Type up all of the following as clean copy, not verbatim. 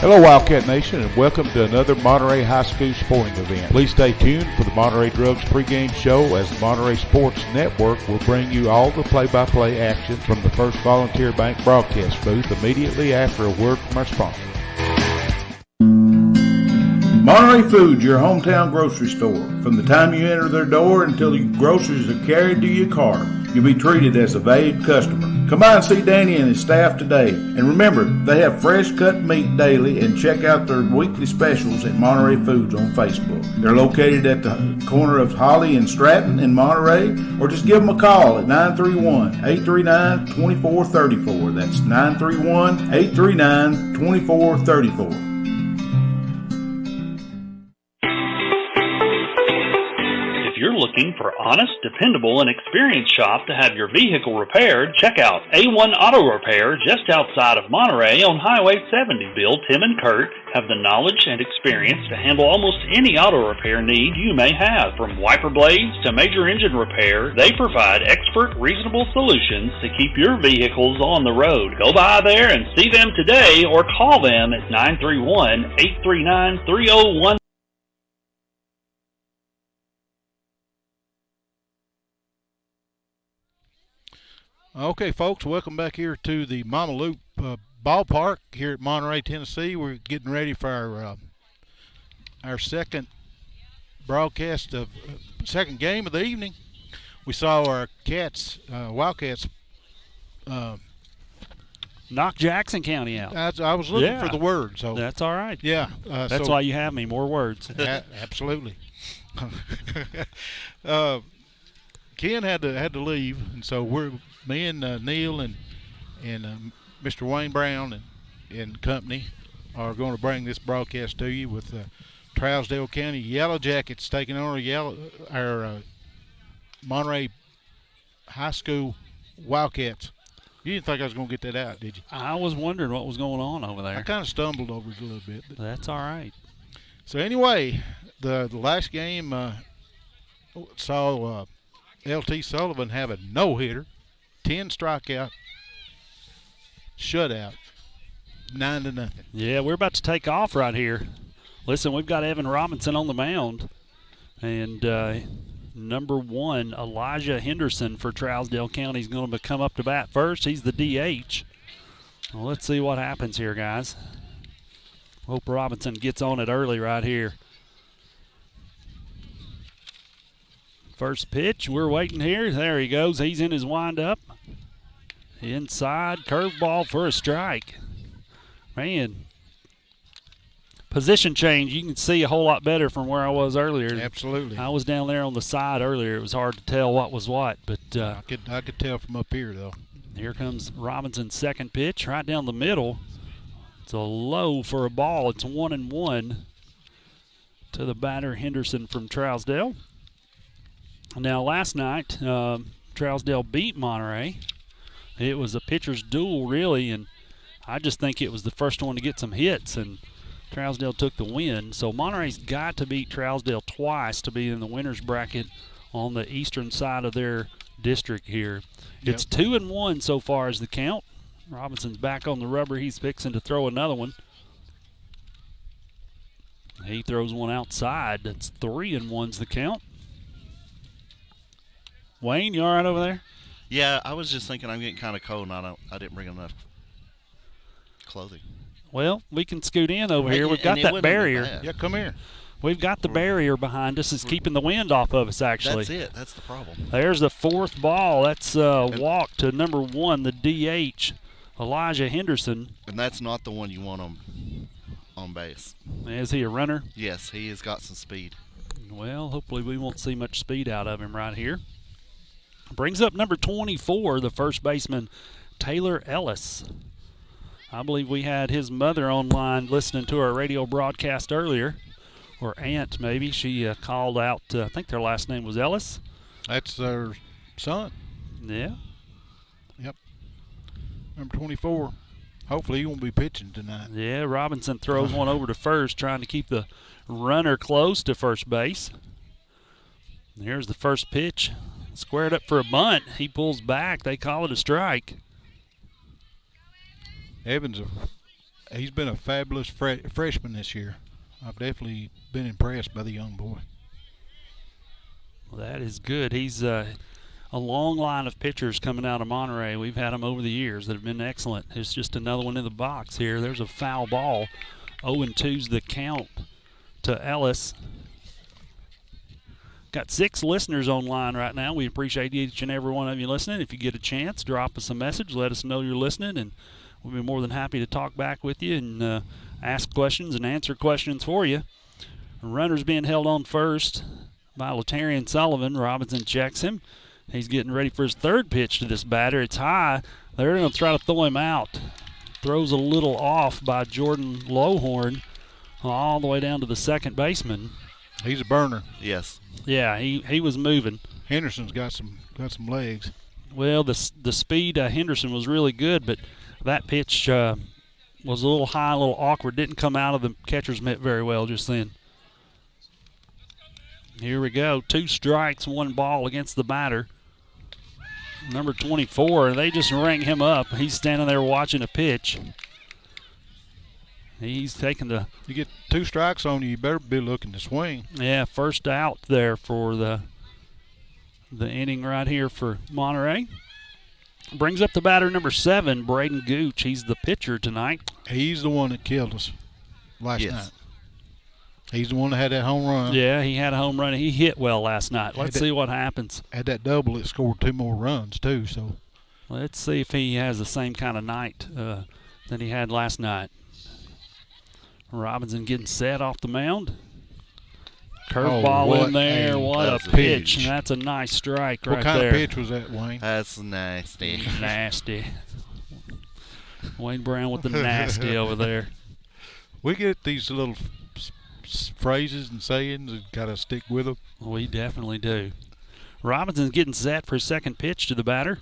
Hello, Wildcat Nation, and welcome to another Monterey High School sporting event. Please stay tuned for the Monterey Drugs pregame show, as the Monterey Sports Network will bring you all the play-by-play action from the First Volunteer Bank broadcast booth immediately after a word from our sponsor. Monterey Foods, your hometown grocery store. From the time you enter their door until your groceries are carried to your car, you'll be treated as a valued customer. Come by and see Danny and his staff today. And remember, they have fresh cut meat daily, and check out their weekly specials at Monterey Foods on Facebook. They're located at the corner of Holly and Stratton in Monterey, or just give them a call at 931-839-2434. That's 931-839-2434. Looking for honest, dependable, and experienced shop to have your vehicle repaired, check out A1 Auto Repair just outside of Monterey on Highway 70. Bill, Tim, and Kurt have the knowledge and experience to handle almost any auto repair need you may have. From wiper blades to major engine repair, they provide expert, reasonable solutions to keep your vehicles on the road. Go by there and see them today, or call them at 931-839-3010. Okay, folks, welcome back here to the Mama Loop Ballpark here at Monterey, Tennessee. We're getting ready for our second broadcast of second game of the evening. We saw our Wildcats knock Jackson County out. I was looking for the word. So that's all right. Yeah. That's why you have me, more words. Absolutely. Ken had to leave, and so me and Neil and Mr. Wayne Brown and company are going to bring this broadcast to you with Trousdale County Yellow Jackets taking on our Monterey High School Wildcats. You didn't think I was going to get that out, did you? I was wondering what was going on over there. I kind of stumbled over it a little bit. But that's all right. So anyway, the last game saw L.T. Sullivan have a no-hitter, 10 strikeout, shutout, 9-0. Yeah, we're about to take off right here. Listen, we've got Evan Robinson on the mound, and number 1, Elijah Henderson for Trousdale County is going to come up to bat first. He's the DH. Well, let's see what happens here, guys. Hope Robinson gets on it early right here. First pitch, we're waiting here. There he goes. He's in his windup. Inside, curveball for a strike. Man, position change. You can see a whole lot better from where I was earlier. Absolutely. I was down there on the side earlier. It was hard to tell what was what, but I could tell from up here though. Here comes Robinson's second pitch, right down the middle. It's a low for a ball. It's 1-1 to the batter Henderson from Trousdale. Now, last night, Trousdale beat Monterey. It was a pitcher's duel, really, and I just think it was the first one to get some hits, and Trousdale took the win. So Monterey's got to beat Trousdale twice to be in the winner's bracket on the eastern side of their district here. Yep. It's 2-1 so far as the count. Robinson's back on the rubber. He's fixing to throw another one. He throws one outside. That's 3-1's the count. Wayne, you all right over there? Yeah, I was just thinking I'm getting kind of cold, and I didn't bring enough clothing. Well, we can scoot in over here. We've got that barrier. Yeah, come here. We've got the barrier behind us. It's keeping the wind off of us, actually. That's it. That's the problem. There's the fourth ball. That's walk to number 1, the DH, Elijah Henderson. And that's not the one you want on base. Is he a runner? Yes, he has got some speed. Well, hopefully we won't see much speed out of him right here. Brings up number 24, the first baseman, Taylor Ellis. I believe we had his mother online listening to our radio broadcast earlier, or aunt maybe. She called out, I think their last name was Ellis. That's their son. Yeah. Yep. Number 24. Hopefully he won't be pitching tonight. Yeah, Robinson throws one over to first, trying to keep the runner close to first base. And here's the first pitch. Squared up for a bunt. He pulls back. They call it a strike. Evans He's been a fabulous freshman this year. I've definitely been impressed by the young boy. Well, that is good. He's a long line of pitchers coming out of Monterey. We've had them over the years that have been excellent. It's just another one in the box here. There's a foul ball. 0-2's the count to Ellis. Got 6 listeners online right now. We appreciate each and every one of you listening. If you get a chance, drop us a message. Let us know you're listening, and we'll be more than happy to talk back with you and ask questions and answer questions for you. Runner's being held on first by Latarian Sullivan. Robinson checks him. He's getting ready for his third pitch to this batter. It's high. They're going to try to throw him out. Throws a little off by Jordan Lowhorn all the way down to the second baseman. He's a burner. Yes. Yeah, he was moving. Henderson's got some legs. Well, the speed Henderson was really good, but that pitch was a little high, a little awkward. Didn't come out of the catcher's mitt very well just then. Here we go. 2 strikes, 1 ball against the batter. Number 24, they just rang him up. He's standing there watching a pitch. He's taking the... You get 2 strikes on you, you better be looking to swing. Yeah, first out there for the inning right here for Monterey. Brings up the batter number 7, Braden Gooch. He's the pitcher tonight. He's the one that killed us last Yes. night. He's the one that had that home run. Yeah, he had a home run. He hit well last night. Let's see what happens. Had that double, it scored 2 more runs too. So let's see if he has the same kind of night that he had last night. Robinson getting set off the mound. Curveball in there. What a pitch. And that's a nice strike right there. What kind of pitch was that, Wayne? That's nasty. Nasty. Wayne Brown with the nasty over there. We get these little phrases and sayings and got to stick with them. We definitely do. Robinson's getting set for his second pitch to the batter.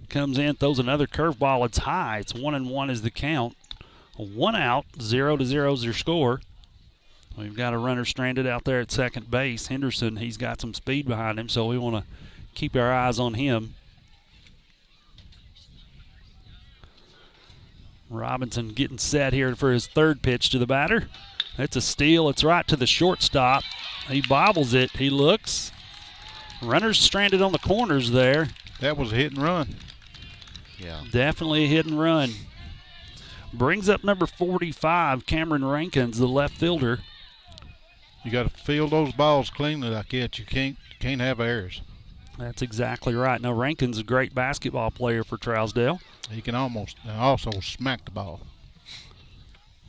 Comes in, throws another curveball. It's high. It's 1-1 is the count. 1 out, 0-0 is your score. We've got a runner stranded out there at second base. Henderson, he's got some speed behind him, so we want to keep our eyes on him. Robinson getting set here for his third pitch to the batter. It's a steal. It's right to the shortstop. He bobbles it. He looks. Runner's stranded on the corners there. That was a hit and run. Yeah. Definitely a hit and run. Brings up number 45, Cameron Rankins, the left fielder. You got to field those balls cleanly like that. You can't have errors. That's exactly right. Now, Rankin's a great basketball player for Trousdale. He can also smack the ball.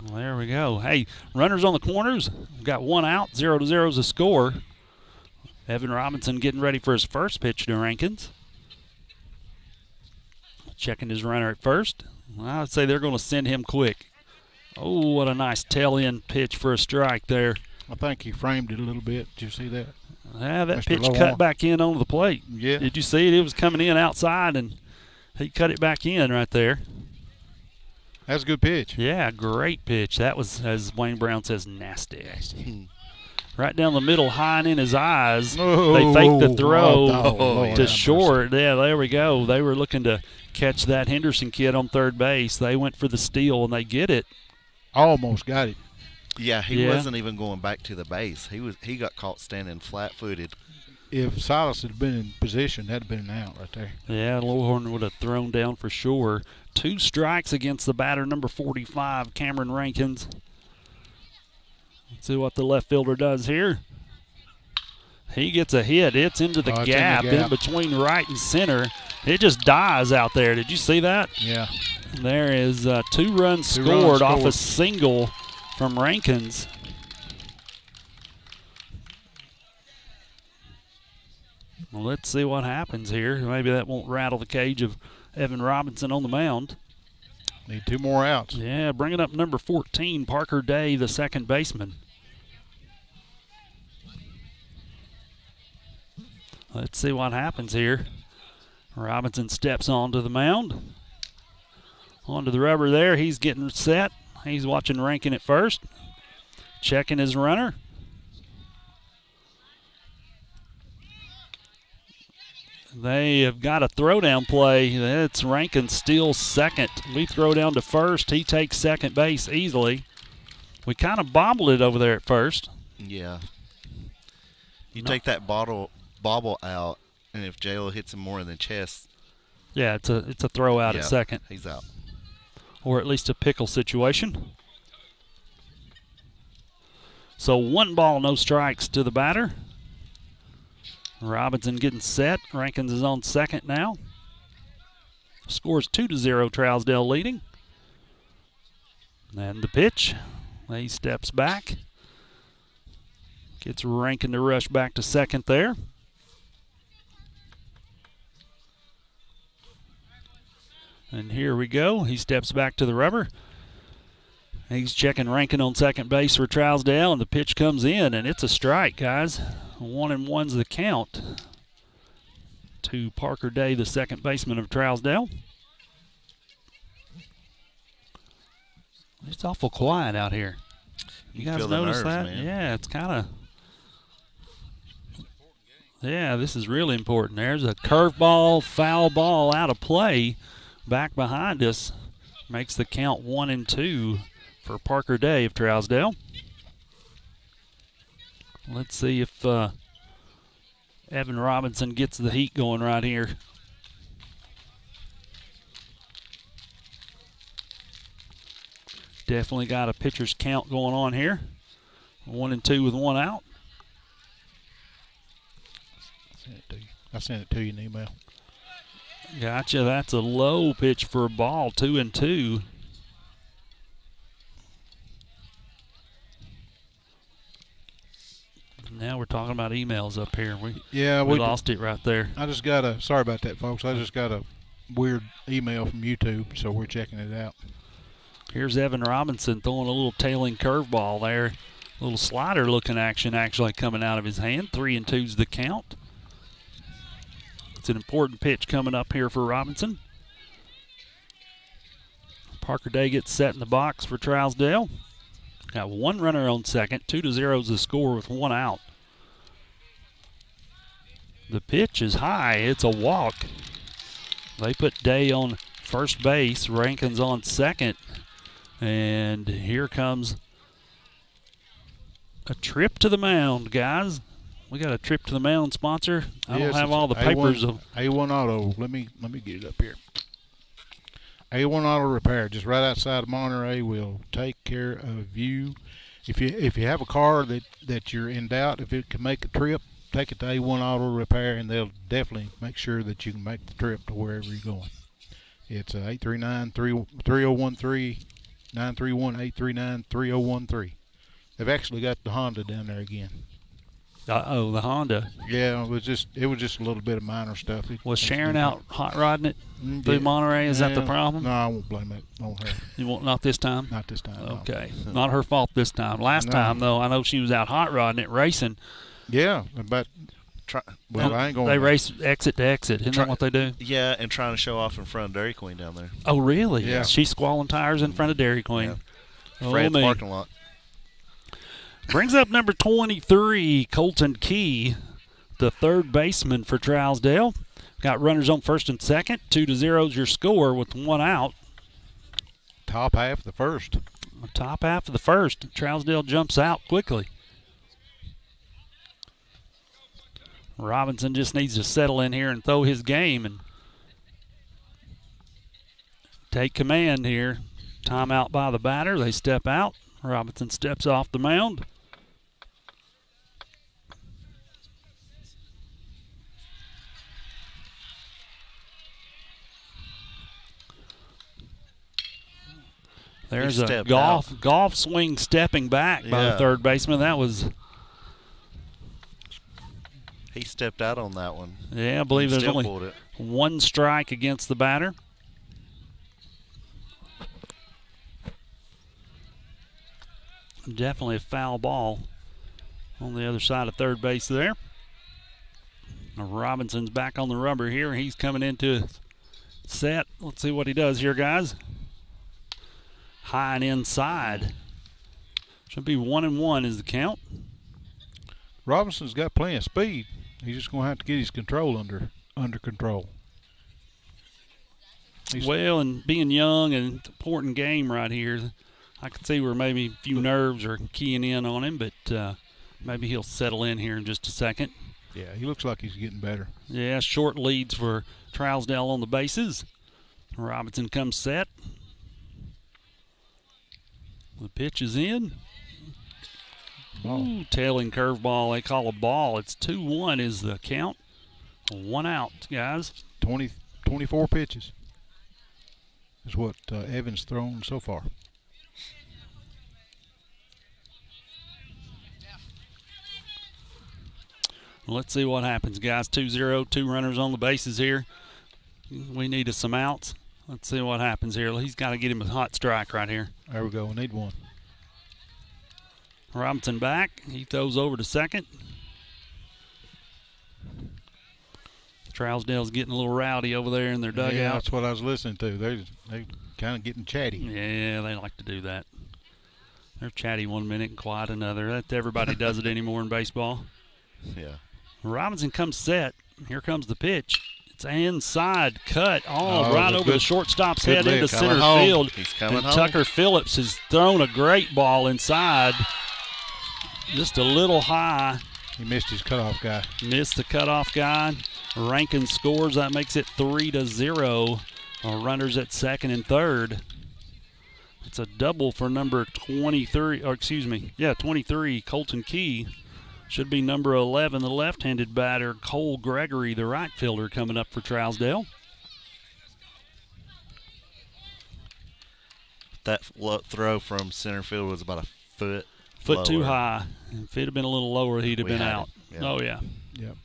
Well, there we go. Hey, runners on the corners. We've got 1 out, 0-0 is the score. Evan Robinson getting ready for his first pitch to Rankins. Checking his runner at first. I would say they're going to send him quick. Oh, what a nice tail-end pitch for a strike there. I think he framed it a little bit. Did you see that? Yeah, that Mr. pitch Lowell. cut back in onto the plate. Yeah. Did you see it? It was coming in outside, and he cut it back in right there. That's a good pitch. Yeah, great pitch. That was, as Wayne Brown says, nasty. Right down the middle, high and in his eyes. Oh, They faked the throw Lord to have short. Yeah, there we go. They were looking to catch that Henderson kid on third base. They went for the steal, and they get it. Almost got it. Yeah, he wasn't even going back to the base. He got caught standing flat-footed. If Silas had been in position, that'd have been an out right there. Yeah, Lowhorn would have thrown down for sure. 2 strikes against the batter, number 45, Cameron Rankins. Let's see what the left fielder does here. He gets a hit. It's into the gap in between right and center. It just dies out there. Did you see that? Yeah. There is 2 runs scored off a single from Rankins. Well, let's see what happens here. Maybe that won't rattle the cage of Evan Robinson on the mound. Need 2 more outs. Yeah, bringing up number 14, Parker Day, the second baseman. Let's see what happens here. Robinson steps onto the mound. Onto the rubber there. He's getting set. He's watching Rankin at first. Checking his runner. They have got a throwdown play. It's Rankin still second. We throw down to first. He takes second base easily. We kind of bobbled it over there at first. Yeah. You take that bobble out, and if J-Lo hits him more in the chest. Yeah, it's a throw out at second. He's out. Or at least a pickle situation. So 1 ball, no strikes to the batter. Robinson getting set. Rankins is on second now. Scores 2-0, Trousdale leading. And the pitch. He steps back. Gets Rankin to rush back to second there. And here we go. He steps back to the rubber. He's checking Rankin on second base for Trousdale, and the pitch comes in, and it's a strike, guys. 1-1's the count to Parker Day, the second baseman of Trousdale. It's awful quiet out here. You guys notice that? Man. Yeah, it's kind of. Yeah, this is really important. There's a curveball, foul ball out of play back behind us. Makes the count 1-2 for Parker Day of Trousdale. Let's see if Evan Robinson gets the heat going right here. Definitely got a pitcher's count going on here. 1-2 with 1 out. I sent it to you in email. Gotcha. That's a low pitch for a ball. 2-2. Now we're talking about emails up here. We lost it right there. I just got sorry about that, folks. I just got a weird email from YouTube, so we're checking it out. Here's Evan Robinson throwing a little tailing curveball there. A little slider-looking action actually coming out of his hand. 3-2's the count. It's an important pitch coming up here for Robinson. Parker Day gets set in the box for Trousdale. Got 1 runner on second. 2-0's the score with 1 out. The pitch is high. It's a walk. They put Day on first base. Rankin's on second. And here comes a trip to the mound, guys. We got a trip to the mound sponsor. I don't have all the papers. A1 Auto. Let me get it up here. A1 Auto Repair, just right outside of Monterey, will take care of you. If you have a car that you're in doubt if it can make a trip, take it to A1 Auto Repair, and they'll definitely make sure that you can make the trip to wherever you're going. It's 839-3013, 931-839-3013. They've actually got the Honda down there again. Uh-oh, the Honda. Yeah, it was just a little bit of minor stuff. Was Sharon out hot rodding it through Monterey? Is that the problem? No, I won't blame it on her. You won't, not this time? Not this time. Okay. No. Not her fault this time. Last time, though, I know she was out hot rodding it, racing. Yeah, but I ain't going. They race exit to exit. Isn't that what they do? Yeah, and trying to show off in front of Dairy Queen down there. Oh, really? Yeah. She's squalling tires in front of Dairy Queen. Yeah. Fred's parking lot. Brings up number 23, Colton Key, the third baseman for Trousdale. Got runners on first and second. 2-0's your score with 1 out. Top half of the first. Top half of the first. Trousdale jumps out quickly. Robinson just needs to settle in here and throw his game and take command here. Timeout by the batter. They step out. Robinson steps off the mound. There's a golf swing stepping back by the third baseman. That was. He stepped out on that one. Yeah, I believe there's only 1 strike against the batter. Definitely a foul ball on the other side of third base there. Robinson's back on the rubber here. He's coming into set. Let's see what he does here, guys. High and inside. Should be 1-1 is the count. Robinson's got plenty of speed. He's just going to have to get his control under under control. Well, and being young and important game right here, I could see where maybe a few nerves are keying in on him, but maybe he'll settle in here in just a second. Yeah, he looks like he's getting better. Yeah, short leads for Trousdale on the bases. Robinson comes set. The pitch is in. Ooh, tailing curveball. They call a ball. It's 2-1 is the count. 1 out, guys. 24 pitches is what Evans thrown so far. Let's see what happens, guys. 2-0, 2 runners on the bases here. We need some outs. Let's see what happens here. He's got to get him a hot strike right here. There we go. We need one. Robinson back. He throws over to second. Trousdale's getting a little rowdy over there in their dugout. Yeah, that's what I was listening to. They kind of getting chatty. Yeah, they like to do that. They're chatty one minute and quiet another. Everybody does it anymore in baseball. Yeah. Robinson comes set. Here comes the pitch. It's inside cut. Right over the shortstop's head into center field. He's coming home. Tucker Phillips has thrown a great ball inside. Just a little high. He missed his cutoff guy. Missed the cutoff guy. Rankin scores. That makes it 3-0. Runners at second and third. It's a double for number 23. 23, Colton Key. Should be number 11, the left-handed batter, Cole Gregory, the right fielder, coming up for Trousdale. That throw from center field was about a foot Foot lower. too high. If it had been a little lower, he'd have been out. Yeah. Oh, yeah. Yep.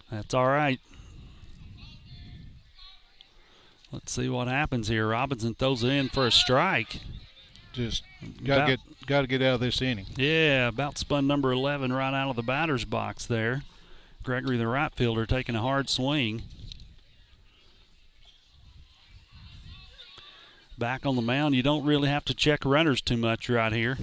That's all right. Let's see what happens here. Robinson throws it in for a strike. Just got to get out of this inning. Yeah, about spun number 11 right out of the batter's box there. Gregory, the right fielder, taking a hard swing. Back on the mound, you don't really have to check runners too much right here.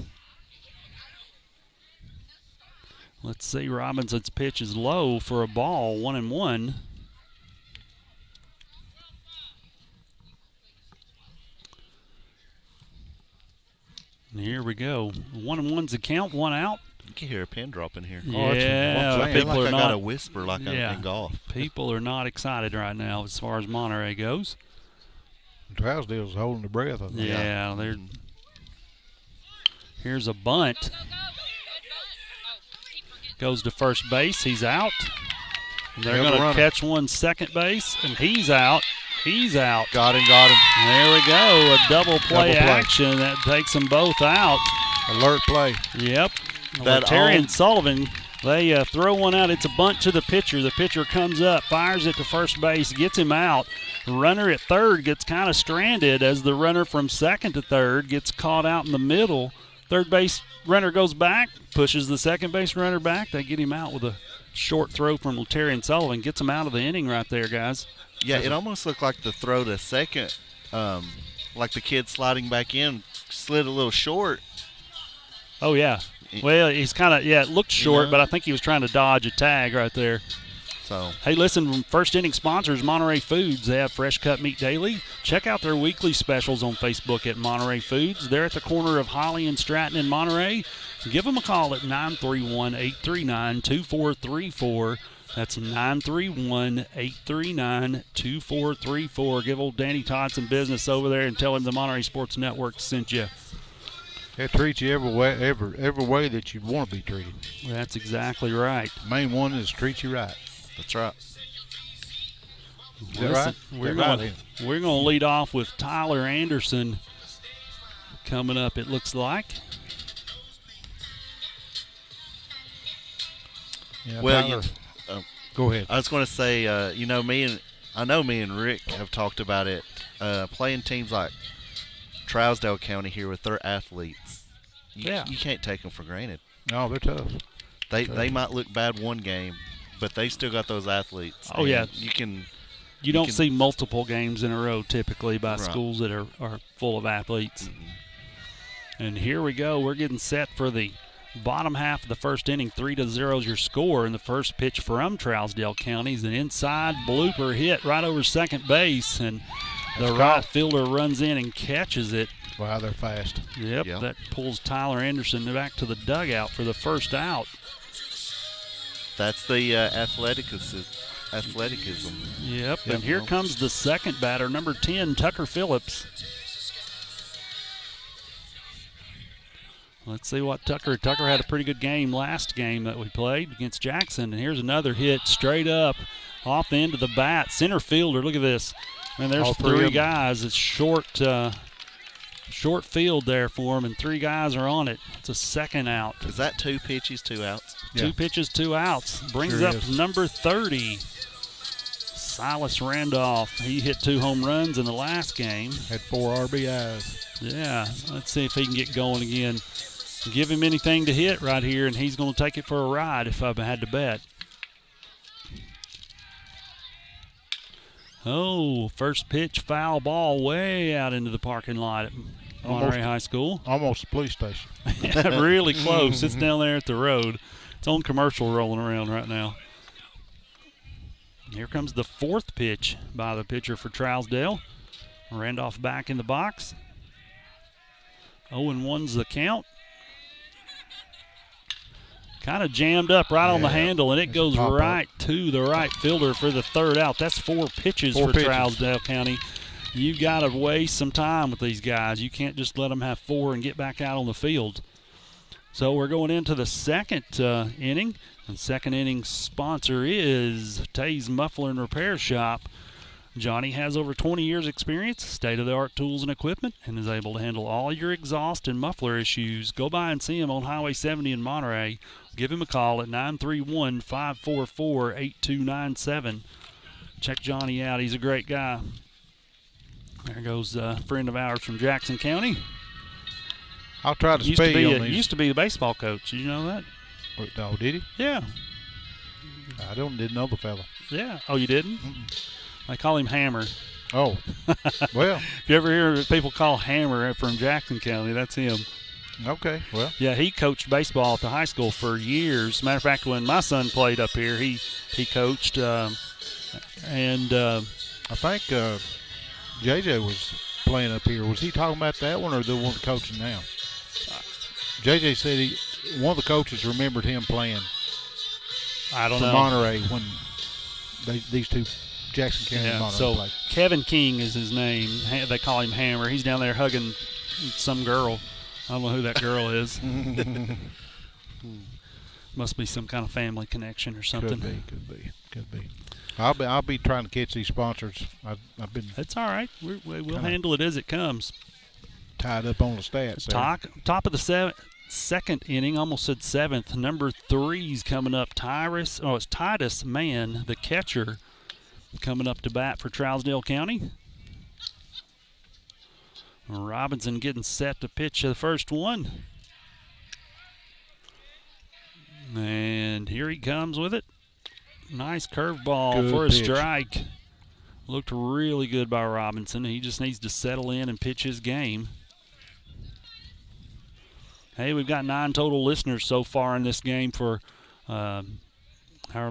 Let's see, Robinson's pitch is low for a ball, 1-1. And here we go. 1-1's the count, 1 out. You can hear a pin drop in here. Yeah, I feel people like are I not. got a whisper like I'm in golf. People are not excited right now as far as Monterey goes. Trousdale's holding the breath. I think. Yeah, they're. Here's a bunt. Goes to first base. He's out. And they're going to catch one second base, and he's out. He's out. Got him. There we go. A double play action that takes them both out. Alert play. Yep. Terry and Sullivan, they throw one out. It's a bunt to the pitcher. The pitcher comes up, fires it to first base, gets him out. Runner at third gets kind of stranded as the runner from second to third gets caught out in the middle. Third base runner goes back, pushes the second base runner back. They get him out with a short throw from Terry and Sullivan. Gets him out of the inning right there, guys. Yeah, it almost looked like the throw to second, like the kid sliding back in, slid a little short. Oh, yeah. Well, he's kind of, it looked short, but I think he was trying to dodge a tag right there. So, hey, listen, first inning sponsors, Monterey Foods. They have fresh cut meat daily. Check out their weekly specials on Facebook at Monterey Foods. They're at the corner of Holly and Stratton in Monterey. Give them a call at 931-839-2434. That's 931-839-2434. Give old Danny Todd some business over there and tell him the Monterey Sports Network sent you. They treat you every way that you'd want to be treated. That's exactly right. The main one is treat you right. that's right. Is that right? We're going to lead off with Tyler Anderson coming up, it looks like. Yeah, Well, go ahead. I was going to say, I know me and Rick have talked about it. Playing teams like Trousdale County here with their athletes, you can't take them for granted. No, they're tough. They might look bad one game, but they still got those athletes. Oh, yeah. You don't see multiple games in a row typically by schools that are full of athletes. Mm-hmm. And here we go. We're getting set for the Bottom half of the first inning, 3-0 is your score. And the first pitch from Trousdale County is an inside blooper hit right over second base. And the right fielder runs in and catches it. Wow, they're fast. Yep, that pulls Tyler Anderson back to the dugout for the first out. That's the athleticism. Yep, and here comes the second batter, number 10, Tucker Phillips. Let's see what Tucker had a pretty good game last game that we played against Jackson. And here's another hit straight up off the end of the bat. Center fielder, look at this. And there's All three guys. It's short field there for him, and 3 guys are on it. It's a second out. Is that 2 pitches, 2 outs? Yeah. 2 pitches, 2 outs. Brings up number 30, Silas Randolph. He hit 2 home runs in the last game. Had 4 RBIs. Yeah, let's see if he can get going again. Give him anything to hit right here, and he's going to take it for a ride if I had to bet. Oh, first pitch, foul ball way out into the parking lot at Monterey High School. Almost a police station. Yeah, really close. It's down there at the road. It's on commercial rolling around right now. Here comes the fourth pitch by the pitcher for Trousdale. Randolph back in the box. 0-1's the count. Kind of jammed up right on the handle, and it goes right to the right fielder for the third out. That's 4 pitches for Trousdale County. You got to waste some time with these guys. You can't just let them have 4 and get back out on the field. So we're going into the second inning. And second inning sponsor is Tay's Muffler and Repair Shop. Johnny has over 20 years experience, state-of-the-art tools and equipment, and is able to handle all your exhaust and muffler issues. Go by and see him on Highway 70 in Monterey. Give him a call at 931-544-8297. Check Johnny out. He's a great guy. There goes a friend of ours from Jackson County. I'll try to spell you on these. Used to be the baseball coach. Did you know that? Oh, did he? Yeah. I didn't know the fella. Yeah. Oh, you didn't? Mm-mm. They call him Hammer. Oh, well. If you ever hear people call Hammer from Jackson County, that's him. Okay, well. Yeah, he coached baseball at the high school for years. Matter of fact, when my son played up here, he coached. I think JJ was playing up here. Was he talking about that one or the one coaching now? JJ said one of the coaches remembered him playing. I don't know. For Monterey when these two Jackson County and Monterey played. Kevin King is his name. They call him Hammer. He's down there hugging some girl. I don't know who that girl is. Must be some kind of family connection or something. Could be. I'll be trying to catch these sponsors. I've been. That's all right. We'll handle it as it comes. Tied up on the stats. Top of the second inning, almost said seventh. Number 3's coming up. It's Titus Mann, the catcher, coming up to bat for Trousdale County. Robinson getting set to pitch the first one. And here he comes with it. Nice curveball for a strike. Looked really good by Robinson. He just needs to settle in and pitch his game. Hey, we've got 9 total listeners so far in this game for our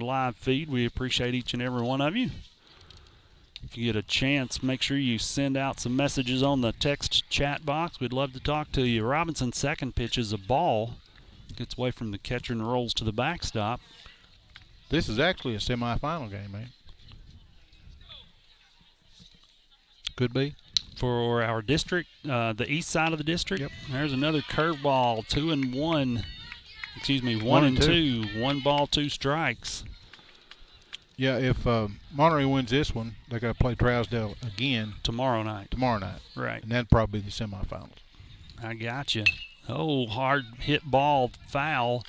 live feed. We appreciate each and every one of you. If you get a chance, make sure you send out some messages on the text chat box. We'd love to talk to you. Robinson's second pitch is a ball. Gets away from the catcher and rolls to the backstop. This is actually a semifinal game, man. Could be. For our district, the east side of the district. Yep. There's another curveball, 2-1. Excuse me, 1-2. 1 ball, 2 strikes. Yeah, if Monterey wins this one, they're going to play Trousdale again. Tomorrow night. Right. And that'd probably be the semifinals. I got you. Oh, hard hit ball, foul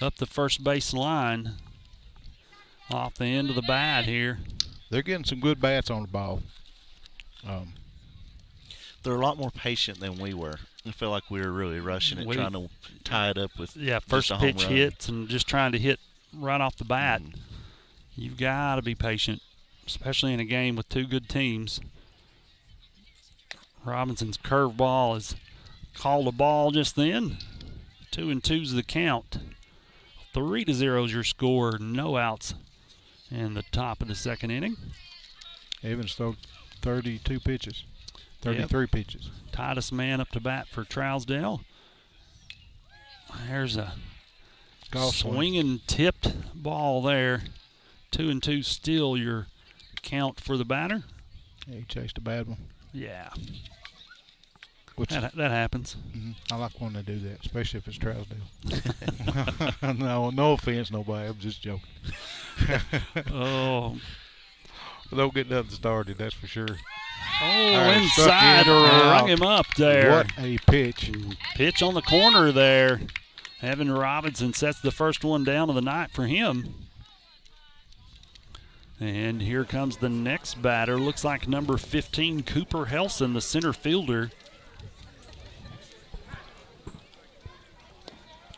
up the first base line. Off the end of the bat here. They're getting some good bats on the ball. They're a lot more patient than we were. I feel like we were really rushing it, trying to tie it up with first pitch hits and just trying to hit right off the bat. You've got to be patient, especially in a game with 2 good teams. Robinson's curveball is called a ball just then. 2-2's the count. 3-0 is your score. No outs in the top of the second inning. Evans threw 32 pitches. 33 pitches. Tightest man up to bat for Trousdale. There's a swinging tipped ball there. 2-2 still your count for the batter. Yeah, he chased a bad one. Yeah. That happens. Mm-hmm. I like when they do that, especially if it's Trousdale. No offense, nobody. I'm just joking. Oh. Don't get nothing started, that's for sure. Oh, inside, rung him up there. What a pitch. Pitch on the corner there. Evan Robinson sets the first one down of the night for him. And here comes the next batter. Looks like number 15, Cooper Helson, the center fielder.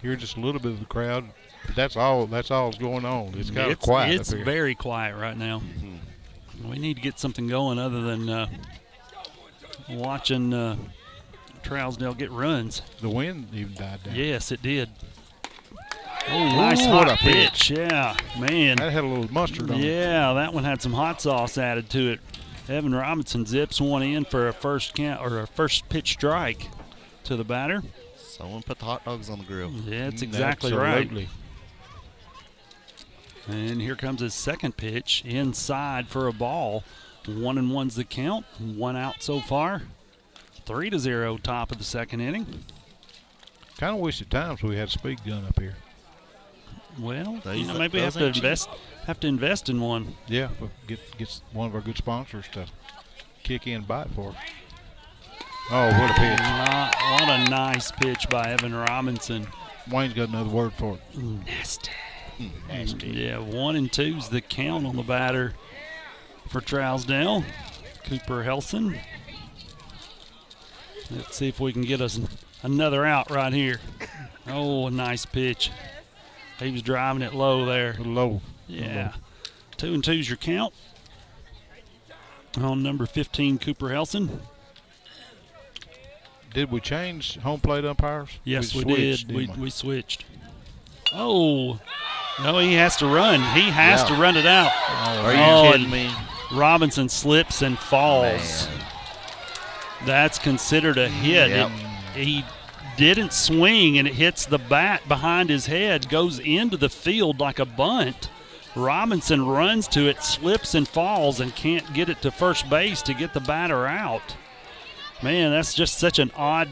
Hear just a little bit of the crowd. But that's all that's going on. It's kind of quiet It's up here. very quiet right now. Mm-hmm. We need to get something going other than watching Trousdale get runs. The wind even died down. Yes, it did. Oh, nice hot pitch. Yeah, man. That had a little mustard on it. Yeah, that one had some hot sauce added to it. Evan Robinson zips one in for a first pitch strike to the batter. Someone put the hot dogs on the grill. Yeah, that's exactly Absolutely. right. And here comes his second pitch inside for a ball. 1-1's the count. 1 out so far. 3-0 top of the second inning. Kind of wish at times we had a speed gun up here. Well, maybe we have to invest in one. Yeah, we'll get one of our good sponsors to kick in and bite for us. Oh, what a pitch. What a nice pitch by Evan Robinson. Wayne's got another word for it. Nasty. Nasty. Yeah, 1-2's the count on the batter for Trousdale. Cooper Helson. Let's see if we can get us another out right here. Oh, a nice pitch. He was driving it low there. Low. Yeah. 2-2's your count on number 15, Cooper Helson. Did we change home plate umpires? Yes, we did. We switched. Oh, no, he has to run. He has to run it out. Are you kidding me? Robinson slips and falls. Man. That's considered a hit. Yep. He didn't swing, and it hits the bat behind his head, goes into the field like a bunt. Robinson runs to it, slips and falls, and can't get it to first base to get the batter out. Man, that's just such an odd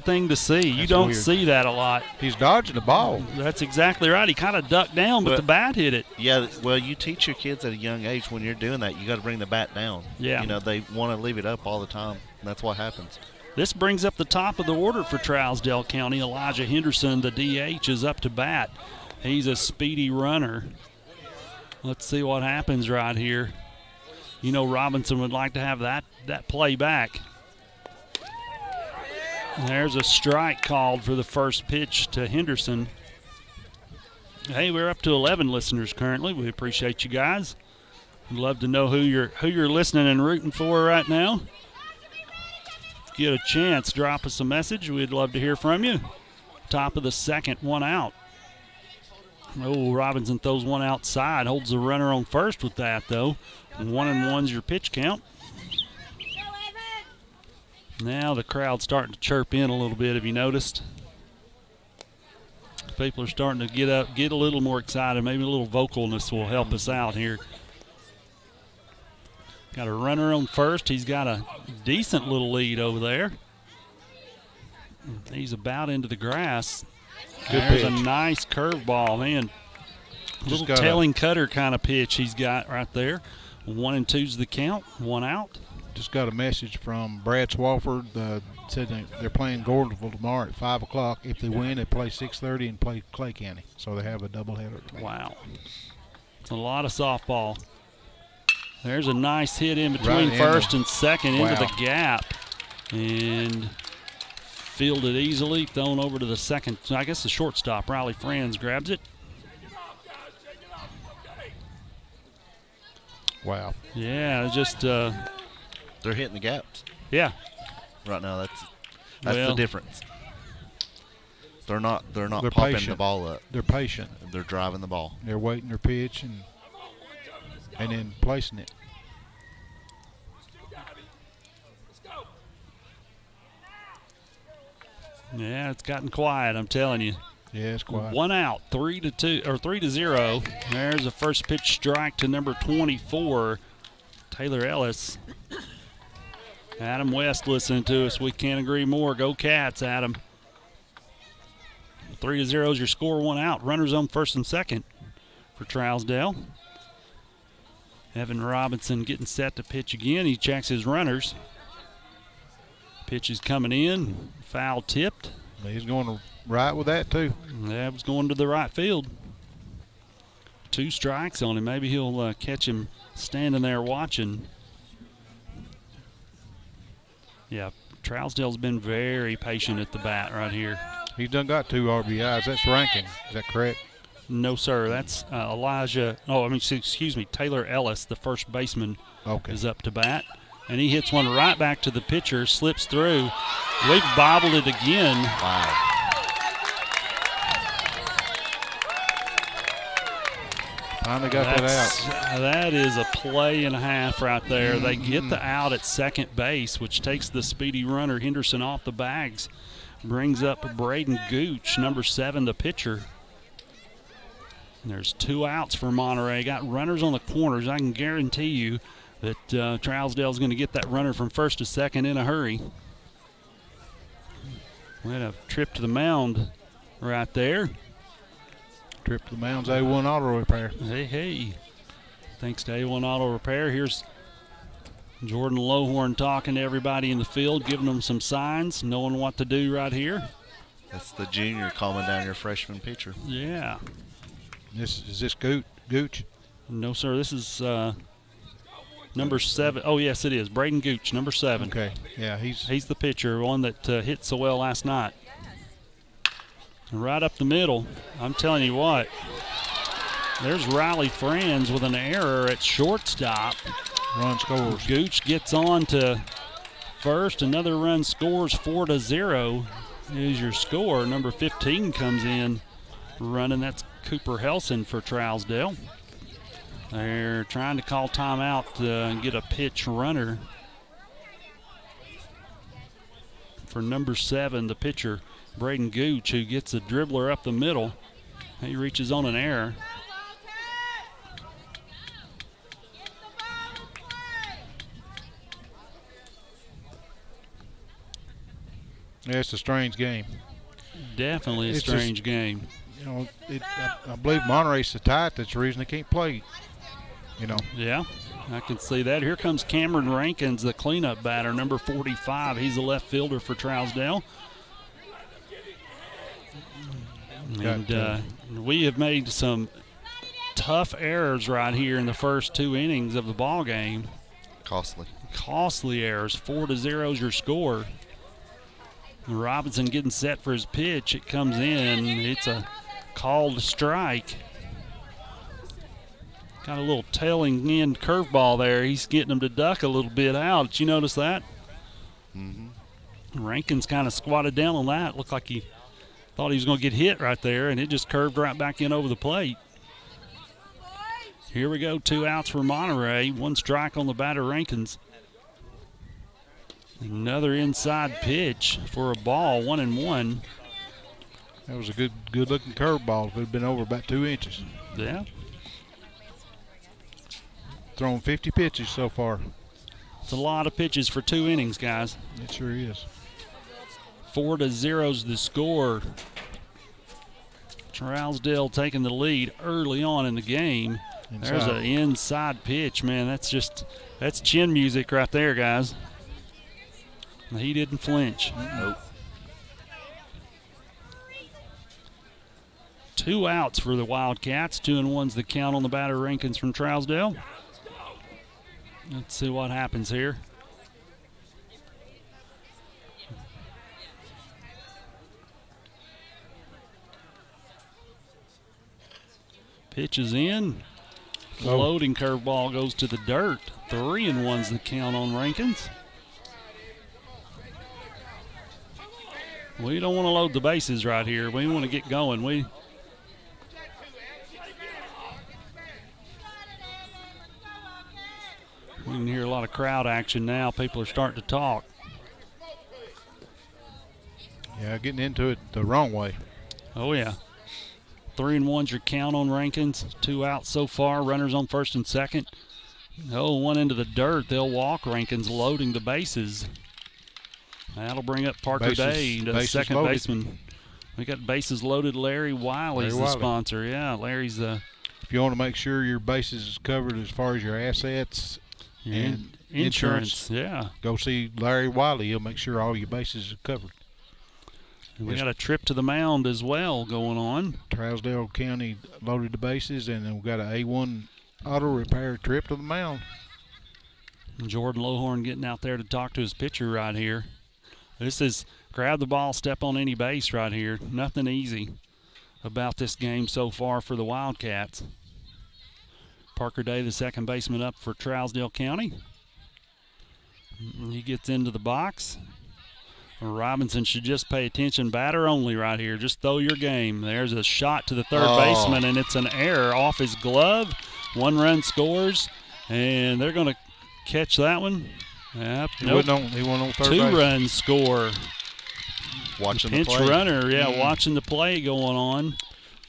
thing to see. You don't see that a lot. He's dodging the ball. That's exactly right. He kind of ducked down, but the bat hit it. Yeah, well, you teach your kids at a young age when you're doing that, you got to bring the bat down. Yeah. You know, they want to leave it up all the time, and that's what happens. This brings up the top of the order for Trousdale County. Elijah Henderson, the DH, is up to bat. He's a speedy runner. Let's see what happens right here. You know, Robinson would like to have that play back. There's a strike called for the first pitch to Henderson. Hey, we're up to 11 listeners currently. We appreciate you guys. We'd love to know who you're listening and rooting for right now. If you get a chance, drop us a message. We'd love to hear from you. Top of the second, 1 out. Oh, Robinson throws one outside, holds the runner on first with that, though. 1-1's your pitch count. Now the crowd's starting to chirp in a little bit. Have you noticed? People are starting to get a little more excited. Maybe a little vocalness will help us out here. Got a runner on first. He's got a decent little lead over there. He's about into the grass. There's a nice curveball, man. Little tailing cutter kind of pitch he's got right there. 1-2's the count. 1 out. Just got a message from Brad Swafford. Said they're playing Gordonsville tomorrow at 5 o'clock. If they win, they play 6:30 and play Clay County. So they have a doubleheader. Wow. It's a lot of softball. There's a nice hit in between first and second into the gap. And fielded easily, thrown over to the second. I guess the shortstop, Riley Franz, grabs it. Wow. Yeah, just they're hitting the gaps. Yeah. Right now, that's the difference. They're not They're popping patient. the ball up. They're patient. They're driving the ball. They're waiting their pitch and then placing it. Yeah, it's gotten quiet, I'm telling you. Yeah, it's quiet. 1 out, 3-0. There's a first pitch strike to number 24, Taylor Ellis. Adam West listening to us. We can't agree more. Go Cats, Adam. 3-0 is your score, 1 out. Runners on first and second for Trousdale. Evan Robinson getting set to pitch again. He checks his runners. Pitch is coming in. Foul tipped. He's going to right with that, too. That was going to the right field. 2 strikes on him. Maybe he'll catch him standing there watching. Yeah, Trousdale's been very patient at the bat right here. He's done got 2 RBIs. That's ranking. Is that correct? No, sir. That's Taylor Ellis, the first baseman, is up to bat. And he hits one right back to the pitcher, slips through. We've bobbled it again. Wow. Finally got that out. That is a play and a half right there. They get the out at second base, which takes the speedy runner Henderson off the bags. Brings up Braden Gooch, number 7, the pitcher. And there's 2 outs for Monterey. Got runners on the corners. I can guarantee you that Trousdale's going to get that runner from first to second in a hurry. We had a trip to the mound right there. Trip to the mound's A1 Auto Repair. Hey. Thanks to A1 Auto Repair. Here's Jordan Lowhorn talking to everybody in the field, giving them some signs, knowing what to do right here. That's the junior calming down your freshman pitcher. Yeah. Is this Gooch? No, sir. This is number 7. Oh, yes, it is. Braden Gooch, number 7. Okay. Yeah, he's the pitcher, one that hit so well last night. Right up the middle. I'm telling you what. There's Riley Franz with an error at shortstop. Run scores. Gooch gets on to first. Another run scores, 4-0 is your score. Number 15 comes in running. That's Cooper Helson for Trousdale. They're trying to call timeout and get a pitch runner for number 7, the pitcher, Braden Gooch, who gets a dribbler up the middle. He reaches on an error. Yeah, it's a strange game. Definitely a It's strange game. You know, I believe Monterey's so tight that's the reason they can't play. You know. Yeah, I can see that. Here comes Cameron Rankins, the cleanup batter, number 45. He's a left fielder for Trousdale. And we have made some tough errors right here in the first 2 innings of the ball game. Costly errors. 4-0 is your score. Robinson getting set for his pitch. It comes in. It's a called strike. Got a little tailing end curveball there. He's getting him to duck a little bit out. Did you notice that? Mm-hmm. Rankins kind of squatted down on that. Looked like he thought he was going to get hit right there, and it just curved right back in over the plate. Here we go, 2 outs for Monterey. 1 strike on the batter, Rankins. Another inside pitch for a ball, 1-1. That was a good-looking curveball if it had been over about 2 inches. Yeah. Thrown 50 pitches so far. It's a lot of pitches for 2 innings, guys. It sure is. 4-0 is the score. Trousdale taking the lead early on in the game. Inside. There's an inside pitch, man. That's chin music right there, guys. He didn't flinch. Nope. 2 outs for the Wildcats. 2-1's the count on the batter, Rankins from Trousdale. Let's see what happens here. Pitch is in. Floating curveball goes to the dirt. 3-1's the count on Rankins. We don't want to load the bases right here. We want to get going. We can hear a lot of crowd action now. People are starting to talk. Yeah, getting into it the wrong way. Oh, yeah. 3-1's your count on Rankins. 2 out so far. Runners on first and second. Oh, one into the dirt. They'll walk Rankins, loading the bases. That'll bring up Parker Day, the second loaded. Baseman. We got bases loaded. Larry Wiley's the sponsor. Yeah, Larry's the. If you want to make sure your bases is covered as far as your assets and insurance, yeah, go see Larry Wiley. He'll make sure all your bases are covered. We got a trip to the mound as well going on. Trousdale County loaded the bases, and then we've got an A1 auto repair trip to the mound. Jordan Lohorn getting out there to talk to his pitcher right here. This is grab the ball, step on any base right here. Nothing easy about this game so far for the Wildcats. Parker Day, the second baseman up for Trousdale County. He gets into the box. Robinson should just pay attention. Batter only right here. Just throw your game. There's a shot to the third baseman, and it's an error off his glove. 1 run scores, and they're going to catch that one. Yep. He wasn't on third base. 2-run score. Watching the Pinch play. runner, watching the play going on.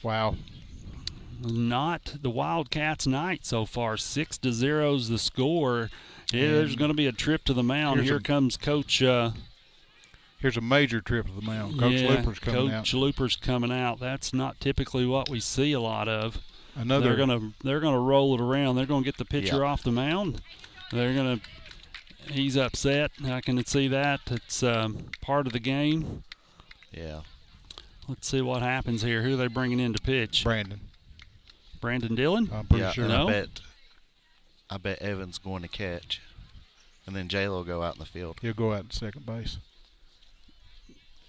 Wow. Not the Wildcats' night so far. 6-0's the score. Yeah, there's going to be a trip to the mound. Here comes Coach. Here's a major trip to the mound. Coach Looper's coming out. Coach Looper's coming out. That's not typically what we see a lot of. They're gonna roll it around. They're gonna get the pitcher off the mound. He's upset. I can see that. It's part of the game. Yeah. Let's see what happens here. Who are they bringing in to pitch? Brandon Dillon? I'm pretty sure. No? I bet Evan's going to catch. And then J-Lo will go out in the field. He'll go out to second base.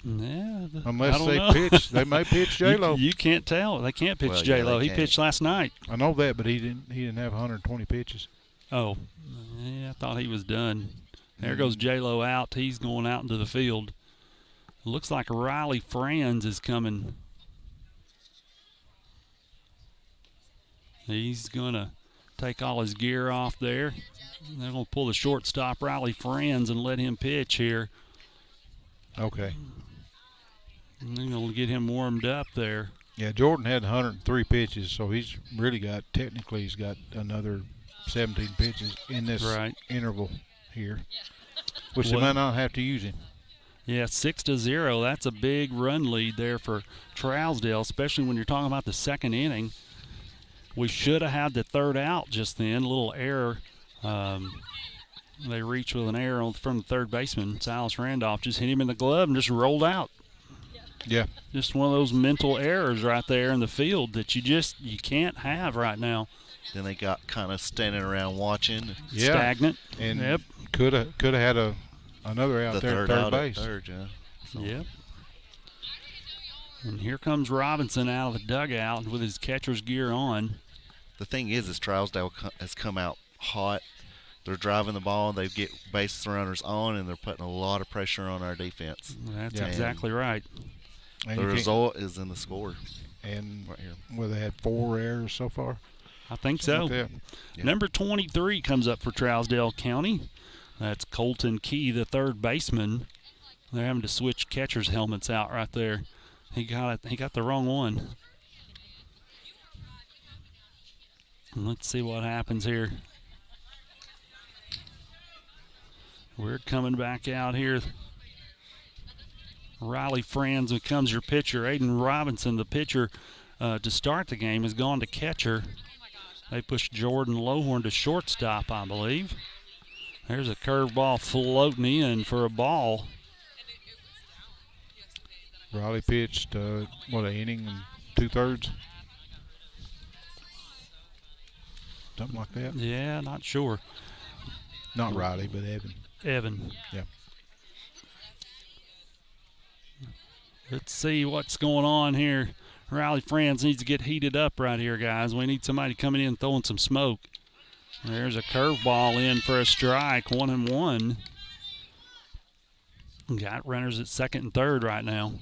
Yeah, unless they pitch, they may pitch J-Lo. You can't tell. They can't pitch J-Lo. He pitched last night. I know that, but he didn't have 120 pitches. Oh, yeah, I thought he was done. There goes J-Lo out. He's going out into the field. Looks like Riley Franz is coming. He's going to take all his gear off there. They're going to pull the shortstop, Riley Franz, and let him pitch here. Okay. And they're going to get him warmed up there. Yeah, Jordan had 103 pitches, so he's got another 17 pitches in this interval here, which they might not have to use him. Yeah, 6-0. That's a big run lead there for Trousdale, especially when you're talking about the second inning. We should have had the third out just then. A little error. They reached with an error from the third baseman. Silas Randolph just hit him in the glove and just rolled out. Yeah. Just one of those mental errors right there in the field that you can't have right now. Then they got kind of standing around watching. Yeah. Stagnant. And could have had another out there at third base. So. Yep. And here comes Robinson out of the dugout with his catcher's gear on. The thing is Trousdale has come out hot. They're driving the ball. They get base runners on, and they're putting a lot of pressure on our defense. That's exactly right. And the result is in the score. And they had 4 errors so far. I think so. Like Number 23 comes up for Trousdale County. That's Colton Key, the third baseman. They're having to switch catchers' helmets out right there. He got the wrong one. And let's see what happens here. We're coming back out here. Riley Franz becomes your pitcher. Aiden Robinson, the pitcher to start the game, has gone to catcher. They pushed Jordan Lohorn to shortstop, I believe. There's a curveball floating in for a ball. Riley pitched, an inning and 2/3? Something like that? Yeah, not sure. Not Riley, but Evan. Yeah. Let's see what's going on here. Riley Franz needs to get heated up right here, guys. We need somebody coming in throwing some smoke. There's a curveball in for a strike, 1-1. Got runners at second and third right now.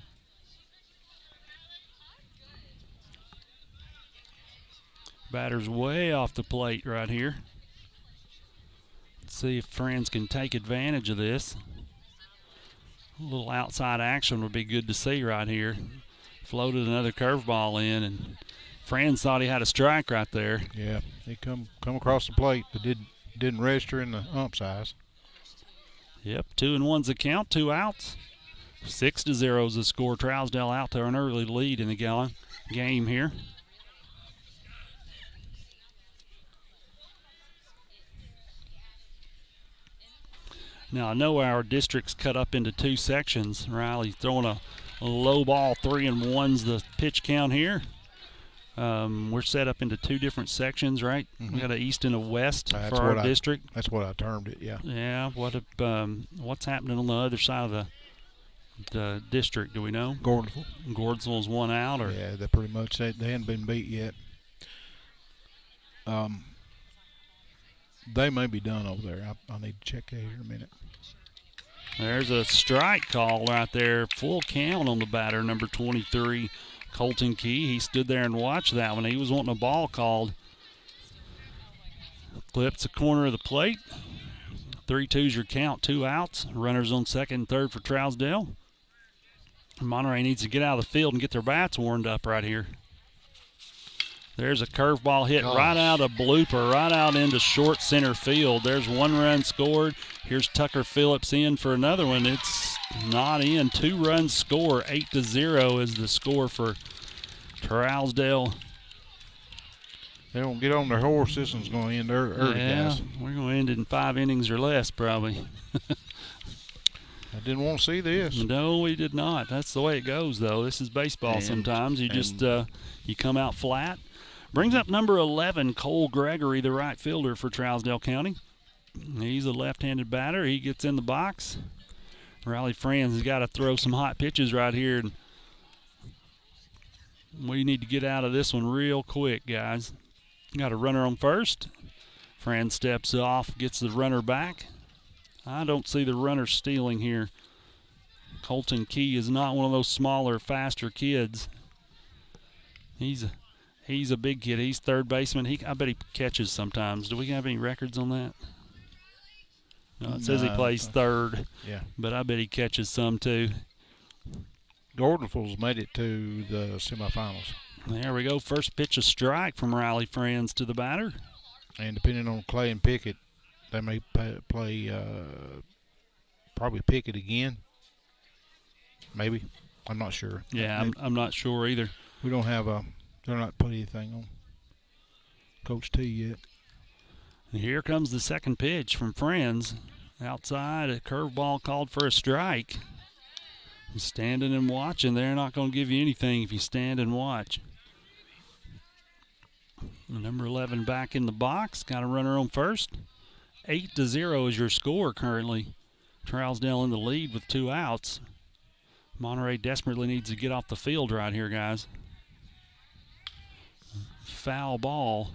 Batter's way off the plate right here. Let's see if Friends can take advantage of this. A little outside action would be good to see right here. Floated another curveball in, and Friends thought he had a strike right there. Yeah, he come across the plate, but didn't register in the ump's eyes. Yep, 2-1's the count, 2 outs. 6-0 is the score. Trousdale out to an early lead in the game here. Now, I know our district's cut up into 2 sections. Riley throwing a low ball, 3-1's the pitch count here. We're set up into 2 different sections, right? Mm-hmm. We got an east and a west for our district. That's what I termed it, yeah. Yeah, what's happening on the other side of the district, do we know? Gordonsville's 1 out? Or? Yeah, they pretty much they hadn't been beat yet. They may be done over there. I need to check that here in a minute. There's a strike call right there. Full count on the batter, number 23, Colton Key. He stood there and watched that one. He was wanting a ball called. Clips the corner of the plate. 3-2's your count, 2 outs. Runners on second and third for Trousdale. Monterey needs to get out of the field and get their bats warmed up right here. There's a curveball hit right out of blooper, right out into short center field. There's 1 run scored. Here's Tucker Phillips in for another one. It's not in. 2 runs score. 8-0 is the score for Trousdale. They don't get on their horse. This one's going to end early, guys. We're going to end it in 5 innings or less, probably. I didn't want to see this. No, we did not. That's the way it goes, though. This is baseball sometimes. You just you come out flat. Brings up number 11, Cole Gregory, the right fielder for Trousdale County. He's a left-handed batter. He gets in the box. Riley Franz has got to throw some hot pitches right here. We need to get out of this one real quick, guys. Got a runner on first. Franz steps off, gets the runner back. I don't see the runner stealing here. Colton Key is not one of those smaller, faster kids. He's a big kid. He's third baseman. I bet he catches sometimes. Do we have any records on that? No, it says he plays third. Yeah. But I bet he catches some too. Gordonsville's made it to the semifinals. There we go. First pitch, a strike from Riley Friends to the batter. And depending on Clay and Pickett, they may play probably Pickett again. Maybe. I'm not sure. Yeah, I'm not sure either. We don't have they're not put anything on Coach T yet. And here comes the second pitch from Friends. Outside, a curveball called for a strike. Standing and watching, they're not going to give you anything if you stand and watch. Number 11 back in the box. Got a runner on first. 8-0 is your score currently. Trousdale in the lead with 2 outs. Monterey desperately needs to get off the field right here, guys. Foul ball.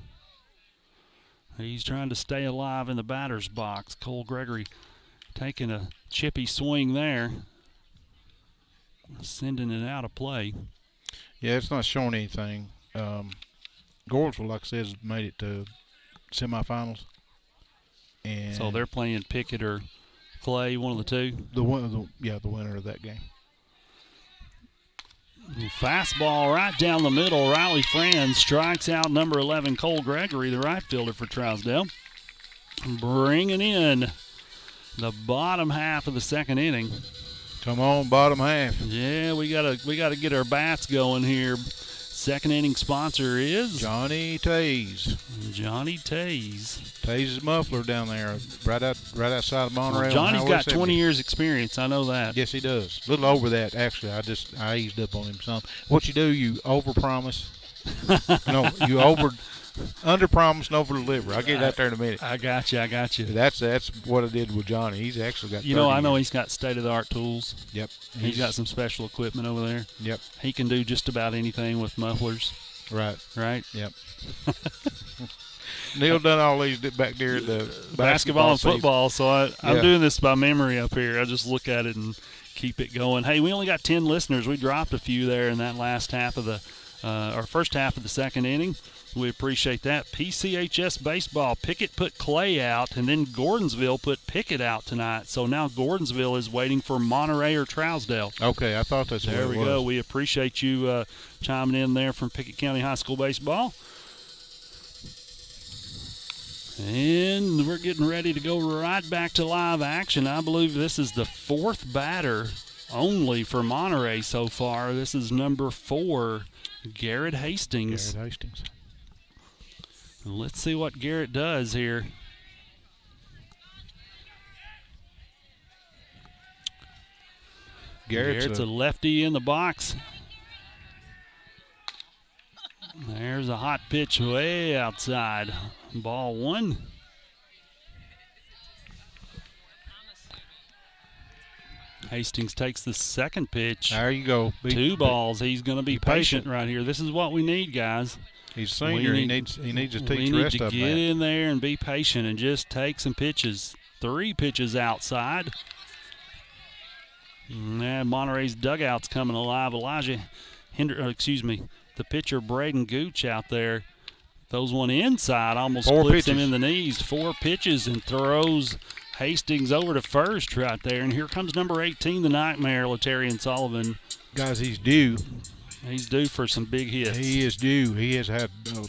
He's trying to stay alive in the batter's box. Cole Gregory taking a chippy swing there. Sending it out of play. Yeah, it's not showing anything. Gordonsville, like I said, has made it to semifinals. And so they're playing Pickett or Clay, one of the two? The winner of that game. Fastball right down the middle. Riley Franz strikes out number 11, Cole Gregory, the right fielder for Trousdale. Bringing in the bottom half of the second inning. Come on, bottom half. Yeah, we gotta get our bats going here. Second inning sponsor is Johnny Taze. Johnny Taze. Taze's muffler down there, right outside of Monterey. Well, Johnny's got 20 years experience. I know that. Yes, he does. A little over that, actually. I eased up on him some. What you do, you overpromise. No, you under-promise and over-deliver. I'll get that there in a minute. I got you. That's what I did with Johnny. He's actually got. I know he's got state-of-the-art tools. Yep. He's got some special equipment over there. Yep. He can do just about anything with mufflers. Right. Yep. Neil done all these back there at the basketball and football, so I'm doing this by memory up here. I just look at it and keep it going. Hey, we only got 10 listeners. We dropped a few there in that last half of the first half of the second inning. We appreciate that. PCHS baseball, Pickett put Clay out, and then Gordonsville put Pickett out tonight. So now Gordonsville is waiting for Monterey or Trousdale. Okay, I thought that's there what it we was. go. We appreciate you chiming in there from Pickett County High School baseball. And we're getting ready to go right back to live action. I believe this is the fourth batter only for Monterey so far. This is number 4, Garrett Hastings. Garrett Hastings. Let's see what Garrett does here. Garrett's a lefty in the box. There's a hot pitch way outside. Ball 1. Hastings takes the second pitch. There you go. 2 balls. He's going to be patient right here. This is what we need, guys. He's senior. He needs to teach the rest of them. We need to get in there and be patient and just take some pitches. 3 pitches outside. And Monterey's dugout's coming alive. The pitcher Braden Gooch out there throws one inside, almost flips him in the knees. 4 pitches and throws Hastings over to first right there. And here comes number 18, the Nightmare, Latarian Sullivan. Guys, he's due. He's due for some big hits. He is due. He has had a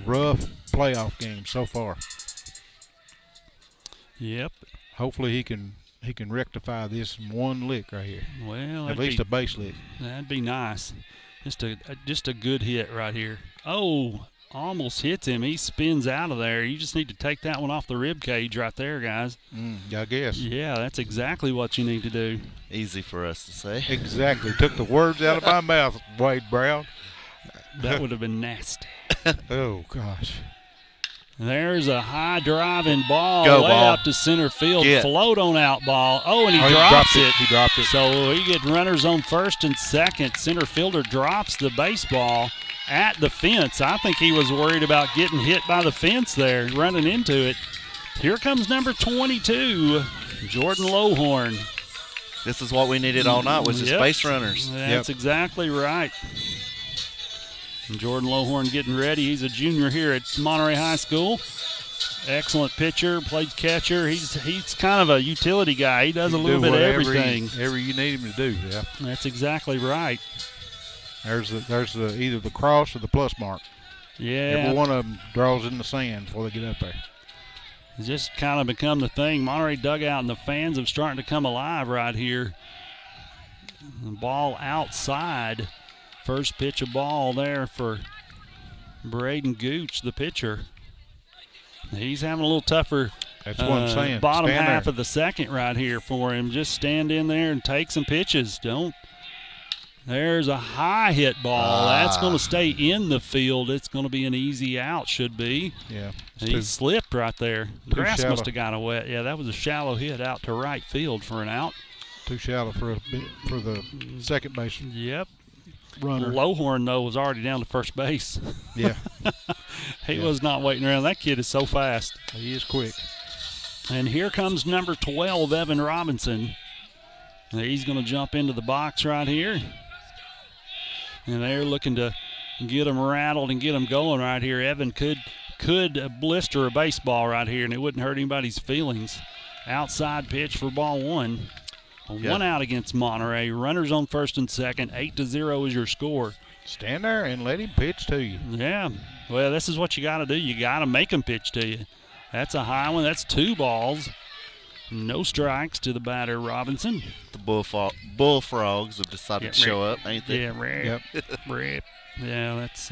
rough playoff game so far. Yep. Hopefully he can rectify this in one lick right here. Well, at least a base lick. That'd be nice. Just a good hit right here. Oh, almost hits him. He spins out of there. You just need to take that one off the rib cage right there, guys. I guess. Yeah, that's exactly what you need to do. Easy for us to say. Exactly. Took the words out of my mouth, Wade Brown. That would have been nasty. Oh, gosh. There's a high driving ball ball. out to center field. Float on out ball. Oh, and he drops it. He dropped it. So we get runners on first and second. Center fielder drops the baseball at the fence. I think he was worried about getting hit by the fence there, running into it. Here comes number 22, Jordan Lowhorn. This is what we needed all night, was just base runners. That's exactly right. And Jordan Lowhorn getting ready. He's a junior here at Monterey High School. Excellent pitcher, plays catcher. He's kind of a utility guy. He does a little bit of everything. Whatever you need him to do, yeah. That's exactly right. There's either the cross or the plus mark. Yeah. Every one of them draws in the sand before they get up there. It's just kind of become the thing. Monterey dugout and the fans have starting to come alive right here. The ball outside. First pitch of ball there for Braden Gooch, the pitcher. He's having a little tougher That's what I'm saying. Bottom half of the second right here for him. Just stand in there and take some pitches. There's a high hit ball. That's going to stay in the field. It's going to be an easy out, should be. Yeah. He slipped right there. Grass must have got wet. Yeah, that was a shallow hit out to right field for an out. Too shallow for the second base. Yep. Runner. Lowhorn, though, was already down to first base. Yeah. He was not waiting around. That kid is so fast. He is quick. And here comes number 12, Evan Robinson. He's going to jump into the box right here. And they're looking to get him rattled and get him going right here. Evan could blister a baseball right here, and it wouldn't hurt anybody's feelings. Outside pitch for ball 1. One out against Monterey. Runners on first and second. 8-0 is your score. Stand there and let him pitch to you. Yeah. Well, this is what you got to do. You got to make him pitch to you. That's a high one. That's 2 balls. No strikes to the batter, Robinson. The Bullfrogs have decided to show up, ain't they? Yeah, rip. Yeah, that's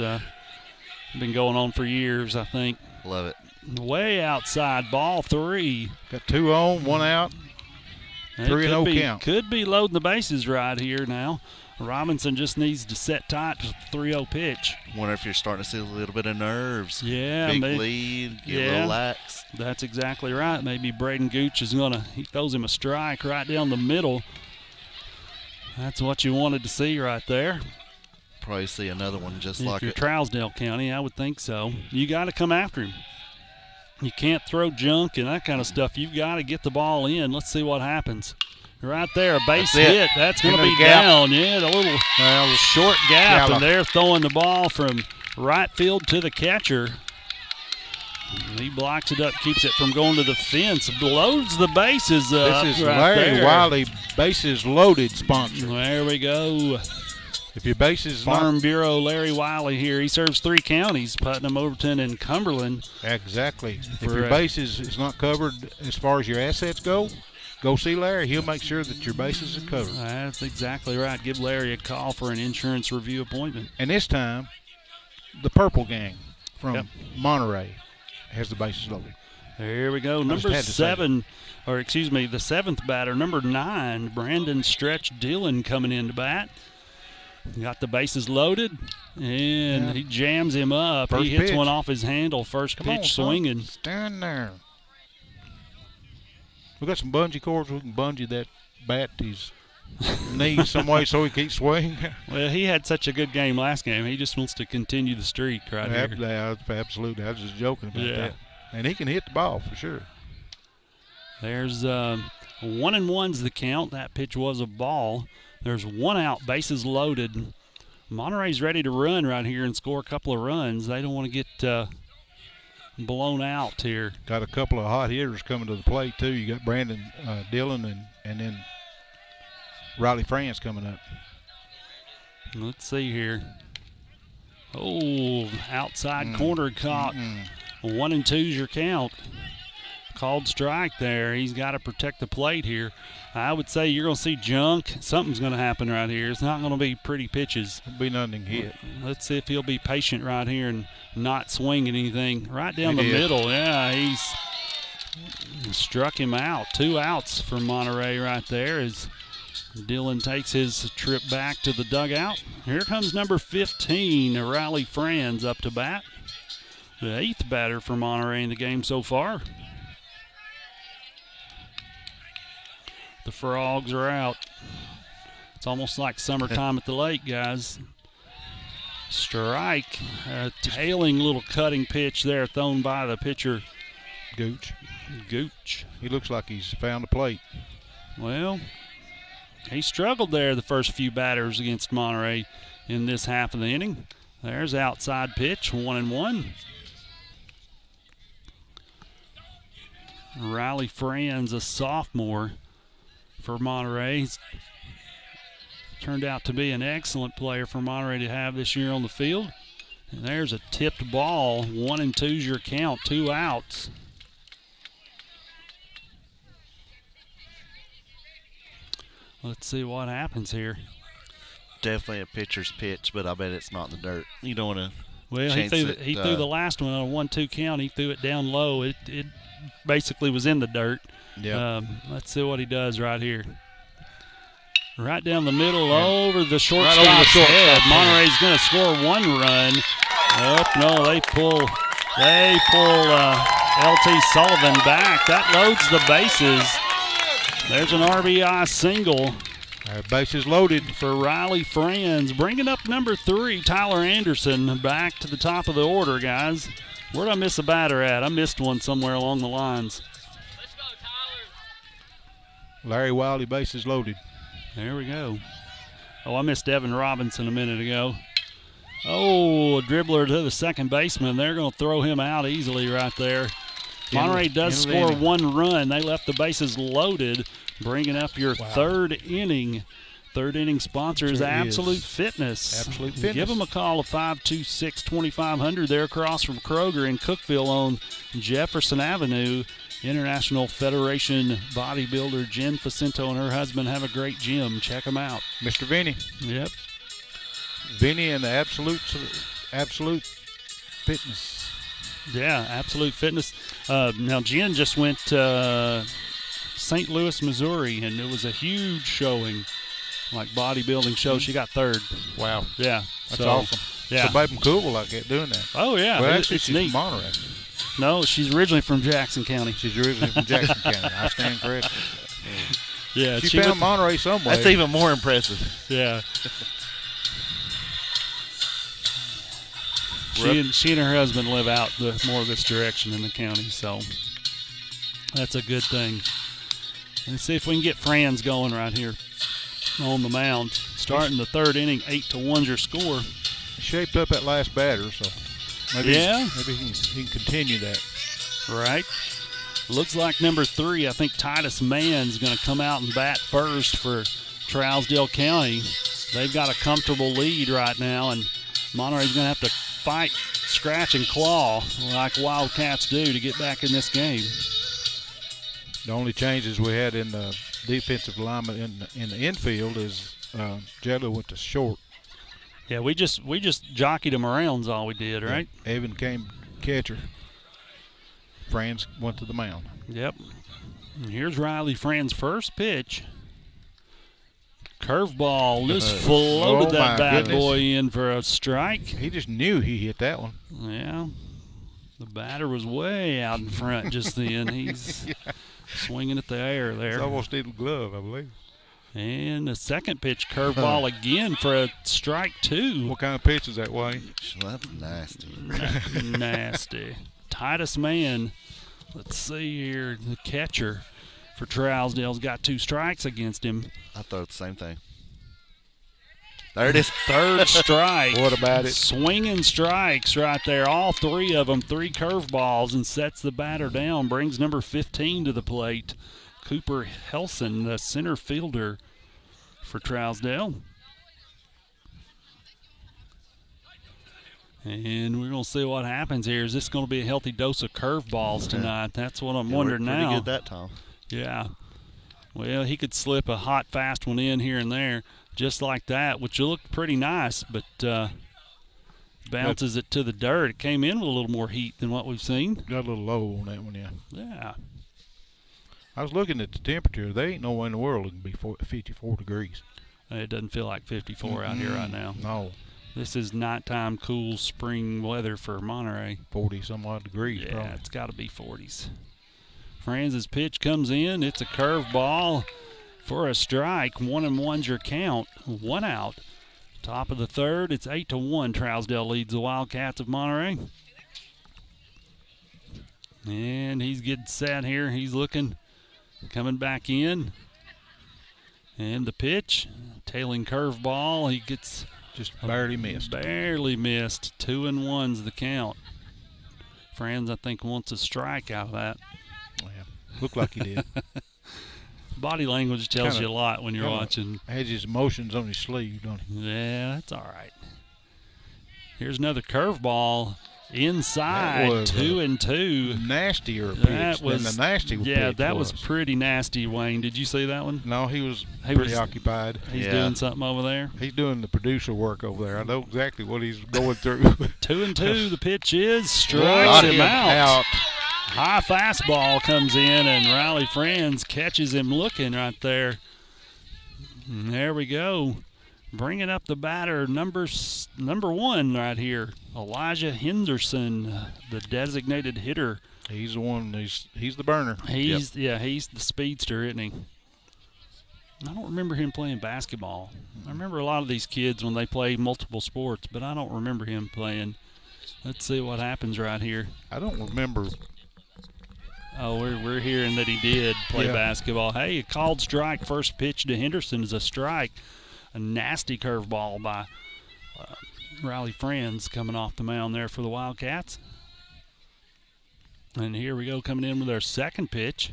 been going on for years, I think. Love it. Way outside, ball 3. Got 2 on, 1 out. 3-0 count. Could be loading the bases right here now. Robinson just needs to set tight to 3-0 pitch. Wonder if you're starting to see a little bit of nerves. Yeah. Big lead, get a little lax. That's exactly right. Maybe Braden Gooch is he throws him a strike right down the middle. That's what you wanted to see right there. Probably see another one just if like you're it. Trousdale County, I would think so. You got to come after him. You can't throw junk and that kind of stuff. You've got to get the ball in. Let's see what happens. right there, a base hit. That's going to be down. Yeah, the little short gap, and they're throwing the ball from right field to the catcher. He blocks it up, keeps it from going to the fence, loads the bases up. This is right Larry there. Wiley bases loaded sponsor. There we go. If your bases Farm Bureau Larry Wiley here. He serves 3 counties, Putnam, Overton, and Cumberland. Exactly. If your bases is not covered as far as your assets go see Larry. He'll make sure that your bases are covered. That's exactly right. Give Larry a call for an insurance review appointment. And this time, the Purple Gang from Monterey has the bases loaded. There we go. Number 7, or excuse me, the 7th batter, number 9, Brandon Stretch Dillon coming in to bat. Got the bases loaded, and he jams him up. He hits one off his handle. First pitch swinging. Stand there. We got some bungee cords. We can bungee that bat to his knees some way so he keeps swinging. Well, he had such a good game last game. He just wants to continue the streak right here. Absolutely. I was just joking about that. And he can hit the ball for sure. There's 1-1's the count. That pitch was a ball. There's 1 out, bases loaded. Monterey's ready to run right here and score a couple of runs. They don't want to get blown out here. Got a couple of hot hitters coming to the plate, too. You got Brandon Dillon and then Riley France coming up. Let's see here. Oh, outside corner caught. 1-2's your count. Called strike there. He's got to protect the plate here. I would say you're going to see junk. Something's going to happen right here. It's not going to be pretty pitches. It'll be nothing hit. Let's see if he'll be patient right here and not swing at anything. Right down the middle. Yeah, he's struck him out. 2 outs for Monterey right there as Dillon takes his trip back to the dugout. Here comes number 15, Riley Franz, up to bat. The 8th batter for Monterey in the game so far. The Frogs are out. It's almost like summertime at the lake, guys. Strike. A tailing little cutting pitch there thrown by the pitcher. Gooch. He looks like he's found a plate. Well, he struggled there the first few batters against Monterey in this half of the inning. There's outside pitch, 1-1. Riley Franz, a sophomore for Monterey. He's turned out to be an excellent player for Monterey to have this year on the field. And there's a tipped ball. 1-2's your count. 2 outs. Let's see what happens here. Definitely a pitcher's pitch, but I bet it's not in the dirt. You don't want to. Well, he threw the last one on a 1-2 count. He threw it down low. It basically was in the dirt. Yeah. Let's see what he does right here. Right down the middle, over the shortstop's head. Monterey's going to score 1 run. Oh, no, they pull LT Sullivan back. That loads the bases. There's an RBI single. Bases loaded for Riley Franz. Bringing up number 3, Tyler Anderson, back to the top of the order, guys. Where'd I miss a batter at? I missed one somewhere along the lines. Let's go, Tyler. Larry Wiley, bases loaded. There we go. Oh, I missed Evan Robinson a minute ago. Oh, a dribbler to the second baseman. They're going to throw him out easily right there. Monterey does score 1 run. They left the bases loaded, bringing up your third inning. Third inning sponsor is Absolute Fitness. Absolute Fitness. Give them a call at 526-2500. They're across from Kroger in Cookeville on Jefferson Avenue. International Federation bodybuilder Jen Facento and her husband have a great gym. Check them out. Mr. Vinny. Yep. Vinny and the Absolute Fitness. Yeah, Absolute Fitness. Now, Jen just went to St. Louis, Missouri, and it was a huge showing, like bodybuilding show. She got 3rd. Wow. Yeah. That's awesome. Yeah. So babe, I'm cool like that, doing that. Oh, yeah. Well, actually, it's she's neat. from Monterey. No, she's originally from Jackson County. She's originally from Jackson County. I stand corrected. Yeah. She found Monterey somewhere. That's even more impressive. Yeah. She and her husband live out more of this direction in the county, so that's a good thing. Let's see if we can get Franz going right here on the mound. Starting the third inning, 8-1's your score. Shaped up that last batter, so maybe he can continue that. Right. Looks like number 3, I think Titus Mann's going to come out and bat first for Trousdale County. They've got a comfortable lead right now, and Monterey's going to have to fight, scratch, and claw like Wildcats do to get back in this game. The only changes we had in the defensive alignment in the infield is Jello went to short. Yeah, we just jockeyed him around is all we did, right? Yeah, Evan came catcher. Franz went to the mound. Yep. And here's Riley Franz' first pitch. Curveball just floated that bad boy in for a strike. He just knew he hit that one. Yeah. The batter was way out in front just then. He's swinging at the air there. It's almost in the glove, I believe. And the second pitch, curveball again for a strike 2. What kind of pitch is that, Wayne? That's nasty. Nasty. Titus Mann, let's see here, the catcher for Trousdale's got 2 strikes against him. I thought the same thing. There it is. Third strike. What about it? Swinging strikes right there. All 3 of them, 3 curveballs, and sets the batter down. Brings number 15 to the plate. Cooper Helson, the center fielder for Trousdale. And we're going to see what happens here. Is this going to be a healthy dose of curveballs tonight? That's what I'm wondering now. Pretty good that time. Yeah. Well, he could slip a hot, fast one in here and there just like that, which looked pretty nice, but bounces it to the dirt. It came in with a little more heat than what we've seen. Got a little low on that one, yeah. Yeah. I was looking at the temperature. There ain't no way in the world it can be 54 degrees. It doesn't feel like 54 out here right now. No. This is nighttime, cool spring weather for Monterey. 40-some-odd degrees, Yeah, probably. it's got to be 40s. Franz's pitch comes in. It's a curveball for a strike. 1-1's your count. 1 out. Top of the third. It's 8-1. Trousdale leads the Wildcats of Monterey. And he's getting set here. He's looking, coming back in. And the pitch, tailing curveball. He gets just barely missed. Barely missed. 2-1's the count. Franz, I think, wants a strike out of that. Yeah, looked like he did. Body language tells you a lot when you're watching. Had his emotions on his sleeve, don't he? Yeah, that's all right. Here's another curveball inside. 2-2. Nastier pitch than the nasty pitch. Yeah, that was pretty nasty, Wayne. Did you see that one? No, he was pretty occupied. He's doing something over there. He's doing the producer work over there. I know exactly what he's going through. 2-2. The pitch is strikes him out. High fastball comes in, and Riley Franz catches him looking right there. And there we go. Bringing up the batter, number 1 right here, Elijah Henderson, the designated hitter. He's the one. He's the burner. He's the speedster, isn't he? I don't remember him playing basketball. I remember a lot of these kids when they play multiple sports, but I don't remember him playing. Let's see what happens right here. I don't remember. Oh, we're hearing that he did play basketball. Hey, a called strike. First pitch to Henderson is a strike. A nasty curveball by Riley Franz coming off the mound there for the Wildcats. And here we go, coming in with our second pitch.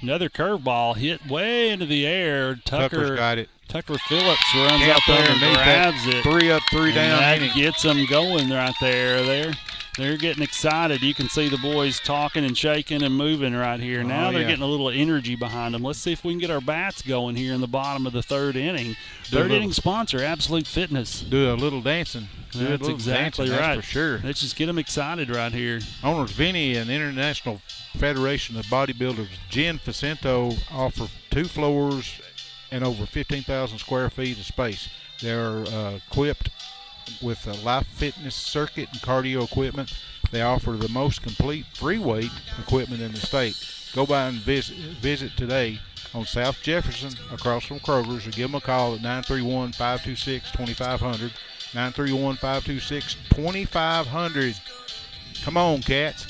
Another curveball hit way into the air. Tucker's got it. Tucker Phillips runs up there and grabs it. 3 up, 3 down. That gets them going right there. They're getting excited. You can see the boys talking and shaking and moving right here. Now they're getting a little energy behind them. Let's see if we can get our bats going here in the bottom of the third inning. Third inning sponsor, Absolute Fitness. Do a little dancing. That's exactly right. That's for sure. Let's just get them excited right here. Owners Vinny and International Federation of Bodybuilders Jen Facento offer 2 floors and over 15,000 square feet of space. They're equipped with a life fitness circuit and cardio equipment. They offer the most complete free weight equipment in the state. Go by and visit today on South Jefferson across from Kroger's, or give them a call at 931-526-2500. 931-526-2500. Come on, Cats.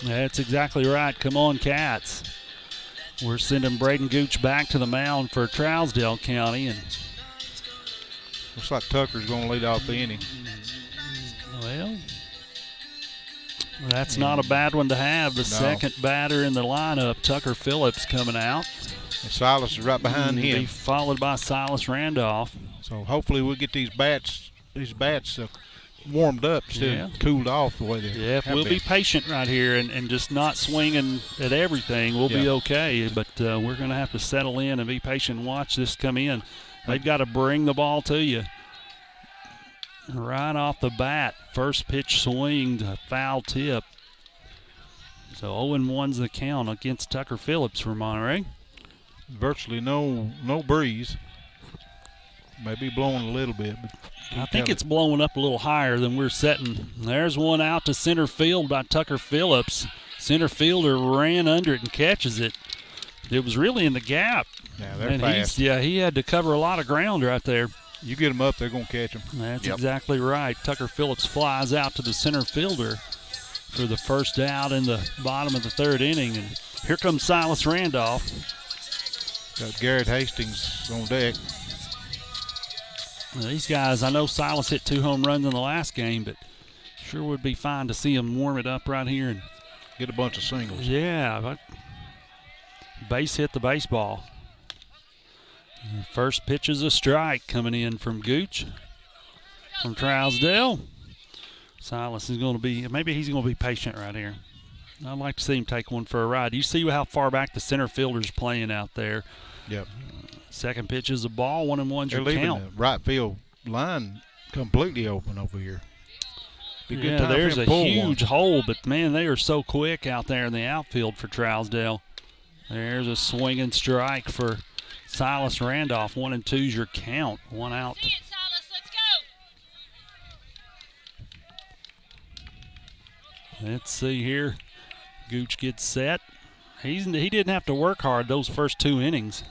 That's exactly right. Come on, Cats. We're sending Braden Gooch back to the mound for Trousdale County. And looks like Tucker's going to lead off the inning. well, that's not a bad one to have. The second batter in the lineup, Tucker Phillips, coming out. And Silas is right behind him. Be followed by Silas Randolph. So hopefully we'll get these bats warmed up instead of cooled off the way they have we'll been. be patient right here and just not swinging at everything. We'll be okay, but we're going to have to settle in and be patient and watch this come in. They've got to bring the ball to you. Right off the bat, first pitch swing to foul tip. So 0-1's the count against Tucker Phillips for Monterey. Virtually no breeze. Maybe blowing a little bit, but I think it's blowing up a little higher than we're setting. There's one out to center field by Tucker Phillips. Center fielder ran under it and catches it. It was really in the gap. Yeah, they're fast. He had to cover a lot of ground right there. You get them up, they're going to catch them. That's exactly right. Tucker Phillips flies out to the center fielder for the first out in the bottom of the third inning. And here comes Silas Randolph. Got Garrett Hastings on deck. These guys, I know Silas hit 2 home runs in the last game, but sure would be fine to see him warm it up right here and get a bunch of singles. Yeah, but base hit the baseball. First pitch is a strike coming in from Gooch from Trousdale. Silas is going to be, maybe he's going to be patient right here. I'd like to see him take one for a ride. You see how far back the center fielder's playing out there. Yep. Second pitch is a ball, 1-1's your leaving count. The right field line completely open over here. Yeah, there's a huge hole, but man, they are so quick out there in the outfield for Trousdale. There's a swinging strike for Silas Randolph. 1-2's your count. One out. That's it, Silas. Let's go. Let's see here. Gooch gets set. He didn't have to work hard those first 2 innings.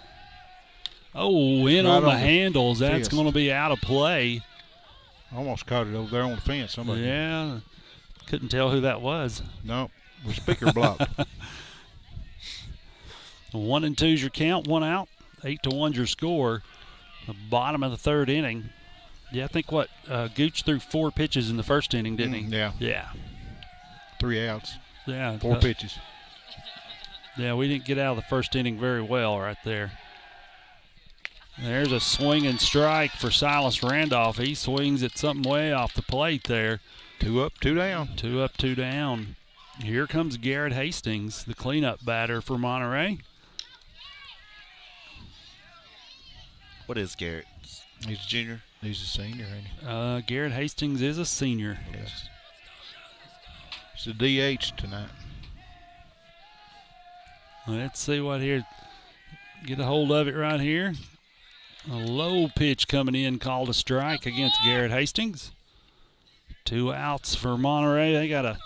Oh, in on the handles. That's going to be out of play. Almost caught it over there on the fence. Somebody. Yeah. Couldn't tell who that was. No, the speaker blocked. 1-2's your count. One out. 8-1's your score. The bottom of the third inning. Yeah, I think Gooch threw 4 pitches in the first inning, didn't he? Yeah. Yeah. 3 outs. Yeah. 4 pitches. Yeah, we didn't get out of the first inning very well right there. There's a swing and strike for Silas Randolph. He swings at something way off the plate there. 2 up, 2 down. 2 up, 2 down. Here comes Garrett Hastings, the cleanup batter for Monterey. What is Garrett? He's a junior. He's a senior, ain't he? Garrett Hastings is a senior. Yes. It's a DH tonight. Let's see what here. Get a hold of it right here. A low pitch coming in, called a strike against Garrett Hastings. 2 outs for Monterey. They gotta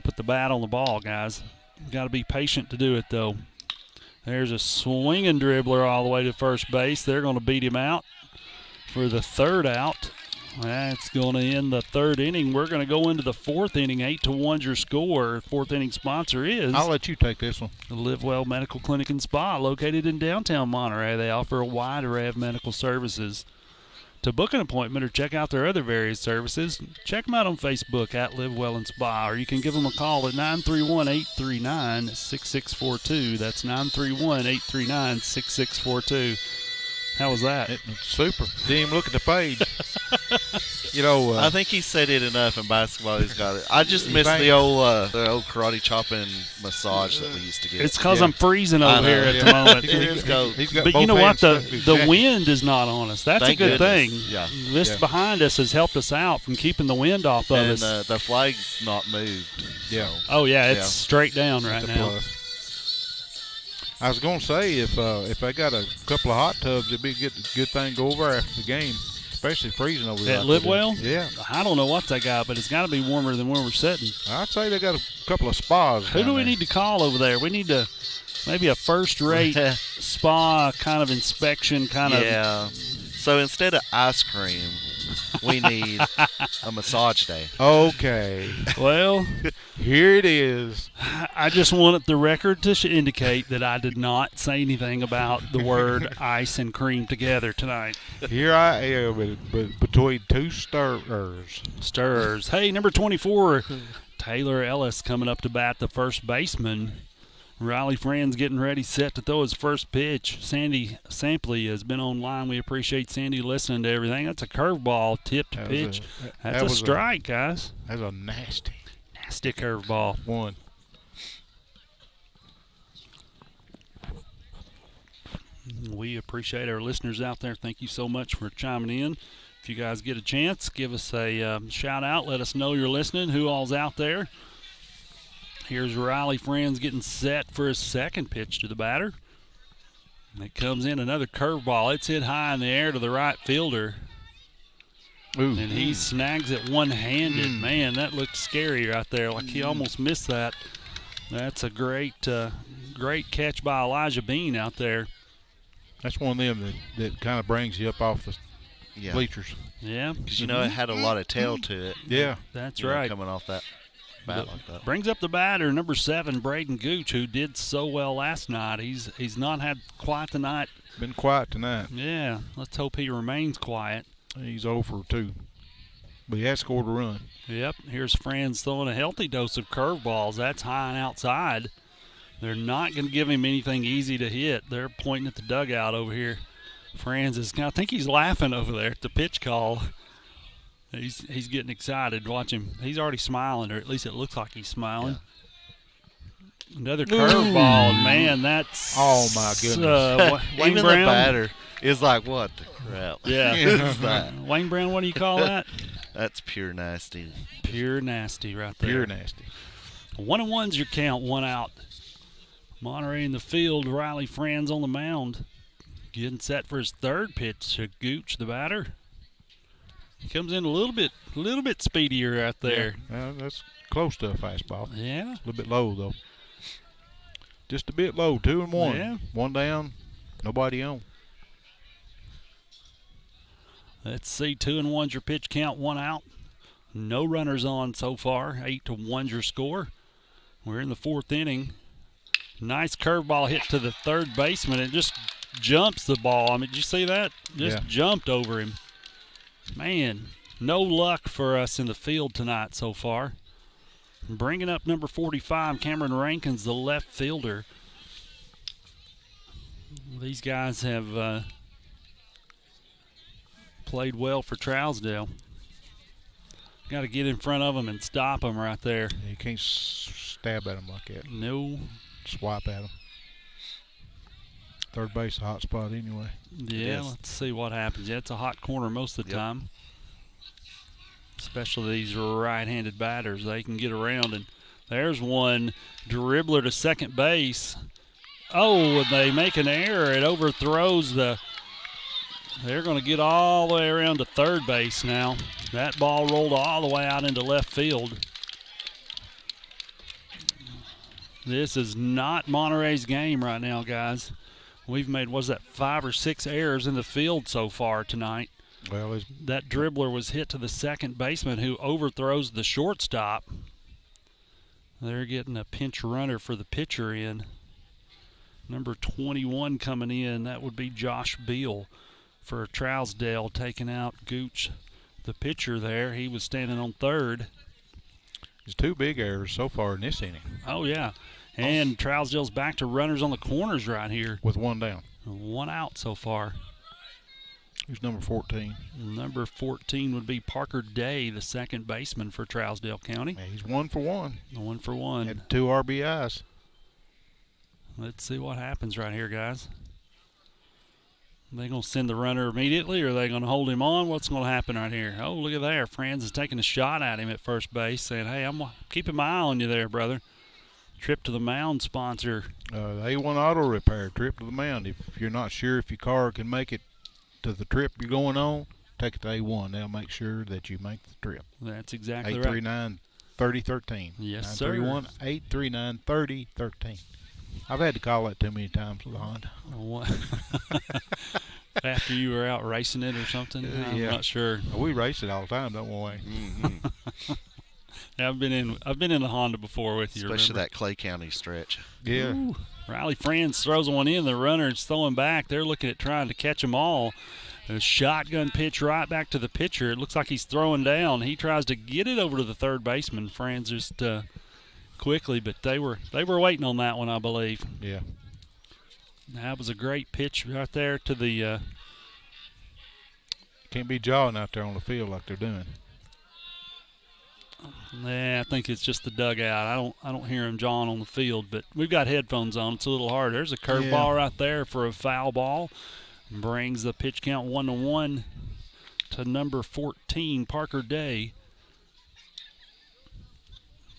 put the bat on the ball, guys. Got to be patient to do it though. There's a swinging dribbler all the way to first base. They're going to beat him out for the third out. That's going to end the third inning. We're going to go into the fourth inning. 8-1's your score. Fourth inning sponsor is. I'll let you take this one. The Live Well Medical Clinic and Spa, located in downtown Monterey. They offer a wide array of medical services. To book an appointment or check out their other various services, check them out on Facebook at Live Well and Spa, or you can give them a call at 931-839-6642. That's 931-839-6642. How was that? Super. Didn't even look at the page. You know, I think he said it enough in basketball. He's got it. I just miss the old karate chopping massage that we used to get. It's because I'm freezing over here at the moment. He's got but both you know what? hands The wind is not on us. That's Thank a good goodness. thing. Yeah. This behind us has helped us out from keeping the wind off of And us. the flag's not moved. Yeah. So. Oh yeah, it's straight down right That's a now. plus. I was going to say if I got a couple of hot tubs, it'd be a good thing to go over after the game, especially freezing over there. At Live Well? Yeah. I don't know what they got, but it's got to be warmer than where we're sitting. I'd say they got a couple of spas. Who do we need to call over there? We need to maybe a first-rate spa kind of inspection kind of. Yeah. So instead of ice cream, We need a massage day. Okay, Well, here it is. I just wanted the record to indicate that I did not say anything about the word ice and cream together tonight. Here I am between two stirrers. Stirrers. Hey, number 24, Taylor Ellis coming up to bat, the first baseman. Riley Friends getting ready, set to throw his first pitch. Sandy Sampley has been online. We appreciate Sandy listening to everything. That's a curveball tipped pitch. That's a strike, guys. That's a nasty Curveball. one. We appreciate our listeners out there. Thank you so much for chiming in. If you guys get a chance, give us a shout out. Let us know you're listening, who all's out there. Here's Riley Friends getting set for his second pitch to the batter. And it comes in another curveball. It's hit high in the air to the right fielder. Ooh. And he snags it one-handed. Man, that looked scary right there. Like he almost missed that. That's a great catch by Elijah Bean out there. That's one of them that kind of brings you up off the bleachers. Yeah. Because, it had a lot of tail to it. Yeah. That's right. Coming off that bat like that. Brings up the batter, number 7, Braden Gooch, who did so well last night. He's not had quite the night. Been quiet tonight. Yeah. Let's hope he remains quiet. He's 0 for 2. But he has scored a run. Yep. Here's Franz throwing a healthy dose of curveballs. That's high and outside. They're not going to give him anything easy to hit. They're pointing at the dugout over here. Franz I think he's laughing over there at the pitch call. He's getting excited. Watch him. He's already smiling, or at least it looks like he's smiling. Yeah. Another curveball. Man, that's... Oh, my goodness. Wayne Even Brown, the batter is like, what the crap? Yeah. Is that? Wayne Brown, what do you call that? That's pure nasty. Pure nasty right there. Pure nasty. 1-1's your count, 1 out. Monterey in the field. Riley Franz on the mound. Getting set for his third pitch to Gooch, the batter. He comes in a little bit speedier out there. Yeah. That's close to a fastball. Yeah. A little bit low, though. Just a bit low. 2-1. Yeah. 1 down. Nobody on. Let's see. 2-1's your pitch count, 1 out. No runners on so far. 8-1's your score. We're in the 4th inning. Nice curveball hit to the third baseman. It just jumps the ball. I mean, did you see that? Just jumped over him. Man, no luck for us in the field tonight so far. Bringing up number 45, Cameron Rankins, the left fielder. These guys have played well for Trousdale. Got to get in front of them and stop them right there. You can't stab at them like that. No. Swipe at them. Third base, a hot spot anyway. Yeah, let's see what happens. Yeah, it's a hot corner most of the time. Especially these right-handed batters. They can get around. And there's one dribbler to second base. Oh, and they make an error. It overthrows the... They're going to get all the way around to third base now. That ball rolled all the way out into left field. This is not Monterey's game right now, guys. We've made, 5 or 6 errors in the field so far tonight. Well, that dribbler was hit to the second baseman who overthrows the shortstop. They're getting a pinch runner for the pitcher in. Number 21 coming in, that would be Josh Beal for Trousdale, taking out Gooch, the pitcher there. He was standing on third. There's 2 big errors so far in this inning. Oh, yeah. And Trousdale's back to runners on the corners right here. With 1 down. 1 out so far. Who's number 14? Number 14 would be Parker Day, the second baseman for Trousdale County. Yeah, he's 1 for 1. 1 for 1. Had 2 RBIs. Let's see what happens right here, guys. Are they going to send the runner immediately, or are they going to hold him on? What's going to happen right here? Oh, look at there. Franz is taking a shot at him at first base, saying, hey, I'm keeping my eye on you there, brother. Trip to the mound sponsor. A1 Auto Repair, trip to the mound. If you're not sure if your car can make it to the trip you're going on, take it to A1. They'll make sure that you make the trip. That's exactly right. 839-3013. Yes, sir. 931-839-3013. I've had to call that too many times with a Honda. after you were out racing it or something? I'm yeah. not sure. We race it all the time, don't we? Mm-hmm. Yeah, I've been in the Honda before with you. Especially remember? that Clay County stretch. Yeah. Ooh. Riley Franz throws one in. The runner's throwing back. They're looking at trying to catch them all. A shotgun pitch right back to the pitcher. It looks like he's throwing down. He tries to get it over to the third baseman. Franz just quickly, but they were waiting on that one, I believe. Yeah. That was a great pitch right there to the. Can't be jawing out there on the field like they're doing. Yeah, I think it's just the dugout. I don't hear him jawing on the field, but we've got headphones on. It's a little hard. There's a curveball right there for a foul ball. Brings the pitch count 1-1 to number 14, Parker Day.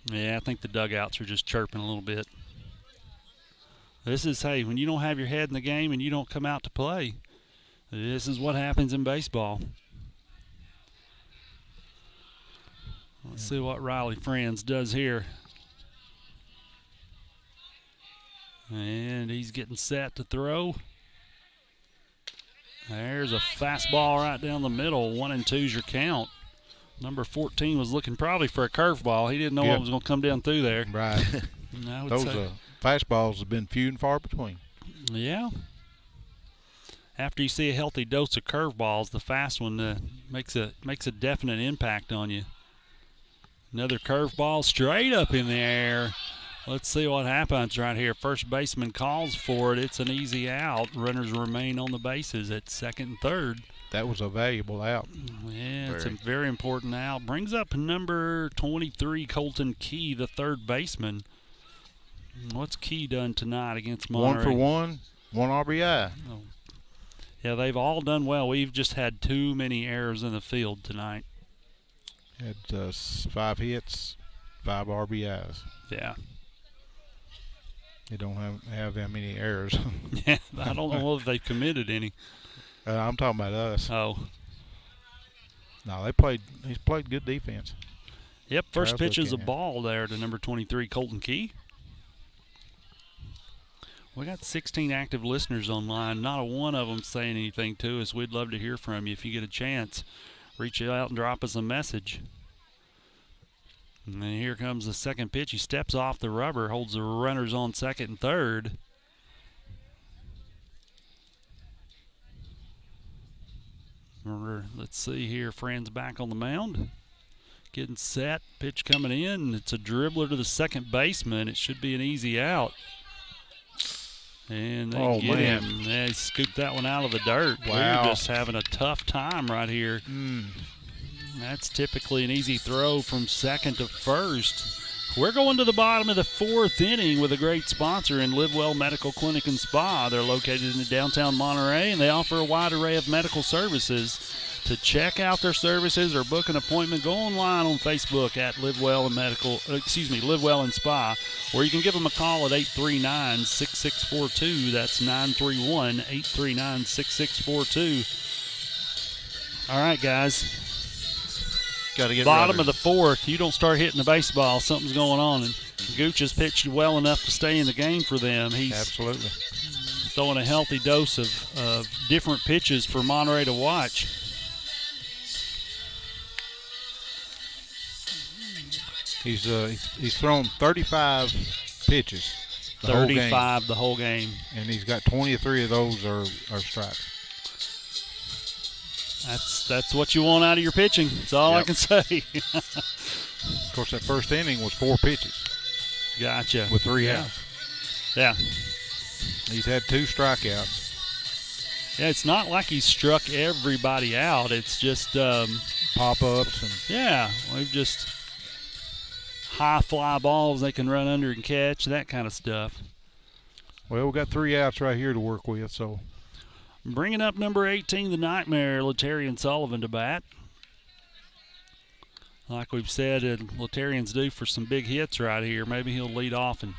Yeah, I think the dugouts are just chirping a little bit. This is, hey, when you don't have your head in the game and you don't come out to play, this is what happens in baseball. Let's see what Riley Franz does here. And he's getting set to throw. There's a fastball right down the middle. 1-2's your count. Number 14 was looking probably for a curveball. He didn't know what was going to come down through there. Right. Those fastballs have been few and far between. Yeah. After you see a healthy dose of curveballs, the fast one makes a definite impact on you. Another curveball straight up in the air. Let's see what happens right here. First baseman calls for it. It's an easy out. Runners remain on the bases at second and third. That was a valuable out. Yeah, it's a very important out. Brings up number 23, Colton Key, the third baseman. What's Key done tonight against Monterey? 1 for 1 RBI. Oh. Yeah, they've all done well. We've just had too many errors in the field tonight. Had 5 hits, 5 RBIs. Yeah. They don't have that many errors. Yeah, I don't know if they've committed any. I'm talking about us. Oh. No, he's played good defense. Yep, first pitch is a ball there to number 23, Colton Key. We got 16 active listeners online. Not a one of them saying anything to us. We'd love to hear from you. If you get a chance, reach out and drop us a message. And then here comes the second pitch. He steps off the rubber, holds the runners on second and third. Let's see here. Franz back on the mound. Getting set. Pitch coming in. It's a dribbler to the second baseman. It should be an easy out. And they get him. They scooped that one out of the dirt. Wow. We're just having a tough time right here. That's typically an easy throw from second to first. We're going to the bottom of the fourth inning with a great sponsor in Live Well Medical Clinic and Spa. They're located in downtown Monterey, and they offer a wide array of medical services. To check out their services or book an appointment, go online on Facebook at Live Well and Spa, or you can give them a call at 839-6642. That's 931-839-6642. All right, guys. Got to get bottom of the fourth. You don't start hitting the baseball, something's going on. And Gooch has pitched well enough to stay in the game for them. He's absolutely throwing a healthy dose of different pitches for Monterey to watch. He's thrown 35 pitches. The whole game. And he's got 23 of those are strikes. That's what you want out of your pitching. That's all I can say. Of course, that first inning was 4 pitches. Gotcha. With 3 outs. Yeah. He's had 2 strikeouts. Yeah, it's not like he's struck everybody out. It's just pop-ups. We've just high fly balls they can run under and catch, that kind of stuff. Well, we got 3 outs right here to work with, so. Bringing up number 18, the Nightmare, Latarian Sullivan to bat. Like we've said, Latarian's due for some big hits right here. Maybe he'll lead off and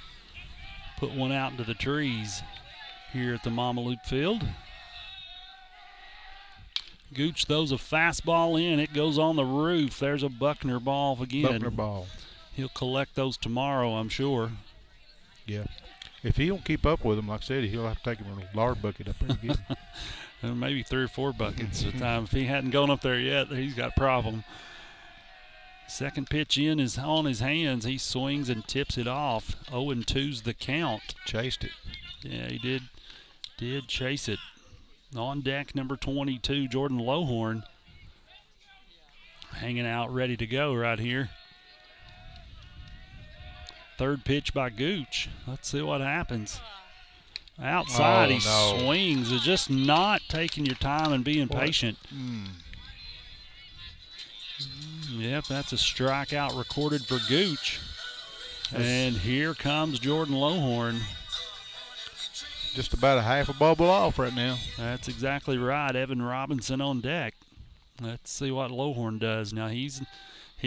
put one out into the trees here at the Mama Loop Field. Gooch throws a fastball in. It goes on the roof. There's a Buckner ball again. Buckner ball. He'll collect those tomorrow, I'm sure. Yeah. If he don't keep up with him, like I said, he'll have to take him in a lard bucket up there and get him. maybe 3 or 4 buckets at a time. If he hadn't gone up there yet, he's got a problem. Second pitch in is on his hands. He swings and tips it off. 0-2's the count. Chased it. Yeah, he did chase it. On deck, number 22, Jordan Lohorn. Hanging out, ready to go right here. Third pitch by Gooch. Let's see what happens. Outside, he swings. It's just not taking your time and being patient. Yep, that's a strikeout recorded for Gooch. And here comes Jordan Lohorn. Just about a half a bubble off right now. That's exactly right. Evan Robinson on deck. Let's see what Lohorn does. Now he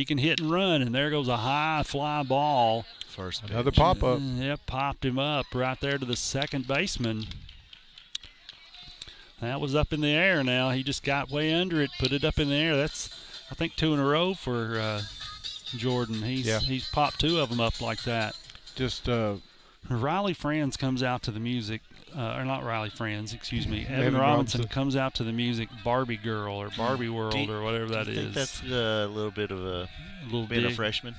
can hit and run, and there goes a high fly ball. First pitch. Another pop-up. Yep, popped him up right there to the second baseman. That was up in the air now. He just got way under it, put it up in the air. That's, I think, 2 in a row for Jordan. He's popped 2 of them up like that. Just Riley Franz comes out to the music. Or not Riley Franz, excuse me. Evan Robinson comes out to the music Barbie Girl or Barbie World or whatever that is. I think that's a little bit of a being a freshman.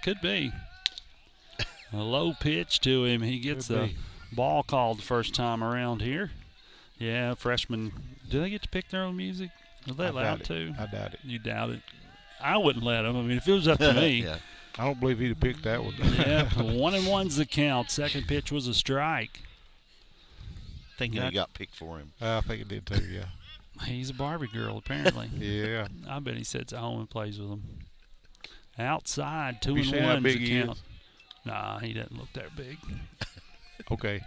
Could be. A low pitch to him. He gets a ball called the first time around here. Yeah, freshmen. Do they get to pick their own music? Are they allowed to? I doubt it. You doubt it? I wouldn't let them. I mean, if it was up to me. Yeah. I don't believe he'd have picked that one. Yeah, 1-1's the count. Second pitch was a strike. Thinking he got picked for him. I think it did too, yeah. He's a Barbie girl, apparently. Yeah. I bet he sits at home and plays with them. Outside, You see how 2-1's big the he count. is? Nah, he doesn't look that big. Okay.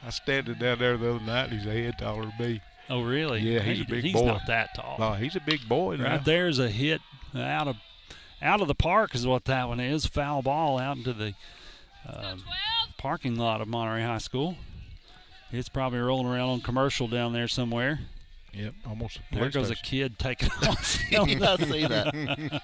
I standing down there the other night, and he's a head taller than me. Oh, really? Yeah, he's a big boy. He's not that tall. No, he's a big boy now. Right there's a hit out of the park is what that one is. Foul ball out into the parking lot of Monterey High School. It's probably rolling around on commercial down there somewhere. Yep, almost a There goes a kid taking off. I see that.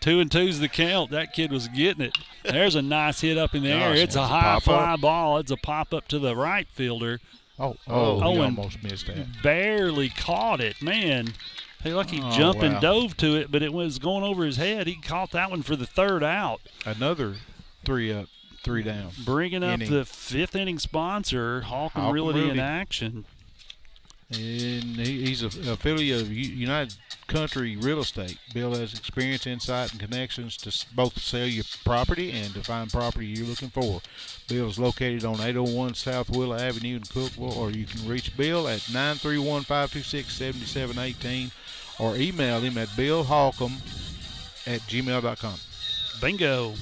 2-2's the count. That kid was getting it. There's a nice hit up in the air. It's a high pop-up. fly ball. It's a pop up to the right fielder. He and almost missed that. Barely caught it, man. Hey, look, he jumped and dove to it, but it was going over his head. He caught that one for the third out. Another 3 up, 3 down. Bringing up the 5th inning sponsor, Holcomb Realty in action. And he's an affiliate of United Country Real Estate. Bill has experience, insight, and connections to both sell your property and to find property you're looking for. Bill is located on 801 South Willow Avenue in Cookville, or you can reach Bill at 931-526-7718 or email him at billholcomb@gmail.com. Bingo.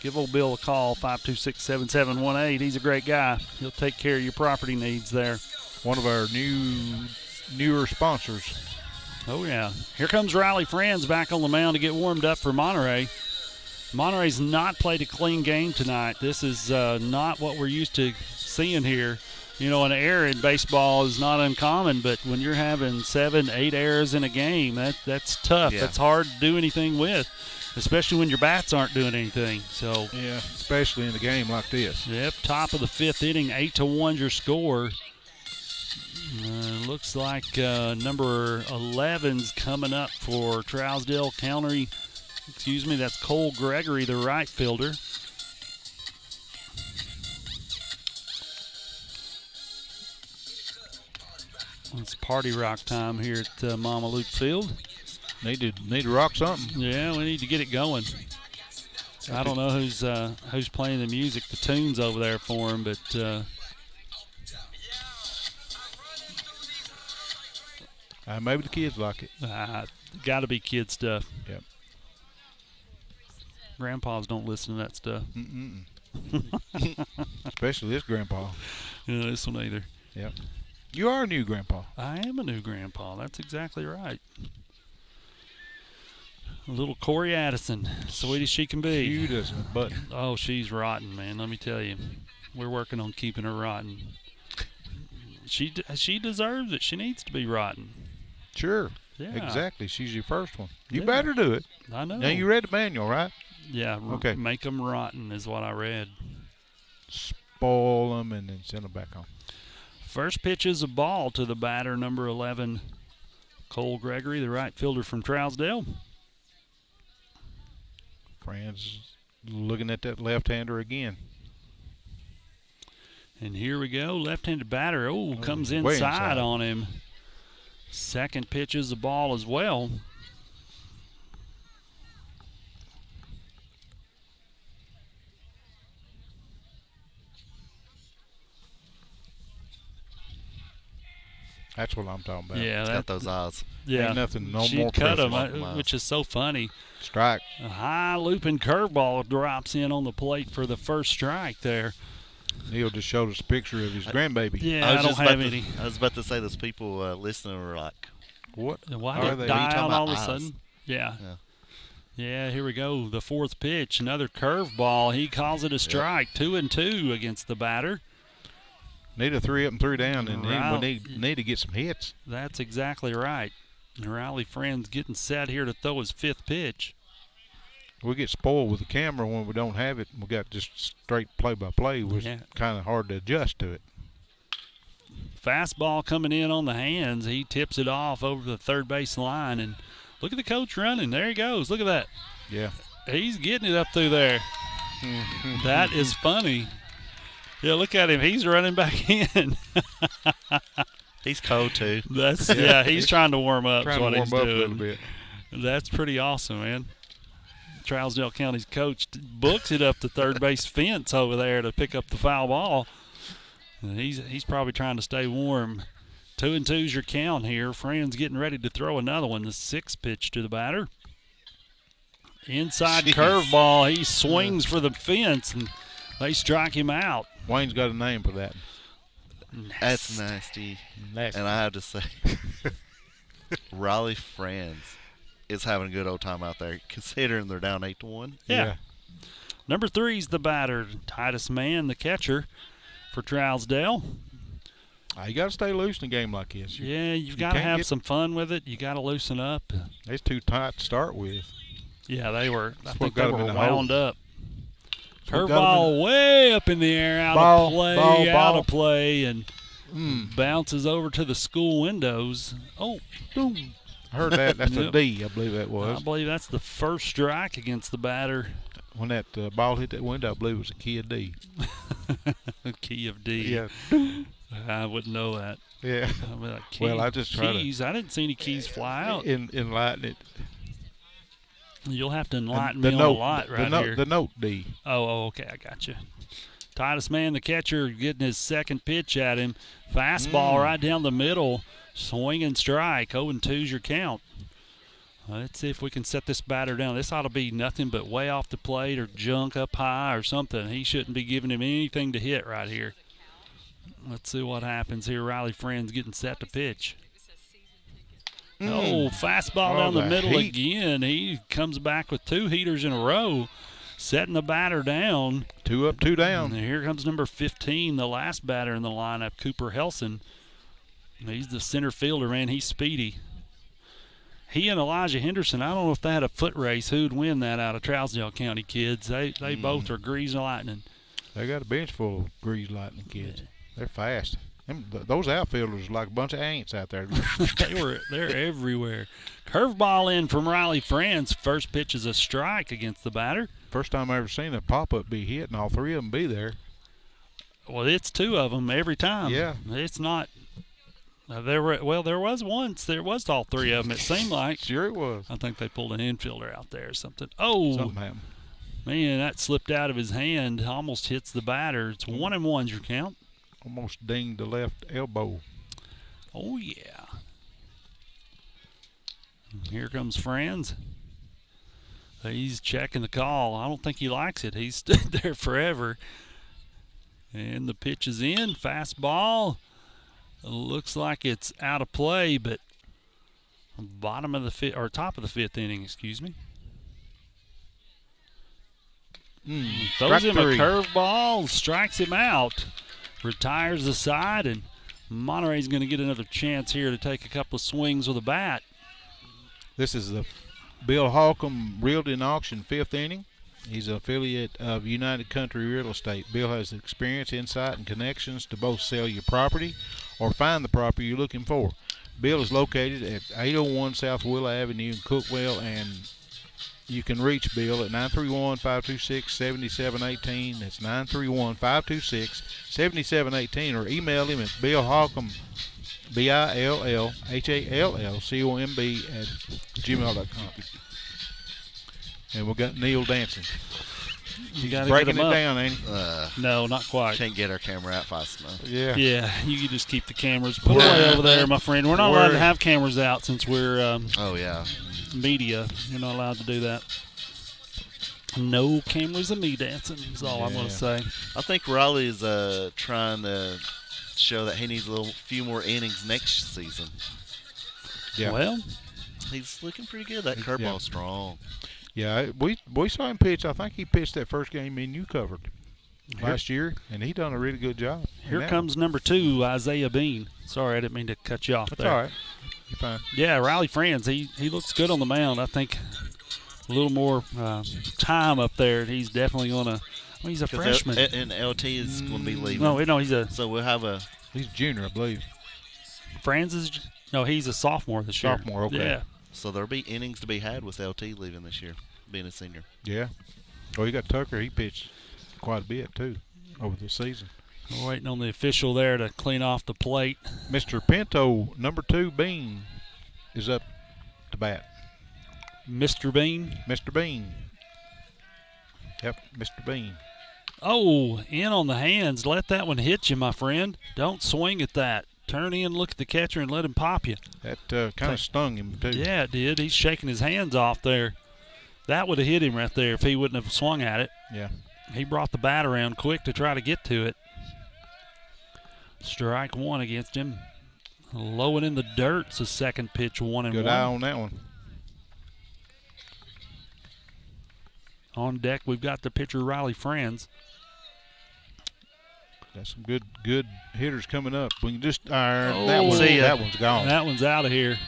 Give old Bill a call, 526-7718. He's a great guy. He'll take care of your property needs there. One of our newer sponsors. Oh, yeah. Here comes Riley Franz back on the mound to get warmed up for Monterey. Monterey's not played a clean game tonight. This is not what we're used to seeing here. You know, an error in baseball is not uncommon, but when you're having 7, 8 errors in a game, that's tough. Yeah. That's hard to do anything with, especially when your bats aren't doing anything. So, yeah, especially in a game like this. Yep, top of the 5th inning, 8-1 your score. Looks like number 11's coming up for Trousdale County. Excuse me, that's Cole Gregory, the right fielder. It's party rock time here at Mama Luke Field. Need to rock something. Yeah, we need to get it going. I don't know who's playing the music, the tunes over there for him, but maybe the kids like it. Got to be kid stuff. Yep. Grandpas don't listen to that stuff. Especially this grandpa. Yeah, this one either. Yep. You are a new grandpa. I am a new grandpa. That's exactly right. Little Corey Addison, sweet as she can be. Cute as a button. Oh, she's rotten, man. Let me tell you. We're working on keeping her rotten. She deserves it. She needs to be rotten. Sure. Yeah. Exactly. She's your first one. You Yeah. better do it. I know. Now, you read the manual, right? Yeah. Okay. Make them rotten is what I read. Spoil them and then send them back home. First pitch is a ball to the batter, number 11, Cole Gregory, the right fielder from Trousdale. Fran's looking at that left-hander again. And here we go, left-handed batter. Oh, comes way inside inside. on him. Second pitch is a ball as well. That's what I'm talking about. Yeah, He's that, got those eyes. yeah. Ain't nothing, no She more cut pressure. him, Miles. which is so funny. Strike. A high looping curveball drops in on the plate for the first strike there. Neil just showed us a picture of his grandbaby. Yeah, I don't have any. I was about to say, those people listening were like, What? Why are did they? it die talking out about all of a eyes? sudden? Yeah. Yeah. Yeah, here we go. The fourth pitch, another curveball. He calls it a strike. 2-2 against the batter. Need a 3 up and 3 down, and then Right. we need to get some hits. That's exactly right. Riley Friend's getting set here to throw his fifth pitch. We get spoiled with the camera when we don't have it. We got just straight play-by-play. It was Yeah. kind of hard to adjust to it. Fastball coming in on the hands. He tips it off over the third base line. And look at the coach running. There he goes. Look at that. Yeah. He's getting it up through there. That is funny. Yeah, look at him. He's running back in. he's cold too. That's he's trying to warm up. Trying That's to what warm up he's a little doing. bit. That's pretty awesome, man. Trousdale County's coach books it up the third base fence over there to pick up the foul ball. And he's probably trying to stay warm. 2-2's your count here. Friend's getting ready to throw another one. The sixth pitch to the batter. Inside Jeez. curveball. He swings for the fence, and they strike him out. Wayne's got a name for that. That's nasty. And I have to say, Raleigh Friends is having a good old time out there, considering they're down 8-1. Yeah. Number 3's the batter, Titus Mann, the catcher for Trousdale. You got to stay loose in a game like this. Yeah, you've got to can't have get- some fun with it. You got to loosen up. It's too tight to start with. Yeah, they were. I what think they got 'em were in the hole. wound up. what got 'em Curveball way up in the air, out Ball, of play, ball, out ball. of play, and bounces over to the school windows. Oh, boom. I heard that. That's Yep. a D, I believe that I was. believe that's the first strike against the batter. When that ball hit that window, I believe it was a key of D. Key of D. I wouldn't know that. Yeah. I mean, like Well, I just try to- keys. I didn't see any keys fly out. Enlighten it. You'll have to enlighten The me note, on a lot the right note, here. The note D. Oh, okay, I got you. Titus Mann, the catcher, getting his second pitch at him. Fastball right down the middle, swing and strike. 0-2's your count. Let's see if we can set this batter down. This ought to be nothing but way off the plate or junk up high or something. He shouldn't be giving him anything to hit right here. Let's see what happens here. Riley Friend's getting set to pitch. Oh, fastball down the the middle heat. again. He comes back with 2 heaters in a row, setting the batter down. 2 up, 2 And down. here comes number 15, the last batter in the lineup, Cooper Helson. He's the center fielder, man. He's speedy. He and Elijah Henderson, I don't know if they had a foot race, who'd win that out of Trousdale County kids. They both are grease lightning. They got a bench full of Grease Lightning kids. They're fast. Those outfielders are like a bunch of ants out there. They're everywhere. Curveball in from Riley Friends. First pitch is a strike against the batter. First time I ever seen a pop-up be hit and all 3 of them be there. Well, it's 2 of them every time. Yeah. It's not. There was once. There was all 3 of them. It seemed like. Sure it was. I think they pulled an infielder out there or something. Oh, Something happened. man, that slipped out of his hand. Almost hits the batter. It's 1-1's your count. Almost dinged the left elbow. Oh, yeah. Here comes Franz. He's checking the call. I don't think he likes it. He's stood there forever. And the pitch is in. Fastball. Looks like it's out of play, but bottom of the fifth, or top of the 5th inning, excuse me. Throws him a 3. curveball, strikes him out, retires the side, and Monterey's going to get another chance here to take a couple of swings with a bat. This is the Bill Holcomb reeled in auction 5th inning. He's an affiliate of United Country Real Estate. Bill has experience, insight, and connections to both sell your property or find the property you're looking for. Bill is located at 801 South Willow Avenue in Cookville, and you can reach Bill at 931-526-7718. That's 931-526-7718, or email him at billholcomb, BILLHALLCOMB@gmail.com. And we got Neil dancing. You got to Breaking get him it up. down, ain't he? No, not quite. Can't get our camera out fast enough. Yeah. Yeah, you can just keep the cameras put away over there, my friend. We're not allowed to have cameras out since we're Oh, yeah. media. You're not allowed to do that. No cameras of me dancing is all I'm going to say. I think Raleigh's trying to show that he needs a few more innings next season. Yeah. Well, He's looking pretty good. That curveball's strong. Yeah, we saw him pitch. I think he pitched that first game me and you covered last year, and he done a really good job. Here comes number 2, Isaiah Bean. Sorry, I didn't mean to cut you off That's there. all right. You're fine. Yeah, Riley Franz, he looks good on the mound. I think a little more time up there. He's definitely going to – he's a freshman. And LT is going to be leaving. No, he's a – So we'll have a – He's a junior, I believe. Franz is – no, he's a sophomore this year. Sophomore, okay. Yeah. So there'll be innings to be had with LT leaving this year, being a senior. Yeah. Oh, you got Tucker. He pitched quite a bit, too, over the season. We're waiting on the official there to clean off the plate. Mr. Pinto, number 2, Bean, is up to bat. Mr. Bean. Mr. Bean. Yep, Mr. Bean. Oh, in on the hands. Let that one hit you, my friend. Don't swing at that. Turn in, look at the catcher, and let him pop you. That kind of stung him, too. Yeah, it did. He's shaking his hands off there. That would have hit him right there if he wouldn't have swung at it. Yeah. He brought the bat around quick to try to get to it. Strike 1 against him. Low and in the dirt. It's the second pitch, 1-1. Good eye on that one. On deck, we've got the pitcher, Riley Franz. Got some good hitters coming up. We can just that one's gone. That one's out of here.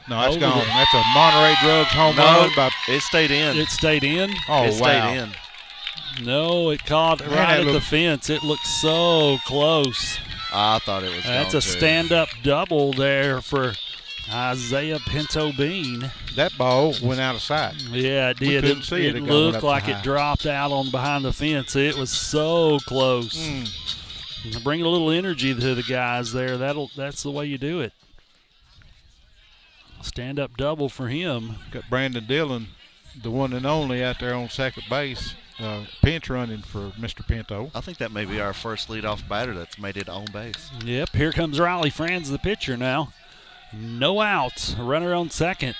No, that's gone. That's a Monterey Drugs home run. It stayed in. It stayed in? Oh, it stayed in. No, it caught right at the fence. It looked so close. I thought it was That's a stand-up double there for Isaiah Pinto Bean. That ball went out of sight. Yeah, it did. Couldn't see it. It It got looked up like high. it dropped out on behind the fence. It was so close. Bring a little energy to the guys there. That's the way you do it. Stand-up double for him. Got Brandon Dillon, the one and only, out there on second base, pinch running for Mr. Pinto. I think that may be our first leadoff batter that's made it on base. Yep, here comes Riley Franz, the pitcher now. No outs. A runner on second.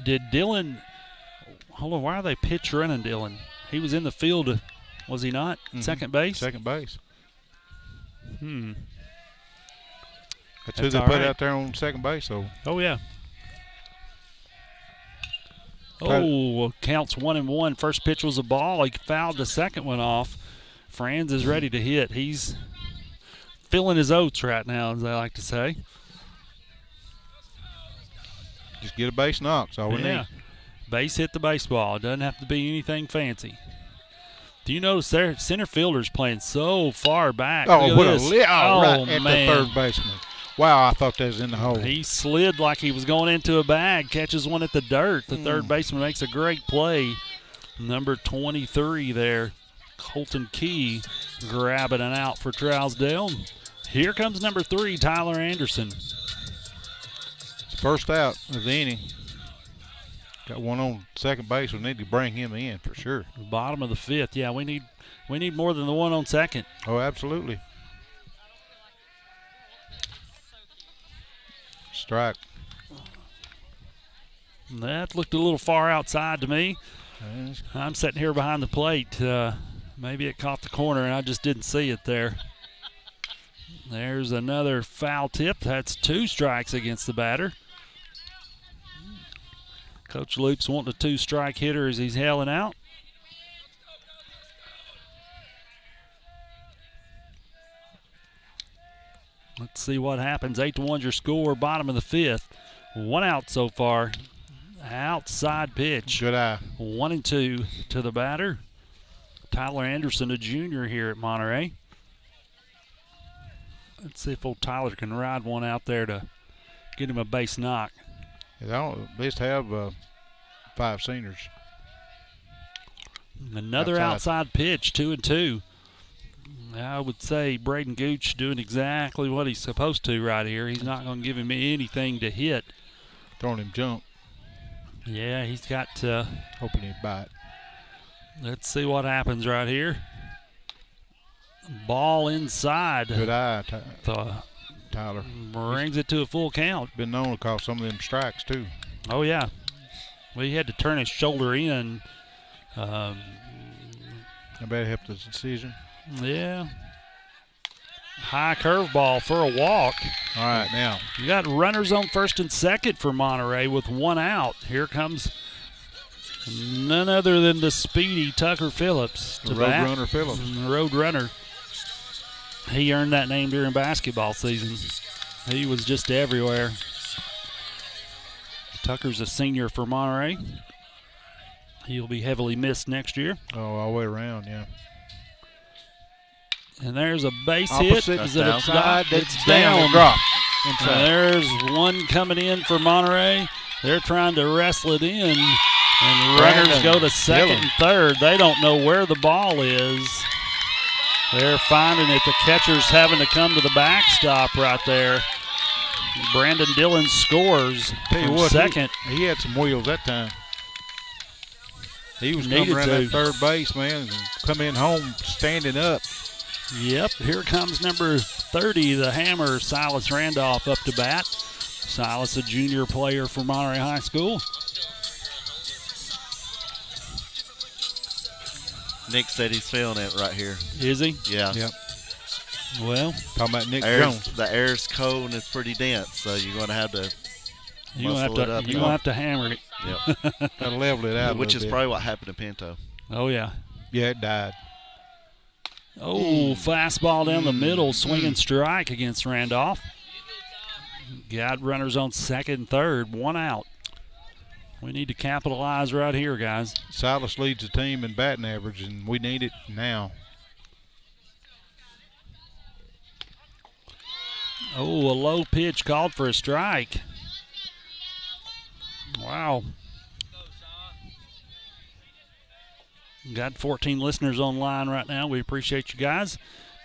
Did Dillon – hold on, why are they pitch running Dillon? He was in the field, was he not? Second base? Second base. That's who That's they all put right. out there on second base, so. Oh, yeah. Oh, counts 1-1. First pitch was a ball. He fouled the second one off. Franz is ready to hit. He's filling his oats right now, as they like to say. Just get a base knock. That's all we need. Base hit the baseball. It doesn't have to be anything fancy. Do you notice their center fielder's playing so far back? Oh, Look what at a this. right at man. the third baseman. Wow, I thought that was in the hole. He slid like he was going into a bag, catches one at the dirt. The third baseman makes a great play. Number 23 there, Colton Key, grabbing an out for Trousdale. Here comes number 3, Tyler Anderson. First out of the inning. Got one on second base. We need to bring him in for sure. Bottom of the 5th. Yeah, we need more than the one on second. Oh, absolutely. Strike. That looked a little far outside to me. I'm sitting here behind the plate. Maybe it caught the corner and I just didn't see it there. There's another foul tip. That's 2 strikes against the batter. Coach Loop's wanting a 2-strike hitter as he's hailing out. Let's see what happens. 8-1's your score, bottom of the 5th. 1 out so far. Outside pitch. Good eye. 1-2 to the batter. Tyler Anderson, a junior here at Monterey. Let's see if old Tyler can ride one out there to get him a base knock. They don't at least have 5 seniors. Another outside pitch, 2-2. I would say Braden Gooch doing exactly what he's supposed to right here. He's not going to give him anything to hit. Throwing him jump. Yeah, he's got hoping he'd bite. Let's see what happens right here. Ball inside. Good eye, Tyler. Brings it to a full count. Been known to call some of them strikes, too. Oh, yeah. Well, he had to turn his shoulder in. I bet it helped the decision. Yeah. High curveball for a walk. All right, now. You got runners on first and second for Monterey with 1 out. Here comes none other than the speedy Tucker Phillips. The Roadrunner Phillips. Roadrunner. He earned that name during basketball season. He was just everywhere. Tucker's a senior for Monterey. He'll be heavily missed next year. Oh, all the way around, yeah. And there's a base Opposite hit. Is it outside? It's down. down. Drop. And there's one coming in for Monterey. They're trying to wrestle it in. And runners go to second and third. They don't know where the ball is. They're finding it. The catcher's having to come to the backstop right there. Brandon Dillon scores from second. He had some wheels that time. He was Needed coming around to. that third base, man, and come in home standing up. Yep, here comes number 30, the hammer, Silas Randolph, up to bat. Silas, a junior player for Monterey High School. Nick said he's feeling it right here. Is he? Yeah. Yep. Well, talking about Nick Jones. The air's cold and it's pretty dense, so you're going to have to have to hammer it. Yep. Gotta level it out. Which is probably what happened to Pinto. Oh, yeah. Yeah, it died. Oh, fastball down the middle, swinging strike against Randolph. Got runners on second and third, 1 out. We need to capitalize right here, guys. Silas leads the team in batting average, and we need it now. Oh, a low pitch called for a strike. Wow. Got 14 listeners online right now. We appreciate you guys.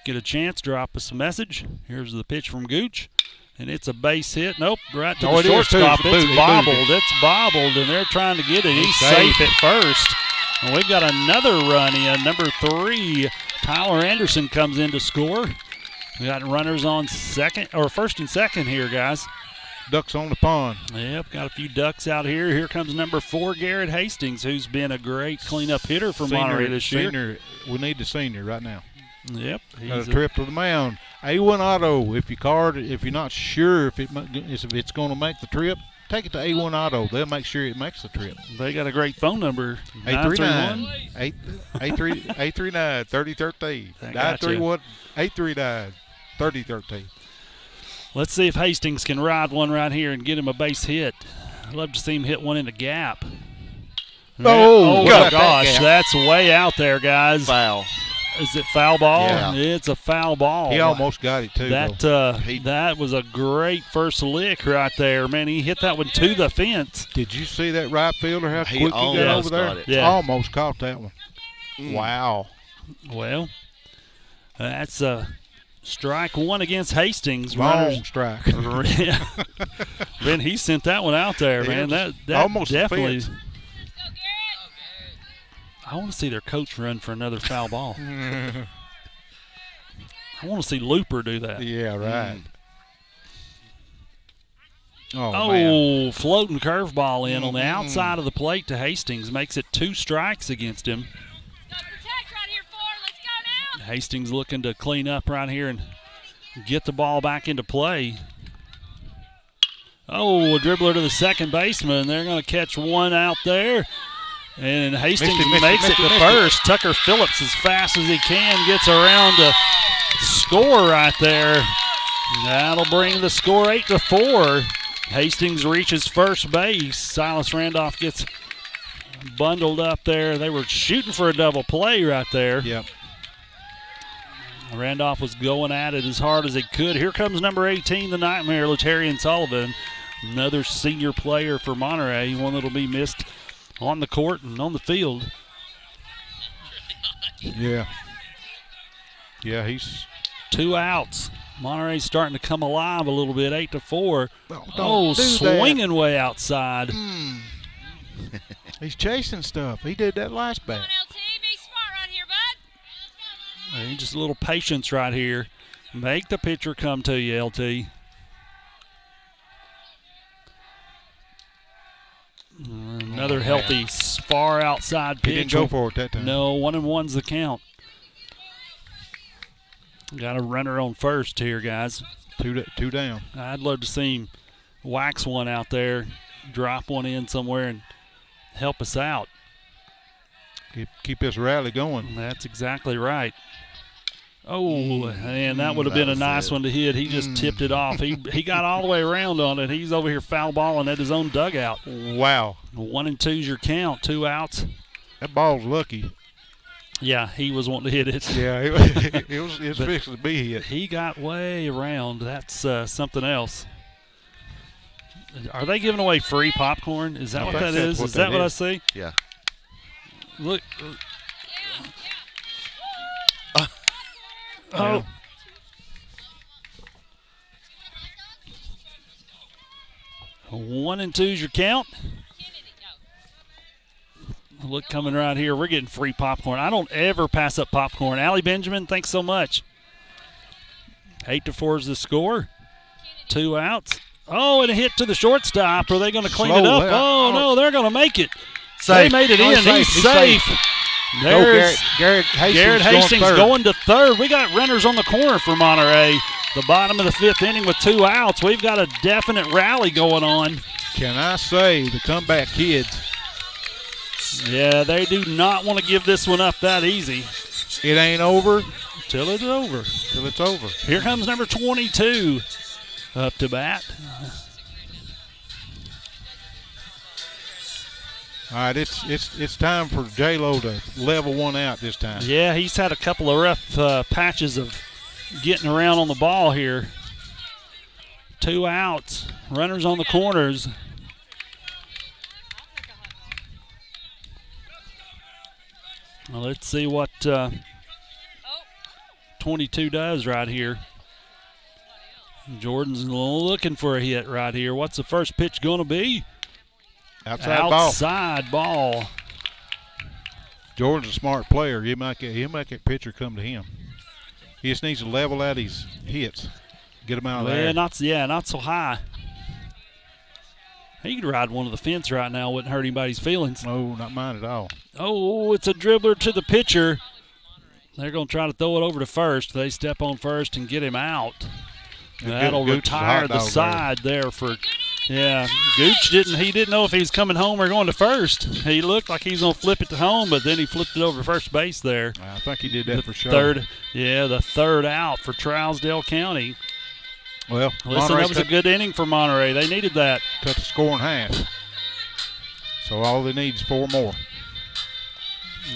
Get a chance, drop us a message. Here's the pitch from Gooch. And it's a base hit. Nope, right to the shortstop. It's bobbled. It's bobbled, and they're trying to get it. He's safe at first. And we've got another run in. Number 3, Tyler Anderson comes in to score. We got runners on first and second here, guys. Ducks on the pond. Yep, got a few ducks out here. Here comes number 4, Garrett Hastings, who's been a great cleanup hitter for Monterey this year. We need the senior right now. Yep. Got a trip to the mound. A1 Auto, if you're not sure if it's going to make the trip, take it to A1 Auto. They'll make sure it makes the trip. They got a great phone number. 839-3013. 839-3013. Let's see if Hastings can ride one right here and get him a base hit. I'd love to see him hit one in the gap. Oh my gosh, that's way out there, guys. Foul. Is it foul ball? Yeah. It's a foul ball. He almost got it, too. That was a great first lick right there. Man, he hit that one to the fence. Did you see that right fielder, how quick he got over there? Yeah. Almost caught that one. Wow. Well, that's strike 1 against Hastings. Long strike. Man, he sent that one out there, man. That almost definitely. I want to see their coach run for another foul ball. I want to see Looper do that. Yeah, right. Man. Floating curveball in on the outside of the plate to Hastings. Makes it 2 strikes against him. Hastings looking to clean up right here and get the ball back into play. A dribbler to the second baseman. They're going to catch one out there. And Hastings makes it to first. Tucker Phillips, as fast as he can, gets around to score right there. That'll bring the score 8-4. Hastings reaches first base. Silas Randolph gets bundled up there. They were shooting for a double play right there. Yep. Randolph was going at it as hard as he could. Here comes number 18, the Nightmare, Latarian Sullivan. Another senior player for Monterey, one that will be missed on the court and on the field. Yeah. Yeah, he's 2 outs. Monterey's starting to come alive a little bit, 8-4. Don't do swinging that. way outside. He's chasing stuff. He did that last bat. Come on, LT. Be smart right here, bud. Just a little patience right here. Make the pitcher come to you, LT. Another healthy, far outside pitch. He didn't go for it that time. No, 1-1's the count. Got a runner on first here, guys. Two down. I'd love to see him wax one out there, drop one in somewhere, and help us out. Keep this rally going. That's exactly right. Oh, and that would have been a nice one to hit. He just tipped it off. He got all the way around on it. He's over here foul balling at his own dugout. Wow. 1-2's your count, 2 outs. That ball's lucky. Yeah, he was wanting to hit it. Yeah, it was fixing to be hit. He got way around. That's something else. Are they giving away free popcorn? Is that what that is? Is that what I see? Yeah. Look. Oh. 1-2's your count. Look, coming right here. We're getting free popcorn. I don't ever pass up popcorn. Allie Benjamin, thanks so much. 8-4 is the score. 2 outs. Oh, and a hit to the shortstop. Are they going to clean it up? Oh, no, they're going to make it. Safe. They made it in. He's safe. There's Garrett Hastings going to third. We got runners on the corner for Monterey. The bottom of the 5th inning with 2 outs. We've got a definite rally going on. Can I say the comeback kids? Yeah, they do not want to give this one up that easy. It ain't over Till it's over. till it's over. Here comes number 22 up to bat. All right, it's time for J-Lo to level one out this time. Yeah, he's had a couple of rough patches of getting around on the ball here. 2 outs. Runners on the corners. Well, let's see what 22 does right here. Jordan's looking for a hit right here. What's the first pitch going to be? Outside ball. Jordan's a smart player. He'll make that pitcher come to him. He just needs to level out his hits. Get him out of there. Not so high. He could ride one of the fence right now. Wouldn't hurt anybody's feelings. No, not mine at all. Oh, it's a dribbler to the pitcher. They're going to try to throw it over to first. They step on first and get him out. That'll retire the side there for, Gooch didn't know if he was coming home or going to first. He looked like he was going to flip it to home, but then he flipped it over to first base there. I think he did that for sure. The third out for Trousdale County. Well, listen, that was a good inning for Monterey. They needed that. Cut the score in half. So all they need is 4 more.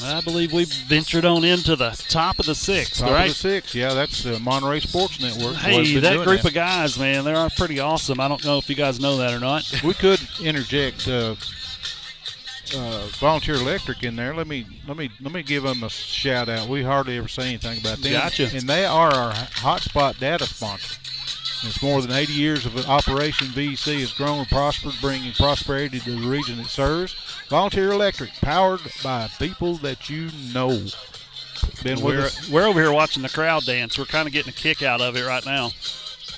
I believe we've ventured on into the top of the 6th, Top right? of the 6th, yeah. That's the Monterey Sports Network. Hey, that group of guys, man, they are pretty awesome. I don't know if you guys know that or not. We could interject Volunteer Electric in there. Let me give them a shout out. We hardly ever say anything about them. Gotcha. And they are our hotspot data sponsor. It's more than 80 years of operation. VEC has grown and prospered, bringing prosperity to the region it serves. Volunteer Electric, powered by people that you know. We're over here watching the crowd dance. We're kind of getting a kick out of it right now.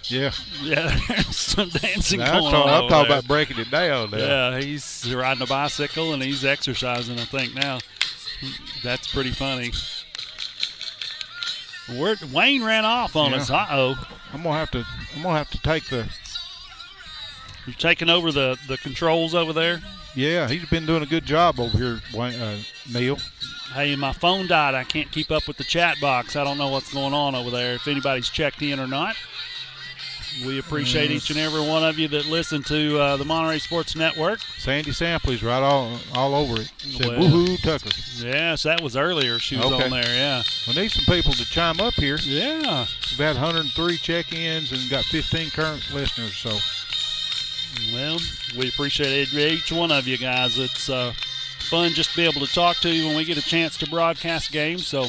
Yeah. Yeah, there's some dancing Now, going on. I'm talking about breaking it down now. Yeah, he's riding a bicycle and he's exercising, I think, now. That's pretty funny. Wayne ran off on us. Uh-oh. I'm gonna have to take the. You're taking over the controls over there? Yeah, he's been doing a good job over here, Neil. Hey, my phone died. I can't keep up with the chat box. I don't know what's going on over there, if anybody's checked in or not. We appreciate each and every one of you that listen to the Monterey Sports Network. Sandy Sampley's right all over it. Said, Well, woohoo, Tucker. Yes, that was earlier. She was on there, yeah. We need some people to chime up here. Yeah. We've had 103 check-ins and got 15 current listeners, so. Well, we appreciate each one of you guys. It's fun just to be able to talk to you when we get a chance to broadcast games, so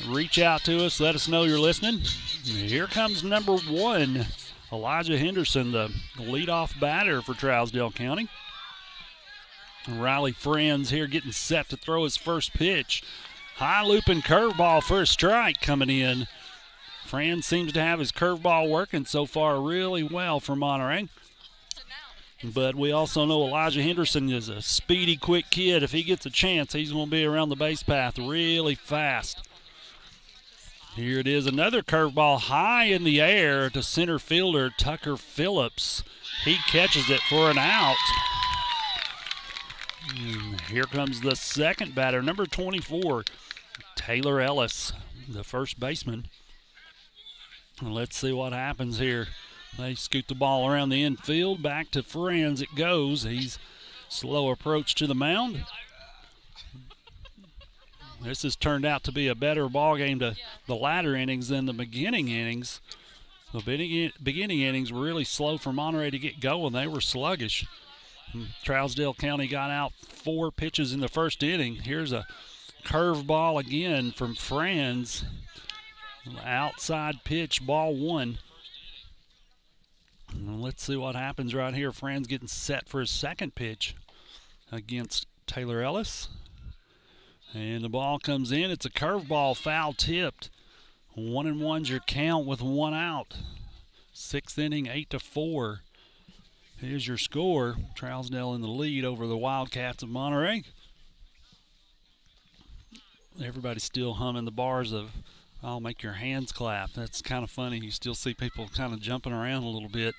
reach out to us. Let us know you're listening. Here comes number 1, Elijah Henderson, the leadoff batter for Trousdale County. Riley Friends here getting set to throw his first pitch. High looping curveball for a strike coming in. Friends seems to have his curveball working so far really well for Monterey. But we also know Elijah Henderson is a speedy, quick kid. If he gets a chance, he's going to be around the base path really fast. Here it is, another curveball high in the air to center fielder Tucker Phillips. He catches it for an out. Here comes the second batter, number 24, Taylor Ellis, the first baseman. Let's see what happens here. They scoot the ball around the infield. Back to Friends it goes. He's slow approach to the mound. This has turned out to be a better ball game to the latter innings than the beginning innings. The beginning innings were really slow for Monterey to get going. They were sluggish. Trousdale County got out 4 pitches in the first inning. Here's a curveball again from Friends. Outside pitch, ball 1. Let's see what happens right here. Friends getting set for his second pitch against Taylor Ellis. And the ball comes in. It's a curveball, foul tipped. 1-1's your count with 1 out. 6th inning, 8-4. Here's your score. Trousdale in the lead over the Wildcats of Monterey. Everybody's still humming the bars of "I'll make your hands clap." That's kind of funny. You still see people kind of jumping around a little bit.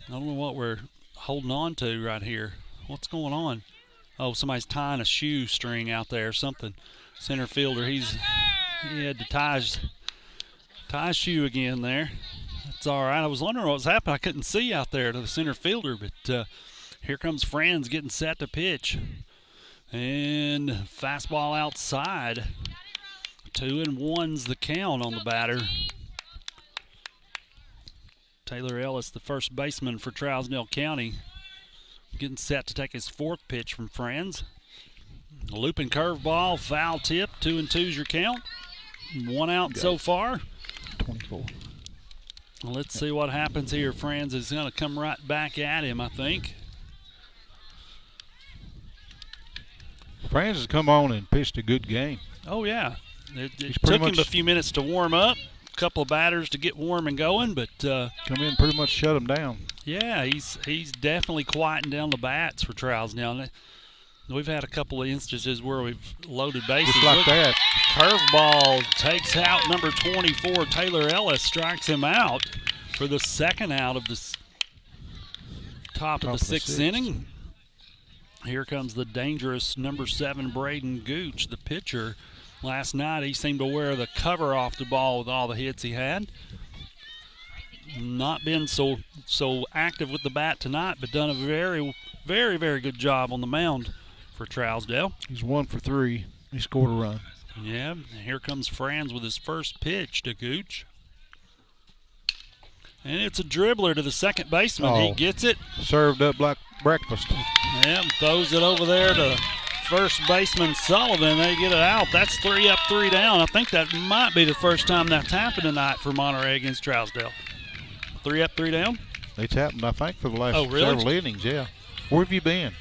I don't know what we're holding on to right here. What's going on? Oh, somebody's tying a shoestring out there or something. Center fielder, he had to tie his shoe again there. That's all right. I was wondering what was happening. I couldn't see out there to the center fielder, but here comes Friends getting set to pitch. And fastball outside. 2-1's the count on the batter. Taylor Ellis, the first baseman for Trousdale County, getting set to take his 4th pitch from Friends. A looping curveball, foul tip. 2-2's your count. 1 out so far. 24. Let's see what happens here. Friends is going to come right back at him, I think. Friends has come on and pitched a good game. Oh, yeah. It took him a few minutes to warm up. A couple of batters to get warm and going, but come in and pretty much shut him down. Yeah, he's definitely quieting down the bats for Trousdale. We've had a couple of instances where we've loaded bases. Just like that. Curveball takes out number 24, Taylor Ellis, strikes him out for the second out of the top of the 6th inning. Here comes the dangerous number 7, Braden Gooch, the pitcher. Last night he seemed to wear the cover off the ball with all the hits he had. Not been so active with the bat tonight, but done a very, very, very good job on the mound for Trousdale. He's 1 for 3. He scored a run. Yeah, here comes Franz with his first pitch to Gooch. And it's a dribbler to the second baseman. He gets it. Served up like breakfast. Yeah, throws it over there to first baseman Sullivan. They get it out. That's 3 up, 3 down. I think that might be the first time that's happened tonight for Monterey against Trousdale. 3 up, 3 down? It's happened, I think, for the last several innings, yeah. Where have you been?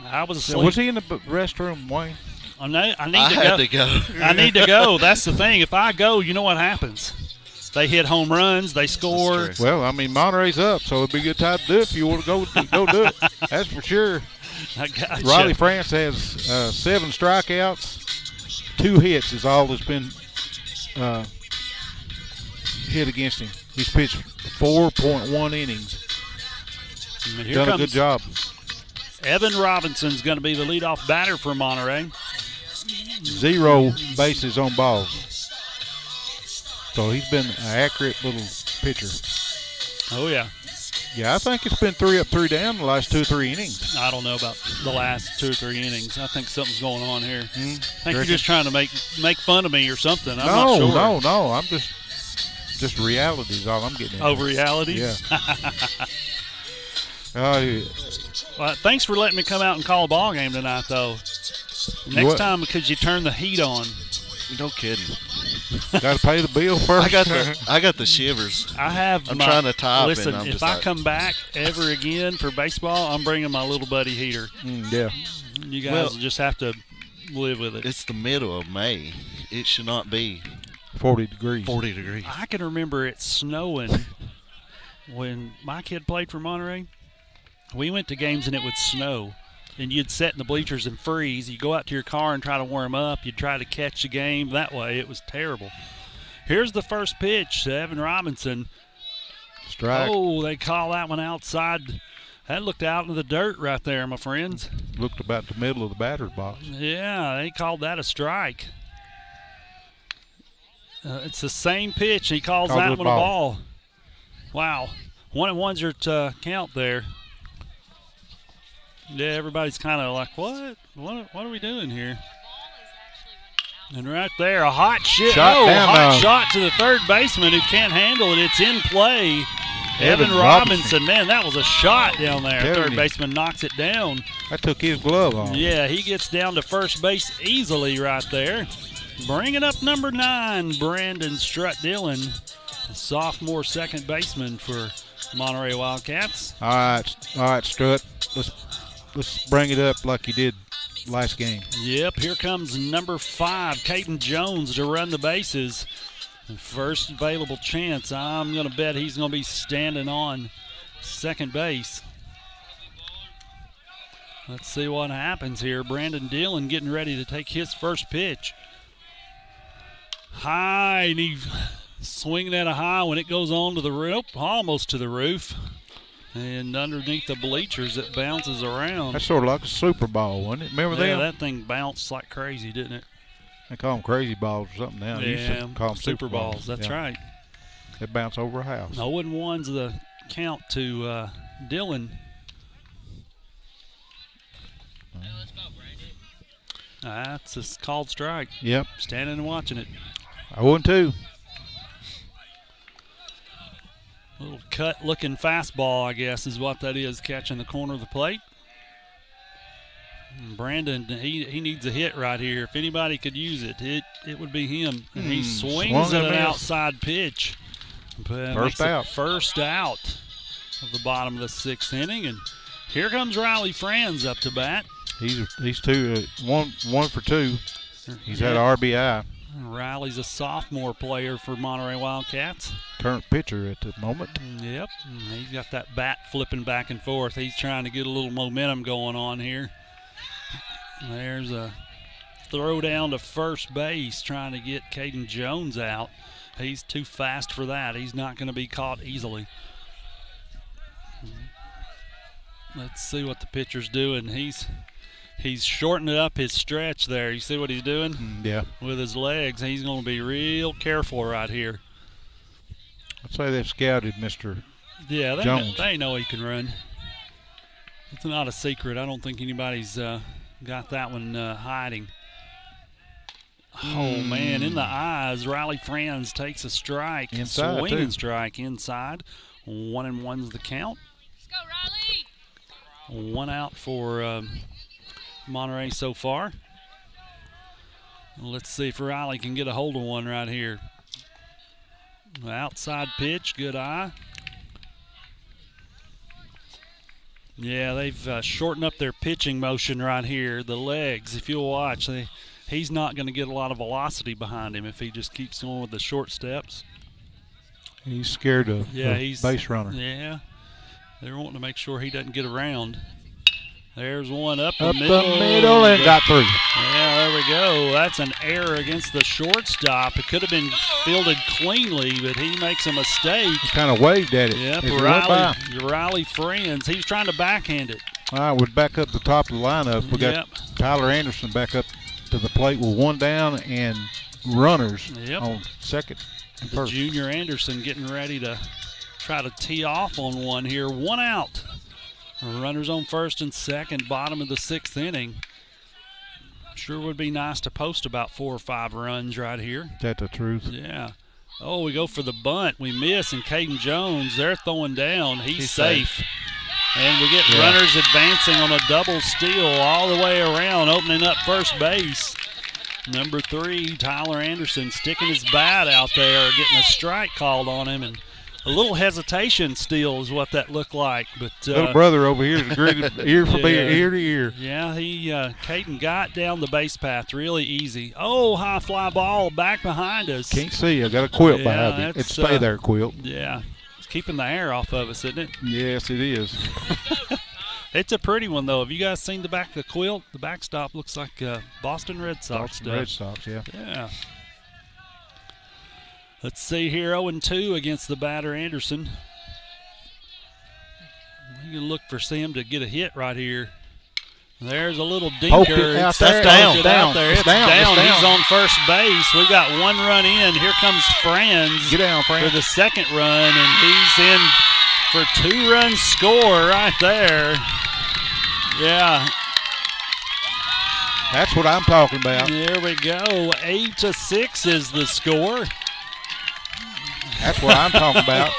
I was asleep. Was he in the restroom, Wayne? I had to go. I need to go. That's the thing. If I go, you know what happens. They hit home runs. They score. Well, I mean, Monterey's up, so it'd be a good time to do it if you want to go do it. That's for sure. I gotcha. Riley France has 7 strikeouts. 2 hits is all that's been hit against him. He's pitched 4.1 innings. Done a good job. Evan Robinson's going to be the leadoff batter for Monterey. 0 bases on balls. So he's been an accurate little pitcher. Oh, yeah. Yeah, I think it's been 3 up, 3 down the last 2 or 3 innings. I don't know about the last 2 or 3 innings. I think something's going on here. I think you're Reckon? just trying to make fun of me or something. I'm not sure. No. I'm just reality is all I'm getting at. Oh, reality? Yeah. Yeah. Well, thanks for letting me come out and call a ball game tonight, though. Next time, because you turn the heat on. No kidding. Got to pay the bill first. I got the shivers. I'm trying to top. Listen, and I'm if just I like, come back ever again for baseball, I'm bringing my little buddy heater. Yeah. You guys will just have to live with it. It's the middle of May. It should not be 40 degrees. 40 degrees. I can remember it snowing when my kid played for Monterey. We went to games and it would snow. And you'd sit in the bleachers and freeze. You'd go out to your car and try to warm up. You'd try to catch the game that way. It was terrible. Here's the first pitch to Evan Robinson. Strike. Oh, they call that one outside. That looked out in the dirt right there, my friends. Looked about the middle of the batter's box. Yeah, they called that a strike. It's the same pitch. He calls Called that it one a ball. Wow. 1-1's your count there. Yeah, everybody's kind of like, what? What are we doing here? And right there, a hot shot to the third baseman who can't handle it. It's in play. Evan Robinson, man, that was a shot down there. Third baseman knocks it down. That took his glove off. Yeah, he gets down to first base easily right there. Bringing up number 9, Brandon Trousdale, sophomore second baseman for Monterey Wildcats. All right, Strut. Let's bring it up like you did last game. Yep, here comes number 5, Caden Jones, to run the bases. First available chance. I'm going to bet he's going to be standing on second base. Let's see what happens here. Brandon Dillon getting ready to take his first pitch. High, and he's swinging at a high when it goes on to the roof, almost to the roof. And underneath the bleachers, it bounces around. That's sort of like a Super Ball, wasn't it? Remember that? Yeah, that thing bounced like crazy, didn't it? They call them crazy balls or something now. They used to call them Super Balls. That's right. They bounce over a house. 0-1's the count to Dillon. That's a called strike. Yep. Standing and watching it. I wouldn't too. Little cut-looking fastball, I guess, is what that is, catching the corner of the plate. And Brandon, he needs a hit right here. If anybody could use it, it would be him. And he swings at an outside pitch. First out. First out of the bottom of the 6th inning. And here comes Riley Franz up to bat. He's one for 2. He's had an RBI. Riley's a sophomore player for Monterey Wildcats. Current pitcher at the moment. Yep. He's got that bat flipping back and forth. He's trying to get a little momentum going on here. There's a throw down to first base trying to get Caden Jones out. He's too fast for that. He's not going to be caught easily. Let's see what the pitcher's doing. He's shortening up his stretch there. You see what he's doing? Yeah. With his legs. He's going to be real careful right here. I'd say they've scouted Mr. Jones. They know he can run. It's not a secret. I don't think anybody's got that one hiding. Oh, man, in the eyes. Riley Franz takes a strike. Inside, swinging too. strike inside. 1-1's the count. Let's go, Riley. 1 out for Monterey so far. Let's see if Riley can get a hold of one right here. Outside pitch, good eye. Yeah, they've shortened up their pitching motion right here. The legs, if you'll watch, he's not going to get a lot of velocity behind him if he just keeps going with the short steps. He's scared of he's base runner. Yeah, they're wanting to make sure he doesn't get around. There's one up the Up middle. the middle and got through. Yeah, there we go. That's an error against the shortstop. It could have been fielded cleanly, but he makes a mistake. He kind of waved at it. Yep, as it went by. Riley Franz. He was trying to backhand it. All right, we're back up the top of the lineup. We got Tyler Anderson back up to the plate with 1 down and runners Yep. on second First. Junior Anderson getting ready to try to tee off on one here. 1 out. Runners on first and second, bottom of the 6th inning. Sure would be nice to post about 4 or 5 runs right here. That's the truth. Yeah. Oh, we go for the bunt. We miss, and Caden Jones, they're throwing down. He's safe. And we get runners advancing on a double steal all the way around, opening up first base. Number 3, Tyler Anderson, sticking his bat out there, getting a strike called on him, and a little hesitation still is what that looked like. But little brother over here is greeted ear for ear to ear. Yeah, Caden got down the base path really easy. Oh, high fly ball back behind us. Can't see. I got a quilt behind me. It's stay there, quilt. Yeah, it's keeping the hair off of us, isn't it? Yes, it is. It's a pretty one, though. Have you guys seen the back of the quilt? The backstop looks like Boston Red Sox stuff. Red Sox, yeah. Yeah. Let's see here, 0-2 against the batter, Anderson. We can look for Sam to get a hit right here. There's a little dinker. That's down. It's down. He's on first base. We've got 1 run in. Here comes Franz. Get down, Franz. For the second run, and he's in for 2-run score right there. Yeah. That's what I'm talking about. There we go. 8-6 is the score. That's what I'm talking about.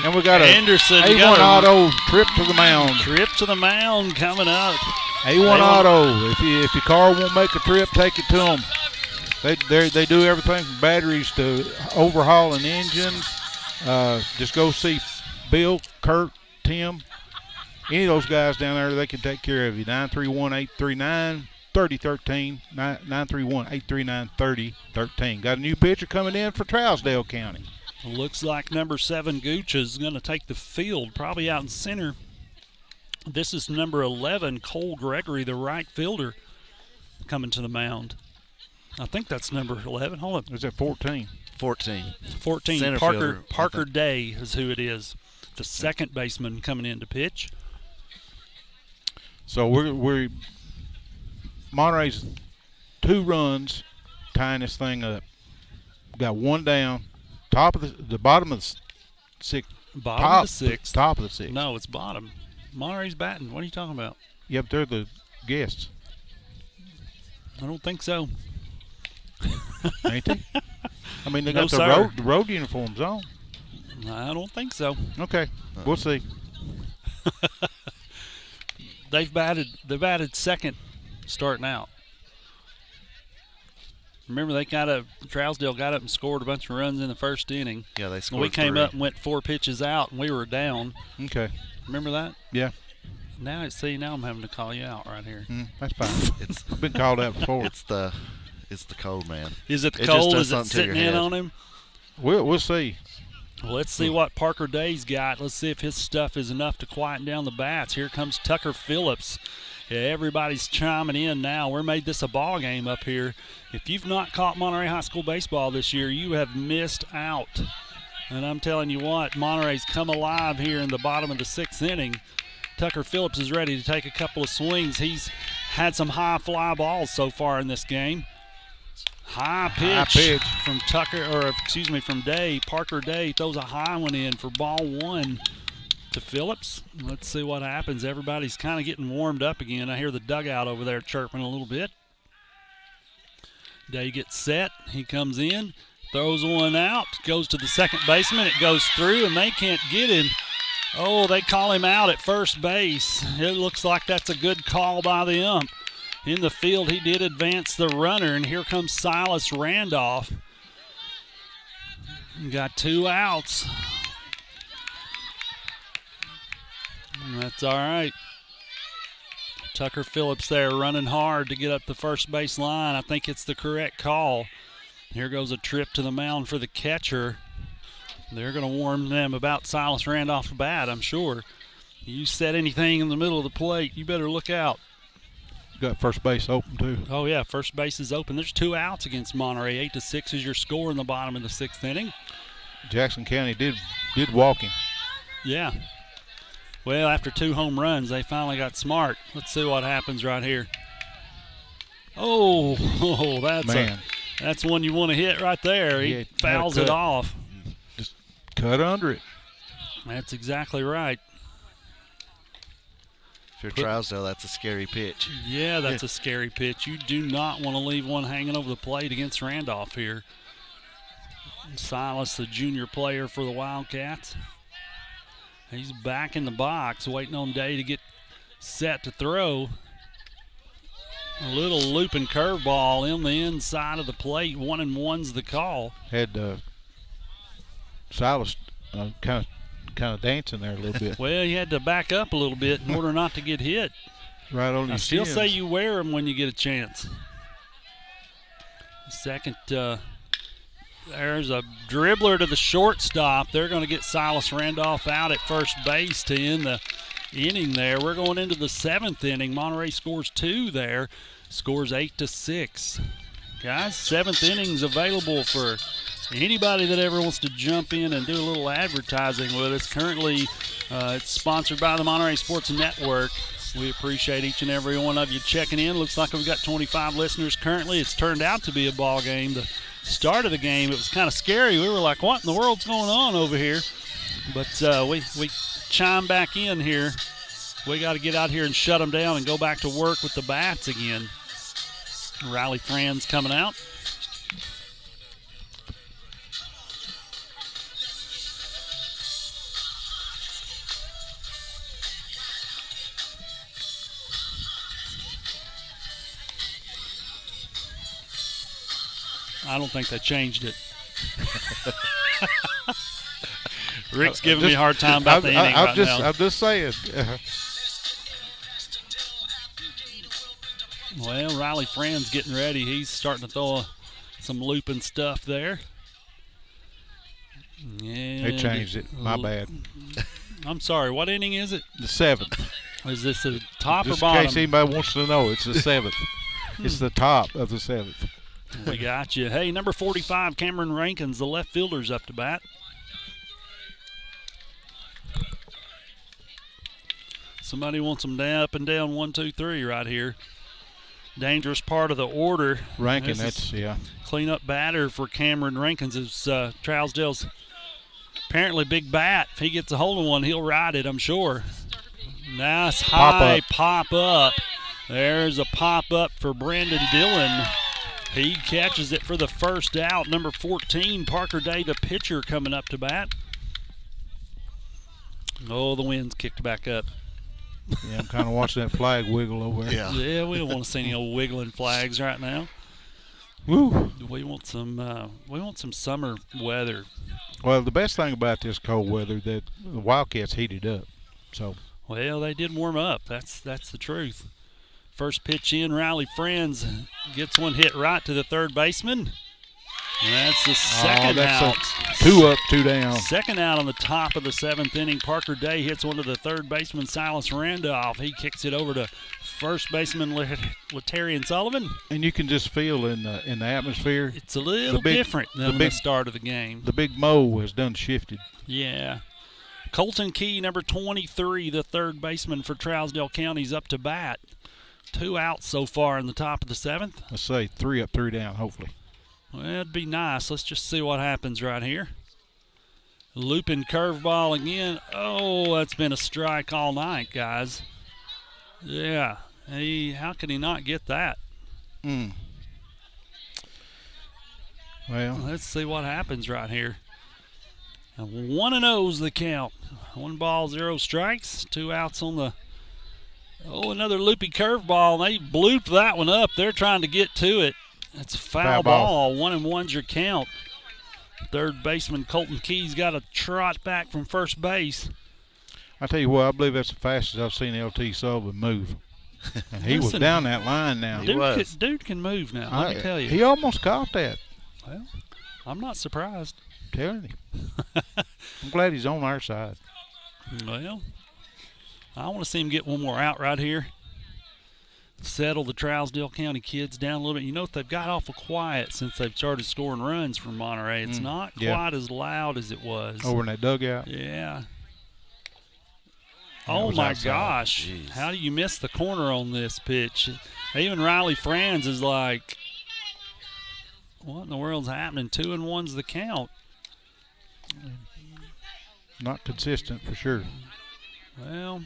And we got a Anderson A1 Auto trip to the mound. Trip to the mound coming up. A1 Auto. If your car won't make a trip, take it to them. They do everything from batteries to overhauling engines. Just go see Bill, Kurt, Tim. Any of those guys down there, they can take care of you. 931-839-3013. 931-839-3013. Got a new pitcher coming in for Trousdale County. Looks like number 7, Gooch, is going to take the field, probably out in center. This is number 11, Cole Gregory, the right fielder, coming to the mound. I think that's number 11. Hold on. Is that 14? 14. 14. Center Parker Day is who it is. The second baseman coming in to pitch. So we're Monterey's 2 runs tying this thing up. Got 1 down. Top of the bottom of the 6th. Bottom of the 6th. Top of the 6th. No, it's bottom. Monterey's batting. What are you talking about? Yep, they're the guests. I don't think so. Ain't they? I mean, they No, got the road uniforms on. I don't think so. Okay, we'll see. They've batted second starting out. Remember, Trousdale got up and scored a bunch of runs in the first inning. Yeah, they scored. We came 3. up and went 4 pitches out, and we were down. Okay. Remember that? Yeah. Now I'm having to call you out right here. That's fine. I've been called out before. It's the cold, man. Is it the It cold? just does Is it something to sitting your in head. on him? We'll see. Well, let's see what Parker Day's got. Let's see if his stuff is enough to quieten down the bats. Here comes Tucker Phillips. Yeah, everybody's chiming in now. We're made this a ball game up here. If you've not caught Monterey High School baseball this year, you have missed out. And I'm telling you what, Monterey's come alive here in the bottom of the 6th inning. Tucker Phillips is ready to take a couple of swings. He's had some high fly balls so far in this game. High pitch from from Day. Parker Day throws a high one in for ball 1 to Phillips. Let's see what happens. Everybody's kind of getting warmed up again. I hear the dugout over there chirping a little bit. Day gets set. He comes in, throws one out, goes to the second baseman. It goes through, and they can't get him. Oh, they call him out at first base. It looks like that's a good call by the ump. In the field, he did advance the runner, and here comes Silas Randolph. Got 2 outs. That's all right. Tucker Phillips there running hard to get up the first base line. I think it's the correct call. Here goes a trip to the mound for the catcher. They're going to warn them about Silas Randolph's bat, I'm sure. You set anything in the middle of the plate, you better look out. Got first base open, too. Oh, yeah, first base is open. There's 2 outs against Monterey. 8-6 is your score in the bottom of the 6th inning. Jackson County did walk him. Yeah. Well, after 2 home runs, they finally got smart. Let's see what happens right here. Oh, that's one you want to hit right there. He fouls it off. Cut under it. That's exactly right. If you're Trousdale, that's a scary pitch. Yeah, that's a scary pitch. You do not want to leave one hanging over the plate against Randolph here. Silas, the junior player for the Wildcats. He's back in the box, waiting on Day to get set to throw. A little looping curveball in the inside of the plate. 1-1's the call. Had Silas kind of dancing there a little bit. Well, you had to back up a little bit in order not to get hit. Right on I his still shins. say you wear them when you get a chance. Second, there's a dribbler to the shortstop. They're going to get Silas Randolph out at first base to end the inning there. We're going into the 7th inning. Monterey scores 2 there. Scores 8-6. Guys, 7th inning's available for anybody that ever wants to jump in and do a little advertising with us. Currently, it's sponsored by the Monterey Sports Network. We appreciate each and every one of you checking in. Looks like we've got 25 listeners currently. It's turned out to be a ball game. The start of the game, it was kind of scary. We were like, what in the world's going on over here? But we chime back in here. We got to get out here and shut them down and go back to work with the bats again. Riley Franz coming out. I don't think they changed it. Rick's giving me a hard time about the inning right now. I'm just saying. Well, Riley Franz getting ready. He's starting to throw some looping stuff there. And They changed it. My bad. I'm sorry. What inning is it? The 7th. Is this the top Just or bottom? in case anybody wants to know, it's the 7th. It's the top of the 7th. We got you. Hey, number 45, Cameron Rankins, the left fielder's up to bat. Somebody wants them down, up and down 1, 2, 3 right here. Dangerous part of the order. Rankin, that's, yeah. Cleanup batter for Cameron Rankins is Trousdale's apparently big bat. If he gets a hold of one, he'll ride it, I'm sure. Nice high pop up. There's a pop up for Brandon Dillon. He catches it for the first out. Number 14, Parker Day, the pitcher, coming up to bat. Oh, the wind's kicked back up. Yeah, I'm kind of watching that flag wiggle over there. Yeah, we don't want to see any old wiggling flags right now. Woo. We want some summer weather. Well, the best thing about this cold weather that the Wildcats heated up. So. Well, they did warm up. That's the truth. First pitch in, Riley Franz gets one hit right to the third baseman. And that's the second out. 2 up, 2 down. Second out on the top of the 7th inning. Parker Day hits one to the third baseman, Silas Randolph. He kicks it over to first baseman, Latarian Sullivan. And you can just feel in the atmosphere. It's a little different than the start of the game. The big mo has done shifted. Yeah. Colton Key, number 23, the third baseman for Trousdale County's up to bat. 2 outs so far in the top of the 7th. Let's say 3 up, 3 down, hopefully. Well, it'd be nice. Let's just see what happens right here. Looping curveball again. Oh, that's been a strike all night, guys. Yeah. How could he not get that? Well, let's see what happens right here. 1-0's the count. 1 ball, 0 strikes. 2 outs on the. Oh, another loopy curveball. They blooped that one up. They're trying to get to it. It's a foul ball. 1-1's your count. Third baseman Colton Key's got a trot back from first base. I tell you what, I believe that's the fastest I've seen LT Sullivan move. And he was down that line now. Dude can move now, let me tell you. He almost caught that. Well, I'm not surprised. I'm telling you. I'm glad he's on our side. Well, I want to see him get one more out right here. Settle the Trousdale County kids down a little bit. You know, they've got awful quiet since they've started scoring runs from Monterey. It's not quite as loud as it was. Over in that dugout? Yeah. Oh, my gosh. Jeez. How do you miss the corner on this pitch? Even Riley Franz is like, what in the world's happening? 2-1's the count. not consistent for sure. Well,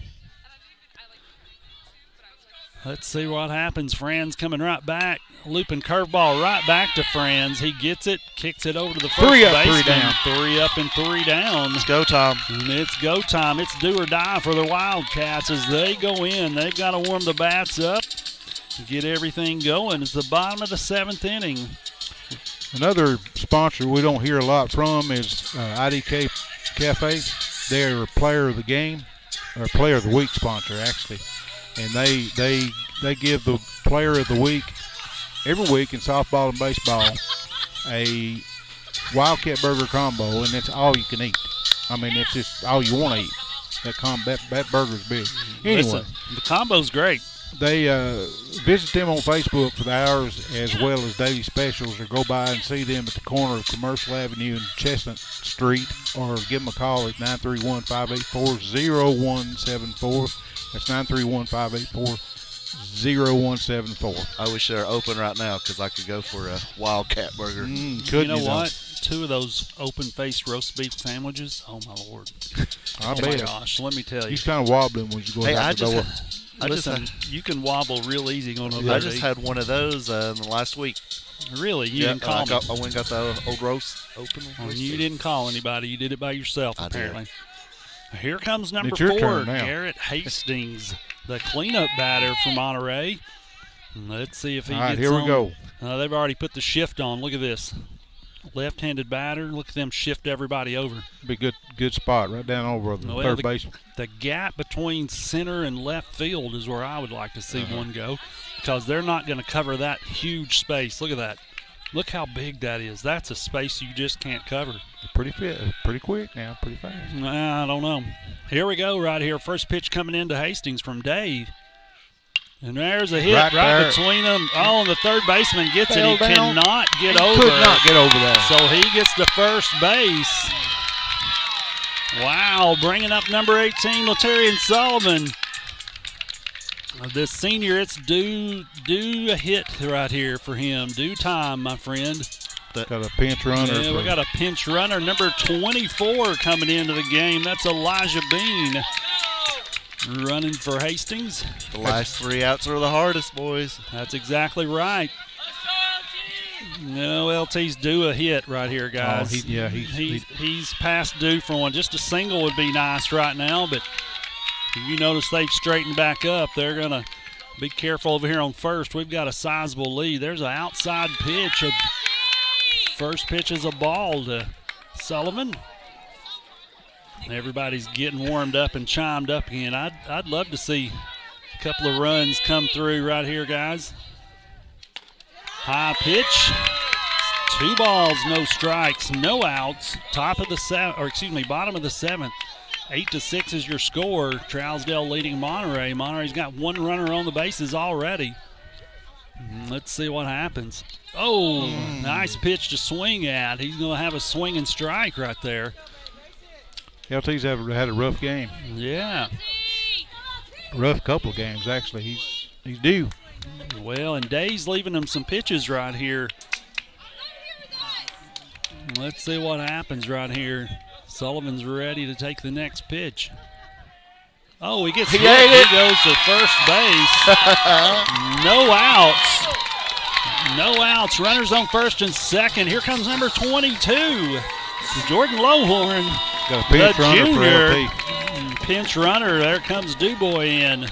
let's see what happens. Franz coming right back. Looping curveball right back to Franz. He gets it, kicks it over to the first Three up, baseman. 3 down. 3 up and 3 down. Let's go, Tom. And it's go time. It's do or die for the Wildcats as they go in. They've got to warm the bats up, get everything going. It's the bottom of the 7th inning. Another sponsor we don't hear a lot from is IDK Cafe. They're a player of the game, or player of the week sponsor actually, and they give the player of the week every week in softball and baseball a Wildcat burger combo, and that's all you can eat. I mean, it's just all you want to eat. That burger's big. Anyway, Listen, the combo's great. they visit them on Facebook for the hours as well as daily specials, or go by and see them at the corner of Commercial Avenue and Chestnut Street, or give them a call at 931-584-0174. That's 931-584-0174. I wish they were open right now because I could go for a Wildcat burger. You know what? 2 of those open-faced roast beef sandwiches. Oh, my Lord. I Oh, bet. my gosh. Let me tell you. He's kind of wobbling when you go Hey, out the door. Listen, you can wobble real easy going over I there. just had one of those in the last week. Really? You didn't call me? I went and got the old roast open. Oh, you didn't call anybody. You did it by yourself, I apparently. Here comes number It's your 4, turn now. Garrett Hastings, the cleanup batter for Monterey. Let's see if he All right, gets here on. we go. They've already put the shift on. Look at this. Left-handed batter. Look at them shift everybody over. Be good spot right down over the third base. The gap between center and left field is where I would like to see one go, because they're not going to cover that huge space. Look at that. Look how big that is. That's a space you just can't cover. Pretty quick now, pretty fast. I don't know. Here we go right here. First pitch coming into Hastings from Dave. And there's a hit right between them. Oh, and the third baseman gets it. He cannot get over. Could not get over that. So he gets to first base. Wow, bringing up number 18, Latarian Sullivan. This senior, it's due a hit right here for him. Due time, my friend. Got a pinch runner. Yeah, we got a pinch runner, number 24 coming into the game. That's Elijah Bean running for Hastings. The last 3 outs are the hardest, boys. That's exactly right. No, LT's due a hit right here, guys. He's past due for one. Just a single would be nice right now, but you notice they've straightened back up. They're going to be careful over here on first. We've got a sizable lead. There's an outside pitch. First pitch is a ball to Sullivan. Everybody's getting warmed up and chimed up again. I'd love to see a couple of runs come through right here, guys. High pitch. 2 balls, no strikes, no outs. Bottom of the 7th. 8-6 is your score. Trousdale leading Monterey. Monterey's got 1 runner on the bases already. Let's see what happens. Oh, nice pitch to swing at. He's going to have a swing and strike right there. LT's had a rough game. Yeah. Rough couple of games, actually. He's due. Well, and Day's leaving him some pitches right here. Let's see what happens right here. Sullivan's ready to take the next pitch. Oh, he gets hit. He goes to first base. No outs. No outs. Runners on first and second. Here comes number 22, Jordan Lowhorn. Got a pinch runner junior. for LT. Pinch runner. There comes DuBois in.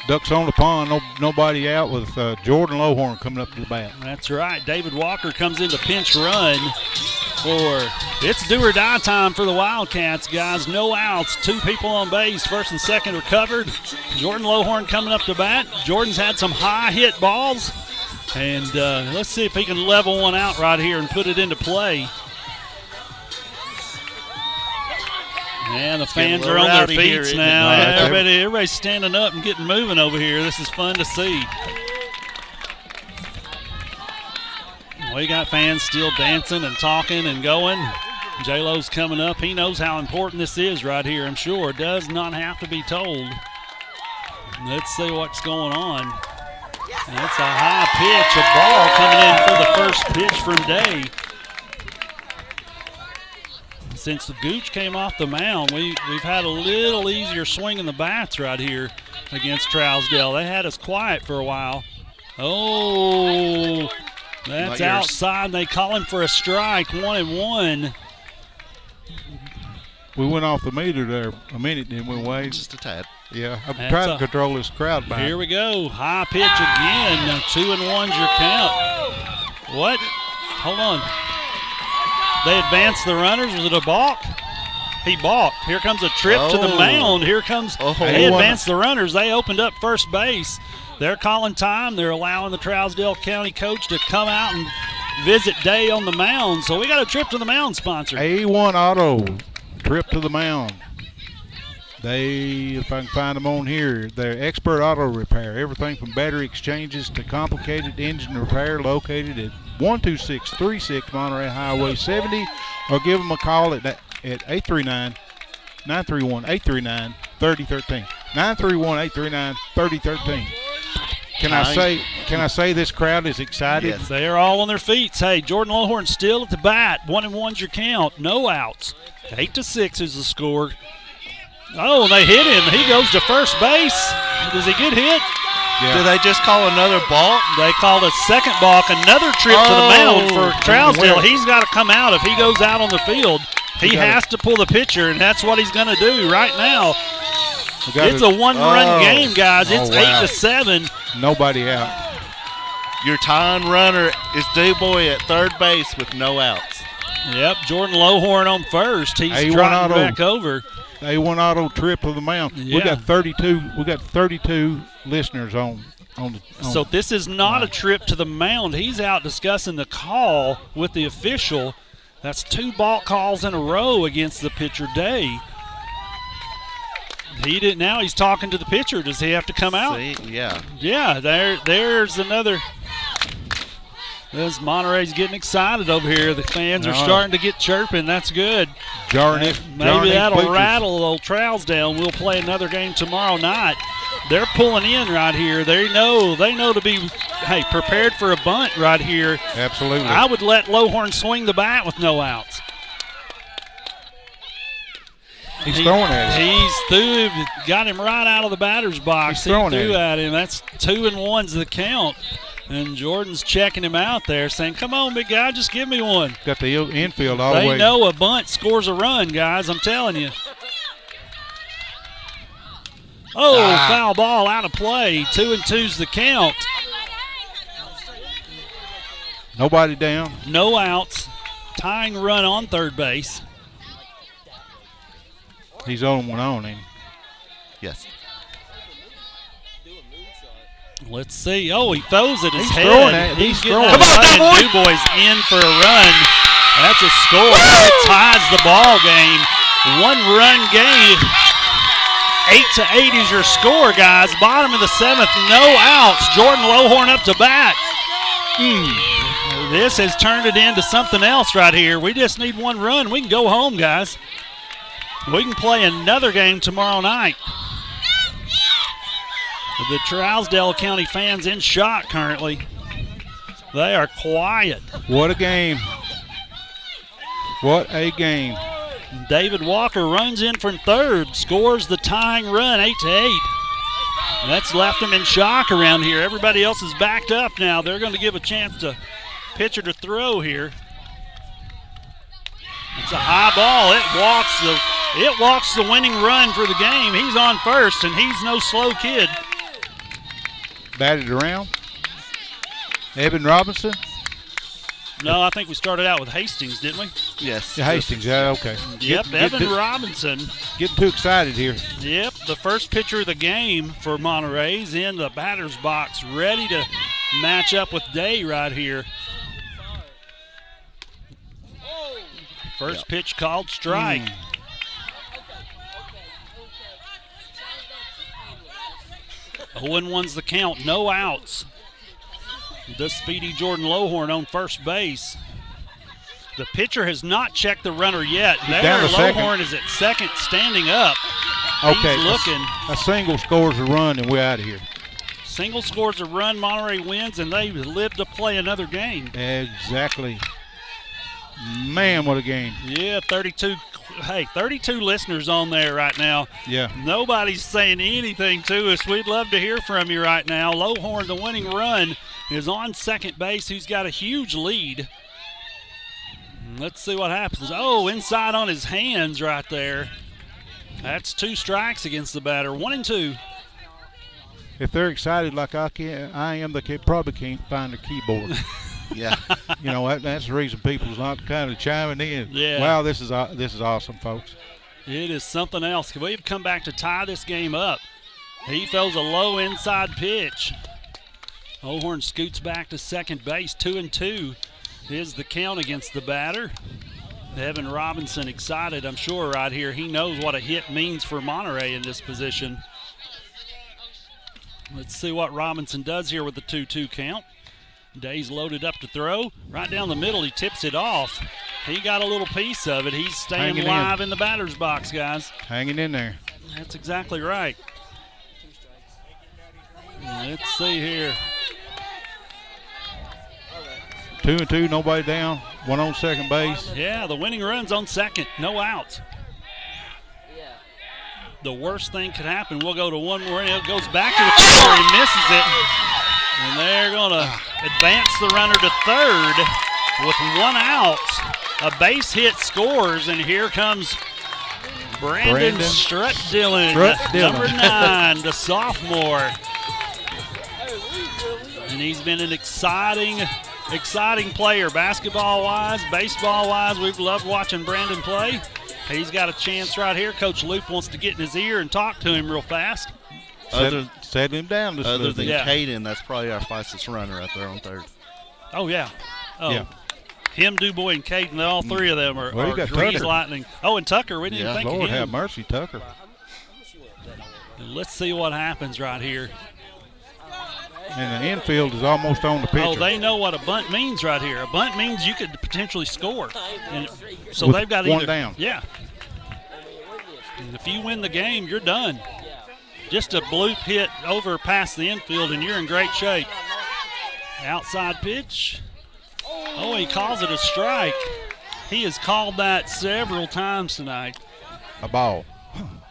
Ducks on the pond. Nobody out with Jordan Lowhorn coming up to the bat. That's right. David Walker comes in to pinch run for it's do or die time for the Wildcats, guys. No outs. 2 people on base. First and second are covered. Jordan Lowhorn coming up to bat. Jordan's had some high hit balls. And let's see if he can level one out right here and put it into play. And the fans are on their feet now. Everybody's standing up and getting moving over here. This is fun to see. We got fans still dancing and talking and going. J-Lo's coming up. He knows how important this is right here, I'm sure. Does not have to be told. Let's see what's going on. And it's a high pitch, a ball coming in for the first pitch from Day. since the Gooch came off the mound, we've had a little easier swing in the bats right here against Trousdale. They had us quiet for a while. Oh, that's outside. They call him for a strike, 1-1. We went off the meter there a minute, didn't we, Wade? Just a tad. Yeah, I'm trying to control this crowd back. Here we go. High pitch again. 2-1's your count. What? Hold on. They advanced the runners. Was it a balk? He balked. Here comes a trip to the mound. Here comes. They advanced the runners. They opened up first base. They're calling time. They're allowing the Trousdale County coach to come out and visit Day on the mound. So we got a trip to the mound sponsor. A1 Auto, trip to the mound. If I can find them on here, they're expert auto repair. Everything from battery exchanges to complicated engine repair, located at 12636 Monterey Highway 70, or give them a call at 839-931-839-3013. 931-839-3013. Can I say this crowd is excited? Yes, they are all on their feet. Hey, Jordan Lowhorn still at the bat. 1-1's your count. No outs. 8-6 is the score. Oh, they hit him. He goes to first base. Does he get hit? Yeah. Did they just call another balk? They called a second balk. Another trip to the mound for Trousdale. He's got to come out if he goes out on the field. He has to pull the pitcher, and that's what he's going to do right now. It's a one-run game, guys. It's 8-7. Nobody out. Your tying runner is Dubois at third base with no outs. Yep, Jordan Lowhorn on first. He's trotting back over. A1 Auto trip to the mound. Yeah. We got 32 listeners on. So this is not a trip to the mound. He's out discussing the call with the official. That's 2 balk calls in a row against the pitcher Day. Now he's talking to the pitcher. Does he have to come out? Yeah. Yeah, there's another. This Monterey's getting excited over here. The fans are starting to get chirping. That's good. Maybe that'll rattle old Trousdale, and we'll play another game tomorrow night. They're pulling in right here. They know to be prepared for a bunt right here. Absolutely. I would let Lowhorn swing the bat with no outs. He's throwing at him. Got him right out of the batter's box. He threw at him. That's 2-1's the count. And Jordan's checking him out there, saying, come on, big guy, just give me one. Got the infield all the way. They know a bunt scores a run, guys, I'm telling you. Foul ball out of play. 2-2's the count. Nobody down. No outs. Tying run on third base. He's on one on him. Yes. Let's see. Oh, he throws it his head. He's getting throwing. Come on, Dubois in for a run. That's a score. It ties the ball game. 1-run game. 8-8 is your score, guys. Bottom of the 7th, no outs. Jordan Lowhorn up to bat. This has turned it into something else right here. We just need 1 run. We can go home, guys. We can play another game tomorrow night. The Trousdale County fans in shock currently. They are quiet. What a game. What a game. David Walker runs in from third, scores the tying run, 8-8. That's left them in shock around here. Everybody else is backed up now. They're going to give a chance to pitcher to throw here. It's a high ball. It walks the winning run for the game. He's on first, and he's no slow kid. Batted around. Evan Robinson. No, I think we started out with Hastings, didn't we? Yes. Yeah, Hastings, yeah, okay. Yep, Evan Robinson. Getting too excited here. Yep, the first pitcher of the game for Monterey's in the batter's box, ready to match up with Day right here. First pitch called strike. 0-1's the count, no outs. The speedy Jordan Lowhorn on first base. The pitcher has not checked the runner yet. Lowhorn is at second, standing up. Okay, he's looking. A single scores a run, and we're out of here. Single scores a run, Monterey wins, and they live to play another game. Exactly. Man, what a game. Yeah, 32 Hey, 32 listeners on there right now. Yeah. Nobody's saying anything to us. We'd love to hear from you right now. Lowhorn, the winning run, is on second base, who's got a huge lead. Let's see what happens. Oh, inside on his hands right there. That's 2 strikes against the batter. 1-2. If they're excited like I am, they probably can't find the keyboard. Yeah. You know, that's the reason people's not kind of chiming in. Yeah. Wow, this is awesome, folks. It is something else. We've come back to tie this game up. He throws a low inside pitch. Lowhorn scoots back to second base. 2-2 is the count against the batter. Evan Robinson excited, I'm sure, right here. He knows what a hit means for Monterey in this position. Let's see what Robinson does here with the 2-2 count. Day's loaded up to throw. Right down the middle, he tips it off. He got a little piece of it. He's staying Hanging live in the batter's box, guys. Hanging in there. That's exactly right. Let's see here. 2-2, nobody down. One on second base. Yeah, the winning run's on second. No outs. The worst thing could happen. We'll go to one more. It goes back to the pitcher. He misses it. And they're going to advance the runner to third with 1 out. A base hit scores, and here comes Brandon Trousdale, number 9, the sophomore. And he's been an exciting player, basketball-wise, baseball-wise. We've loved watching Brandon play. He's got a chance right here. Coach Loop wants to get in his ear and talk to him real fast. Set him down. Other than Caden, that's probably our fastest runner right there on third. Oh, yeah. Oh, yeah. Him, DuBois, and Caden, all 3 of them are you got grease Tucker. lightning. Oh, and Tucker, we didn't think Lord of him. have mercy, Tucker. Let's see what happens right here. And the infield is almost on the pitcher. Oh, they know what a bunt means right here. A bunt means you could potentially score. And so With they've got one either down. Yeah. And if you win the game, you're done. Just a bloop hit over past the infield, and you're in great shape. Outside pitch. Oh, he calls it a strike. He has called that several times tonight. A ball.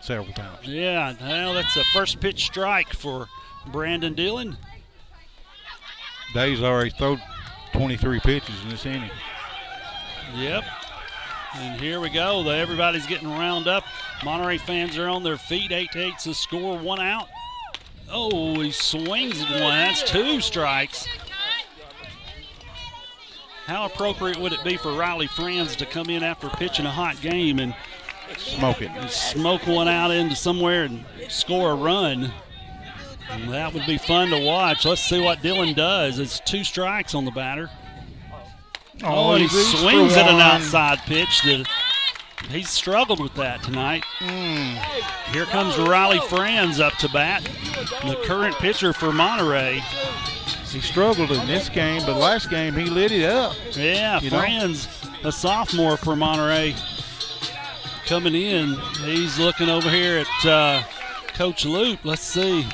Several times. Yeah, well, that's a first pitch strike for Brandon Dillon. Day's already thrown 23 pitches in this inning. Yep. And here we go. Everybody's getting wound up. Monterey fans are on their feet. 8-8's the score. 1 out. Oh, he swings at one. That's 2 strikes. How appropriate would it be for Riley Franz to come in after pitching a hot game and Smoke it. smoke one out into somewhere and score a run? And that would be fun to watch. Let's see what Dillon does. It's 2 strikes on the batter. Oh, and he swings at an outside pitch. He's struggled with that tonight. Here comes Riley Franz up to bat, the current pitcher for Monterey. He struggled in this game, but last game he lit it up. Yeah, Franz, a sophomore for Monterey, coming in. He's looking over here at Coach Loop. Let's see.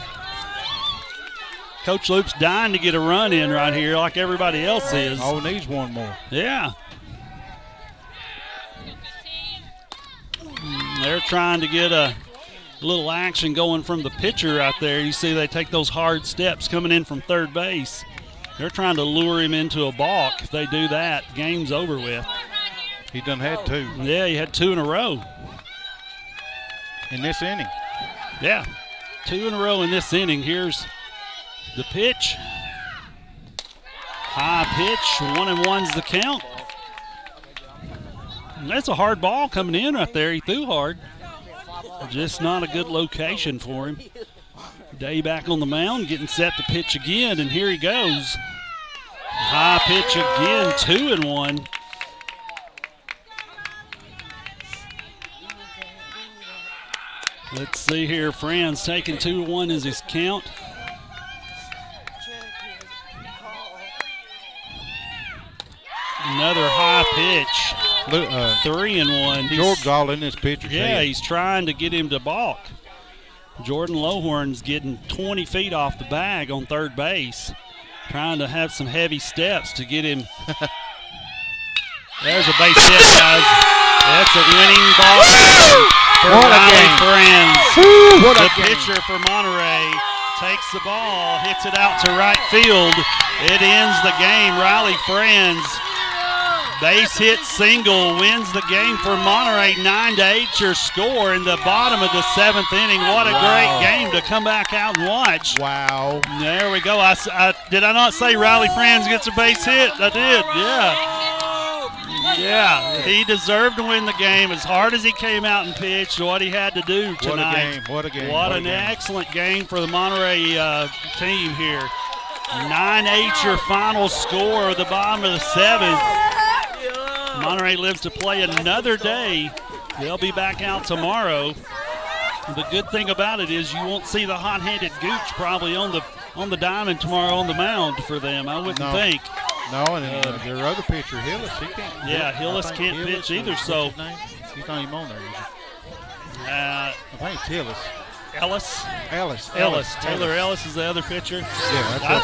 Coach Loop's dying to get a run in right here like everybody else is. Oh, needs one more. Yeah. They're trying to get a little action going from the pitcher out there. You see they take those hard steps coming in from third base. They're trying to lure him into a balk. If they do that, game's over with. He done had 2. Yeah, he had 2 in a row. In this inning. Yeah, 2 in a row in this inning. Here's the pitch. High pitch, 1-1's the count. And that's a hard ball coming in right there. He threw hard. Just not a good location for him. Day back on the mound, getting set to pitch again, and here he goes. High pitch again, 2-1. Let's see here. Franz taking 2-1 as his count. Another high pitch. 3-1. Jordan's all in this pitcher's Yeah, head. he's trying to get him to balk. Jordan Lowhorn's getting 20 feet off the bag on third base, trying to have some heavy steps to get him. There's a base hit, guys. That's a winning ball for What a Riley game. Friends. What The a game. pitcher for Monterey takes the ball, hits it out to right field. It ends the game. Riley Friends, base hit single, wins the game for Monterey. 9-8 your score in the bottom of the 7th inning. What a great game to come back out and watch. Wow. There we go. Did I not say Riley Friends gets a base hit? I did, yeah. Yeah, he deserved to win the game as hard as he came out and pitched what he had to do tonight. What a game. What a game. What a an game. excellent game for the Monterey team here. 9-8 your final score at the bottom of the 7th. Monterey lives to play another day. They'll be back out tomorrow. The good thing about it is you won't see the hot-handed Gooch probably on the diamond tomorrow on the mound for them, I wouldn't think. No, and their other pitcher, Hillis, he can't. Yeah, Hillis can't pitch either, so. He's not even on there, is he? I think it's Hillis. Ellis. Taylor Ellis is the other pitcher. Yeah, I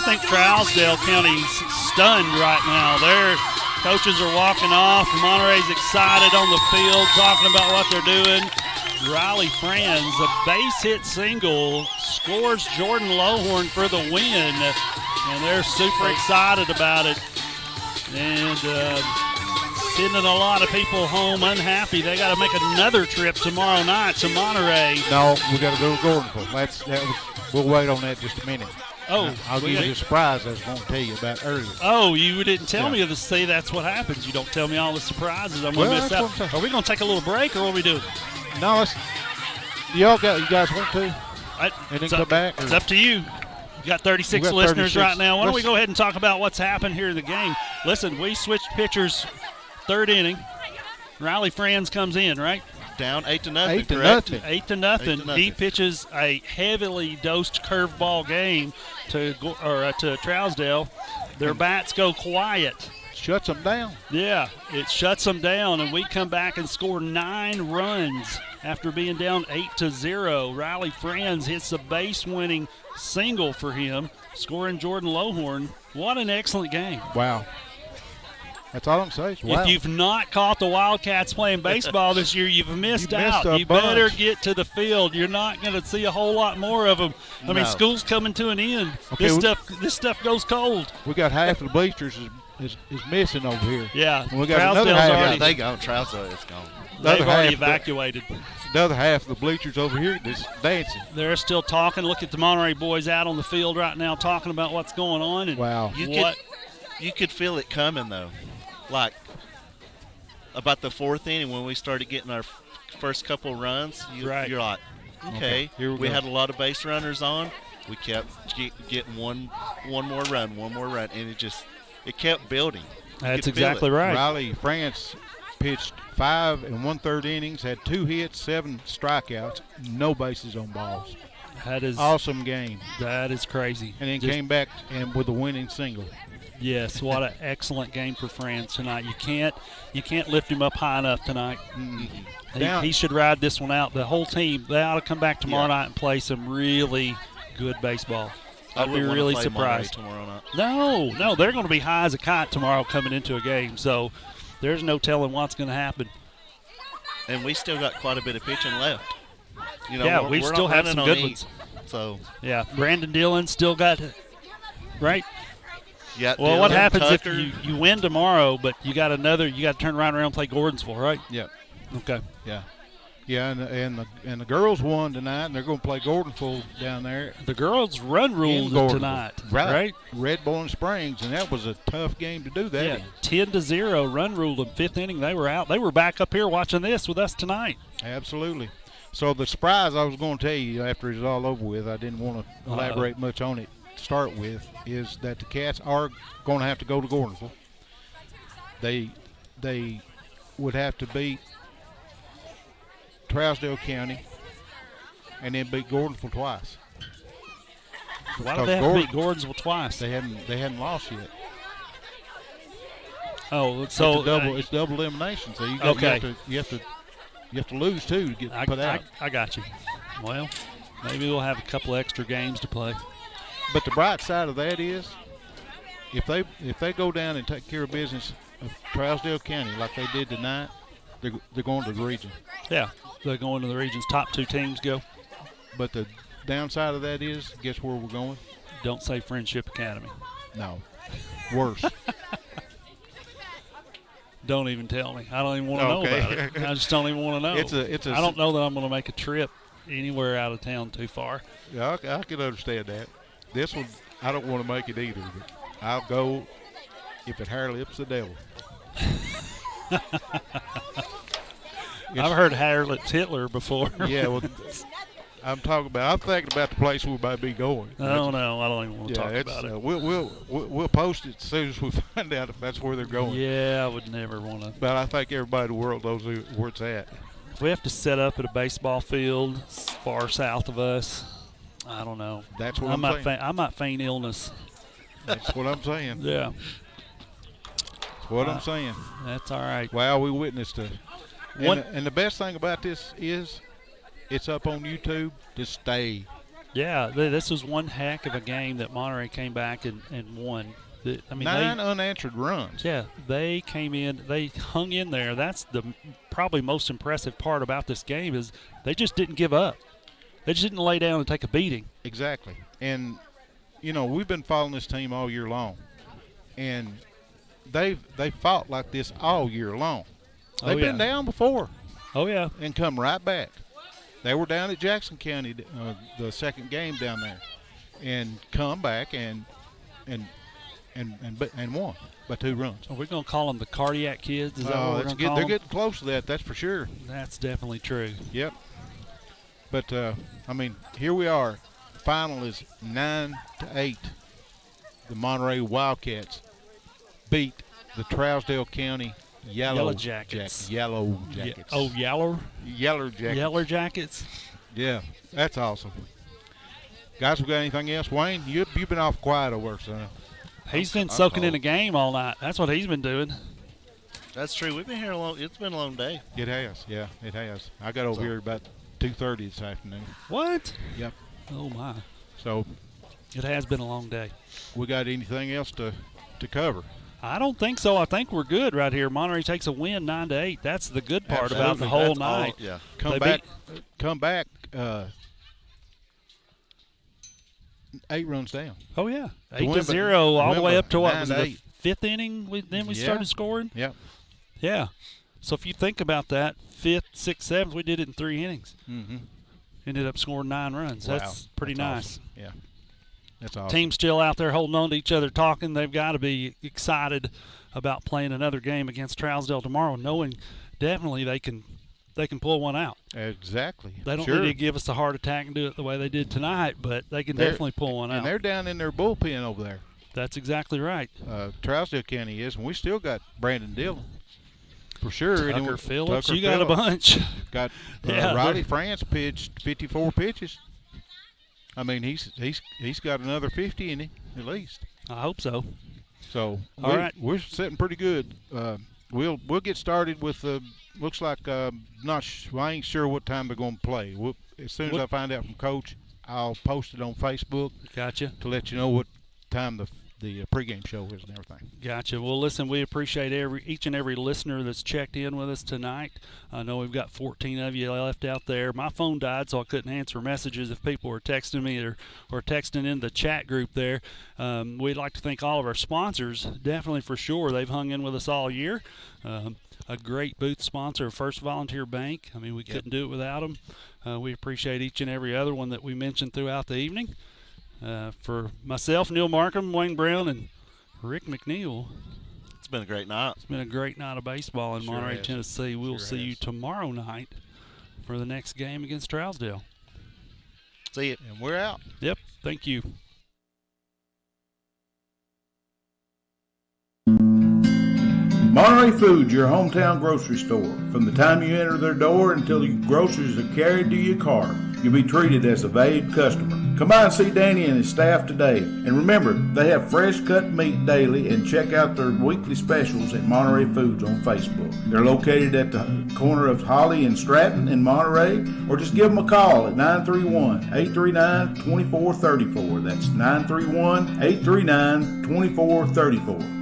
think Trousdale County's stunned right now. Their coaches are walking off. Monterey's excited on the field, talking about what they're doing. Riley Franz, a base hit single, scores Jordan Lowhorn for the win, and they're super excited about it. And sending a lot of people home unhappy. They got to make another trip tomorrow night to Monterey. No, we got to go to Gordonville. We'll wait on that just a minute. Oh, I'll give you the surprise I was going to tell you about earlier. Oh, you didn't tell me to say that's what happens. You don't tell me all the surprises. I'm going to miss out. Are we going to take a little break, or what are we doing? No, you guys want to? And then come back? It's up to you. We got 36 listeners right now. Why don't we go ahead and talk about what's happened here in the game? Listen, we switched pitchers 3rd inning. Riley Franz comes in, right? Down 8-0. 8-0. 8-0. He pitches a heavily dosed curveball game to Trousdale. Their bats go quiet. Shuts them down. Yeah, it shuts them down, and we come back and score 9 runs after being down 8-0. Riley Franz hits the base-winning single for him, scoring Jordan Lowhorn. What an excellent game. Wow. That's all I'm saying. Wow. If you've not caught the Wildcats playing baseball this year, you've missed out. You better get to the field. You're not going to see a whole lot more of them. I mean, school's coming to an end. Okay, this stuff goes cold. We got half of the bleachers is missing over here. Yeah. We got another half. Yeah, they go. Trousdale is gone. They've already evacuated. The other half of the bleachers over here is dancing. They're still talking. Look at the Monterey boys out on the field right now talking about what's going on. And wow. You could feel it coming, though. Like, about the 4th inning when we started getting our first couple runs, you're like, okay. We had a lot of base runners on. We kept getting one more run, and it kept building. That's exactly right. Riley France pitched 5 1/3 innings, had 2 hits, 7 strikeouts, no bases on balls. That is awesome game. That is crazy. And then came back and with a winning single. Yes, what an excellent game for France tonight. You can't lift him up high enough tonight. He should ride this one out. The whole team, they ought to come back tomorrow night and play some really good baseball. I'd be really surprised. Tomorrow night. No, they're going to be high as a kite tomorrow coming into a game. So there's no telling what's going to happen. And we still got quite a bit of pitching left. We still have some good ones. So yeah, Brandon Dillon still got it, right? Yeah. Well, what happens if you win tomorrow, but you got to turn right around and play Gordonsville, right? Yeah. Okay. Yeah. Yeah, and the girls won tonight, and they're going to play Gordonsville down there. The girls run ruled tonight, right? Red Bowling Springs, and that was a tough game to do that. Yeah, 10-0 run ruled them. 5th inning, they were out. They were back up here watching this with us tonight. Absolutely. So the surprise I was going to tell you after it's all over with, I didn't want to elaborate much on it to start with, is that the Cats are going to have to go to Gordonsville. They would have to beat Trousdale County and then beat Gordonsville twice. Why did they have to beat Gordonsville twice? They hadn't lost yet. Oh, so it's double elimination. So you have to lose two to get put out. I got you. Well, maybe we'll have a couple extra games to play. But the bright side of that is, if they go down and take care of business of Trousdale County like they did tonight, they're going to the region. Yeah, they're going to the regions. Top 2 teams go. But the downside of that is, guess where we're going? Don't say Friendship Academy. No. Worse. Don't even tell me. I don't even want to know about it. I just don't even want to know. I don't know that I'm going to make a trip anywhere out of town too far. Yeah, I can understand that. This one, I don't want to make it either. But I'll go if it hair lips the devil. I've heard hair lips Hitler before. Yeah, well, I'm thinking about the place we might be going. No, I don't even want to talk about it. We'll post it as soon as we find out if that's where they're going. Yeah, I would never want to. But I think everybody in the world knows where it's at. If we have to set up at a baseball field far south of us, I don't know. That's what I'm saying. I might feign illness. That's what I'm saying. Yeah. That's what I'm saying. That's all right. Wow, we witnessed it. And the best thing about this is it's up on YouTube to stay. Yeah, this was one heck of a game that Monterey came back and won. I mean, 9 unanswered runs. Yeah, they came in, they hung in there. That's the probably most impressive part about this game is they just didn't give up. They just didn't lay down and take a beating. Exactly. And, we've been following this team all year long. And they fought like this all year long. They've been down before. Oh, yeah. And come right back. They were down at Jackson County the second game down there, and come back and won by 2 runs. Are we going to call them the cardiac kids? Is that what we're going to call They're them? getting close to that. That's for sure. That's definitely true. Yep. But here we are. The final is 9-8. The Monterey Wildcats beat the Trousdale County Yellow Jackets. Yellow Jackets. Yaller Jackets. Yeller Jackets. Yeah, that's awesome. Guys, we got anything else? Wayne, you've been off quiet over, son. He's been soaking in a game all night. That's what he's been doing. That's true. We've been here it's been a long day. It has. Yeah, it has. I got over here about 2:30 this afternoon. What? Yep. Oh, my. So it has been a long day. We got anything else to cover? I don't think so. I think we're good right here. Monterey takes a win 9-8. That's the good part about the whole night. Yeah. Come back. 8 runs down. Oh, yeah. 8-0 all the way up to what was it, the 5th inning? Then we started scoring? Yep. Yeah. So if you think about that, 5th, 6th, 7th, we did it in 3 innings. Mm-hmm. Ended up scoring 9 runs. Wow. That's pretty nice. Awesome. Yeah. That's awesome. Team's still out there holding on to each other, talking. They've got to be excited about playing another game against Trousdale tomorrow, knowing definitely they can pull one out. Exactly. They don't need to give us a heart attack and do it the way they did tonight, but they can definitely pull one out. And they're down in their bullpen over there. That's exactly right. Trousdale County is, and we still got Brandon Dillon. For sure. Tucker Phillips, you got a bunch. Got Roddy France pitched 54 pitches. I mean, he's got another 50 in him at least. I hope so. So all right, we're sitting pretty good. We'll get started with looks like I ain't sure what time they're going to play. As soon as I find out from Coach, I'll post it on Facebook. Gotcha. To let you know what time the pregame show is and everything. Gotcha. Well, listen, we appreciate each and every listener that's checked in with us tonight. I know we've got 14 of you left out there. My phone died, so I couldn't answer messages if people were texting me or texting in the chat group there. We'd like to thank all of our sponsors, definitely for sure. They've hung in with us all year. A great booth sponsor, First Volunteer Bank. I mean, we couldn't do it without them. We appreciate each and every other one that we mentioned throughout the evening. For myself, Neil Markham, Wayne Brown, and Rick McNeil. It's been a great night. It's been a great night of baseball in Monterey, Tennessee. We'll see you tomorrow night for the next game against Trousdale. See you. And we're out. Yep. Thank you. Monterey Foods, your hometown grocery store. From the time you enter their door until your groceries are carried to your car, you'll be treated as a valued customer. Come by and see Danny and his staff today. And remember, they have fresh cut meat daily, and check out their weekly specials at Monterey Foods on Facebook. They're located at the corner of Holly and Stratton in Monterey, or just give them a call at 931-839-2434. That's 931-839-2434.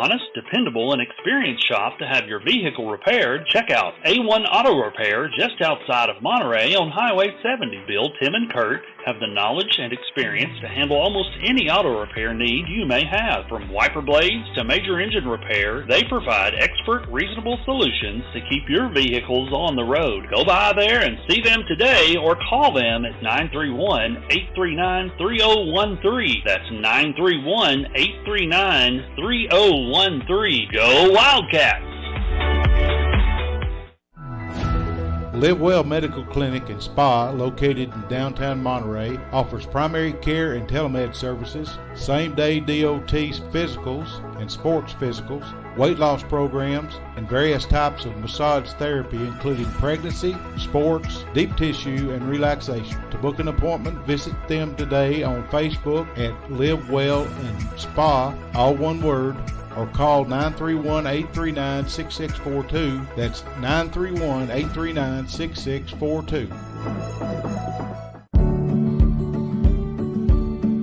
honest, dependable, and experienced shop to have your vehicle repaired, check out A1 Auto Repair just outside of Monterey on Highway 70. Bill, Tim, and Kurt have the knowledge and experience to handle almost any auto repair need you may have. From wiper blades to major engine repair, they provide expert, reasonable solutions to keep your vehicles on the road. Go by there and see them today or call them at 931-839-3013. That's 931-839-3013. Go Wildcats! Live Well Medical Clinic and Spa, located in downtown Monterey, offers primary care and telemed services, same-day DOT physicals and sports physicals, weight loss programs, and various types of massage therapy, including pregnancy, sports, deep tissue, and relaxation. To book an appointment, visit them today on Facebook at Live Well and Spa, all one word, or call 931-839-6642. That's 931-839-6642.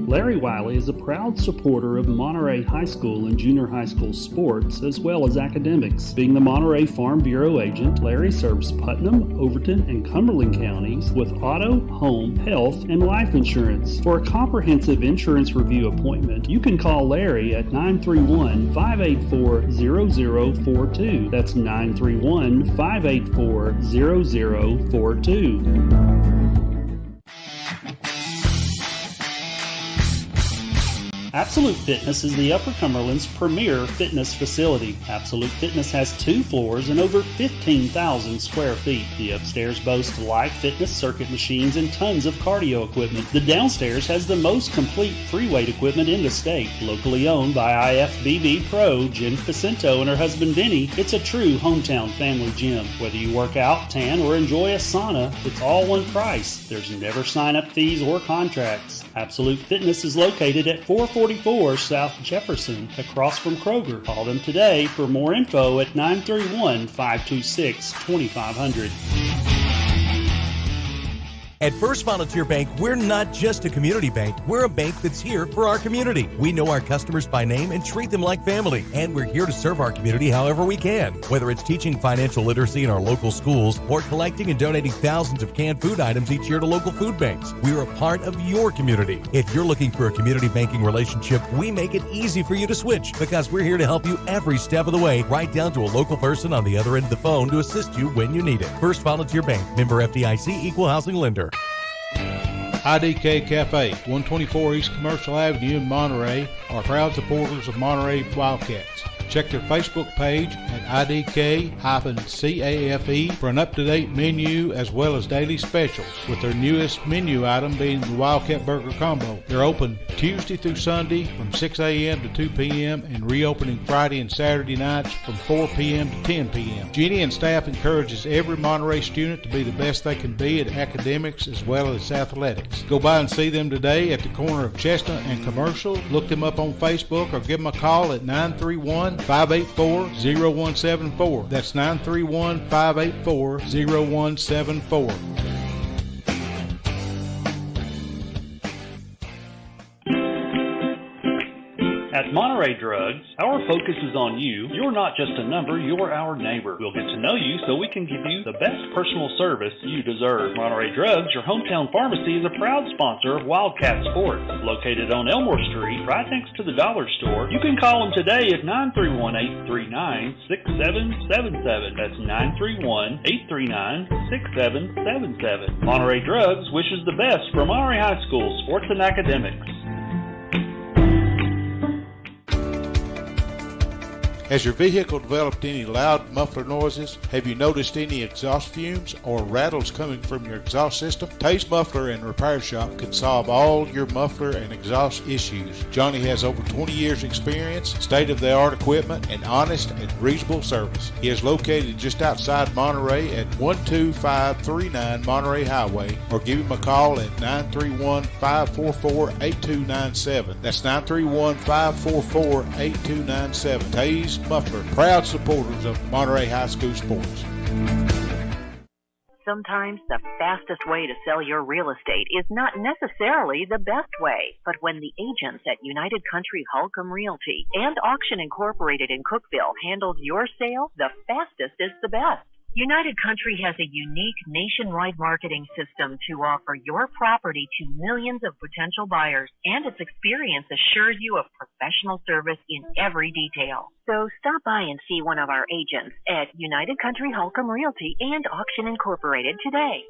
Larry Wiley is a proud supporter of Monterey High School and junior high school sports, as well as academics. Being the Monterey Farm Bureau agent, Larry serves Putnam, Overton, and Cumberland counties with auto, home, health, and life insurance. For a comprehensive insurance review appointment, you can call Larry at 931-584-0042. That's 931-584-0042. Absolute Fitness is the Upper Cumberland's premier fitness facility. Absolute Fitness has 2 floors and over 15,000 square feet. The upstairs boasts live fitness circuit machines and tons of cardio equipment. The downstairs has the most complete free weight equipment in the state. Locally owned by IFBB Pro Jen Facento and her husband Vinny, it's a true hometown family gym. Whether you work out, tan, or enjoy a sauna, it's all one price. There's never sign-up fees or contracts. Absolute Fitness is located at 444 South Jefferson, across from Kroger. Call them today for more info at 931-526-2500. At First Volunteer Bank, we're not just a community bank. We're a bank that's here for our community. We know our customers by name and treat them like family. And we're here to serve our community however we can. Whether it's teaching financial literacy in our local schools or collecting and donating thousands of canned food items each year to local food banks, we're a part of your community. If you're looking for a community banking relationship, we make it easy for you to switch because we're here to help you every step of the way, right down to a local person on the other end of the phone to assist you when you need it. First Volunteer Bank, member FDIC, equal housing lender. IDK Cafe, 124 East Commercial Avenue in Monterey, are proud supporters of Monterey Wildcats. Check their Facebook page at IDK-CAFE for an up-to-date menu as well as daily specials, with their newest menu item being the Wildcat Burger Combo. They're open Tuesday through Sunday from 6 a.m. to 2 p.m. and reopening Friday and Saturday nights from 4 p.m. to 10 p.m. Jeannie and staff encourages every Monterey student to be the best they can be at academics as well as athletics. Go by and see them today at the corner of Chestnut and Commercial. Look them up on Facebook or give them a call at 931-584-0174. That's 931-584-0174. At Monterey Drugs, our focus is on you. You're not just a number, you're our neighbor. We'll get to know you so we can give you the best personal service you deserve. Monterey Drugs, your hometown pharmacy, is a proud sponsor of Wildcat Sports. Located on Elmore Street, right next to the dollar store. You can call them today at 931-839-6777. That's 931-839-6777. Monterey Drugs wishes the best for Monterey High School sports and academics. Has your vehicle developed any loud muffler noises? Have you noticed any exhaust fumes or rattles coming from your exhaust system? Taze Muffler and Repair Shop can solve all your muffler and exhaust issues. Johnny has over 20 years experience, state-of-the-art equipment, and honest and reasonable service. He is located just outside Monterey at 12539 Monterey Highway, or give him a call at 931-544-8297. That's 931-544-8297. Taze Muffler, proud supporters of Monterey High School sports. Sometimes the fastest way to sell your real estate is not necessarily the best way. But when the agents at United Country Holcomb Realty and Auction Incorporated in Cookeville handled your sale, the fastest is the best. United Country has a unique nationwide marketing system to offer your property to millions of potential buyers, and its experience assures you of professional service in every detail. So stop by and see one of our agents at United Country Holcomb Realty and Auction Incorporated today.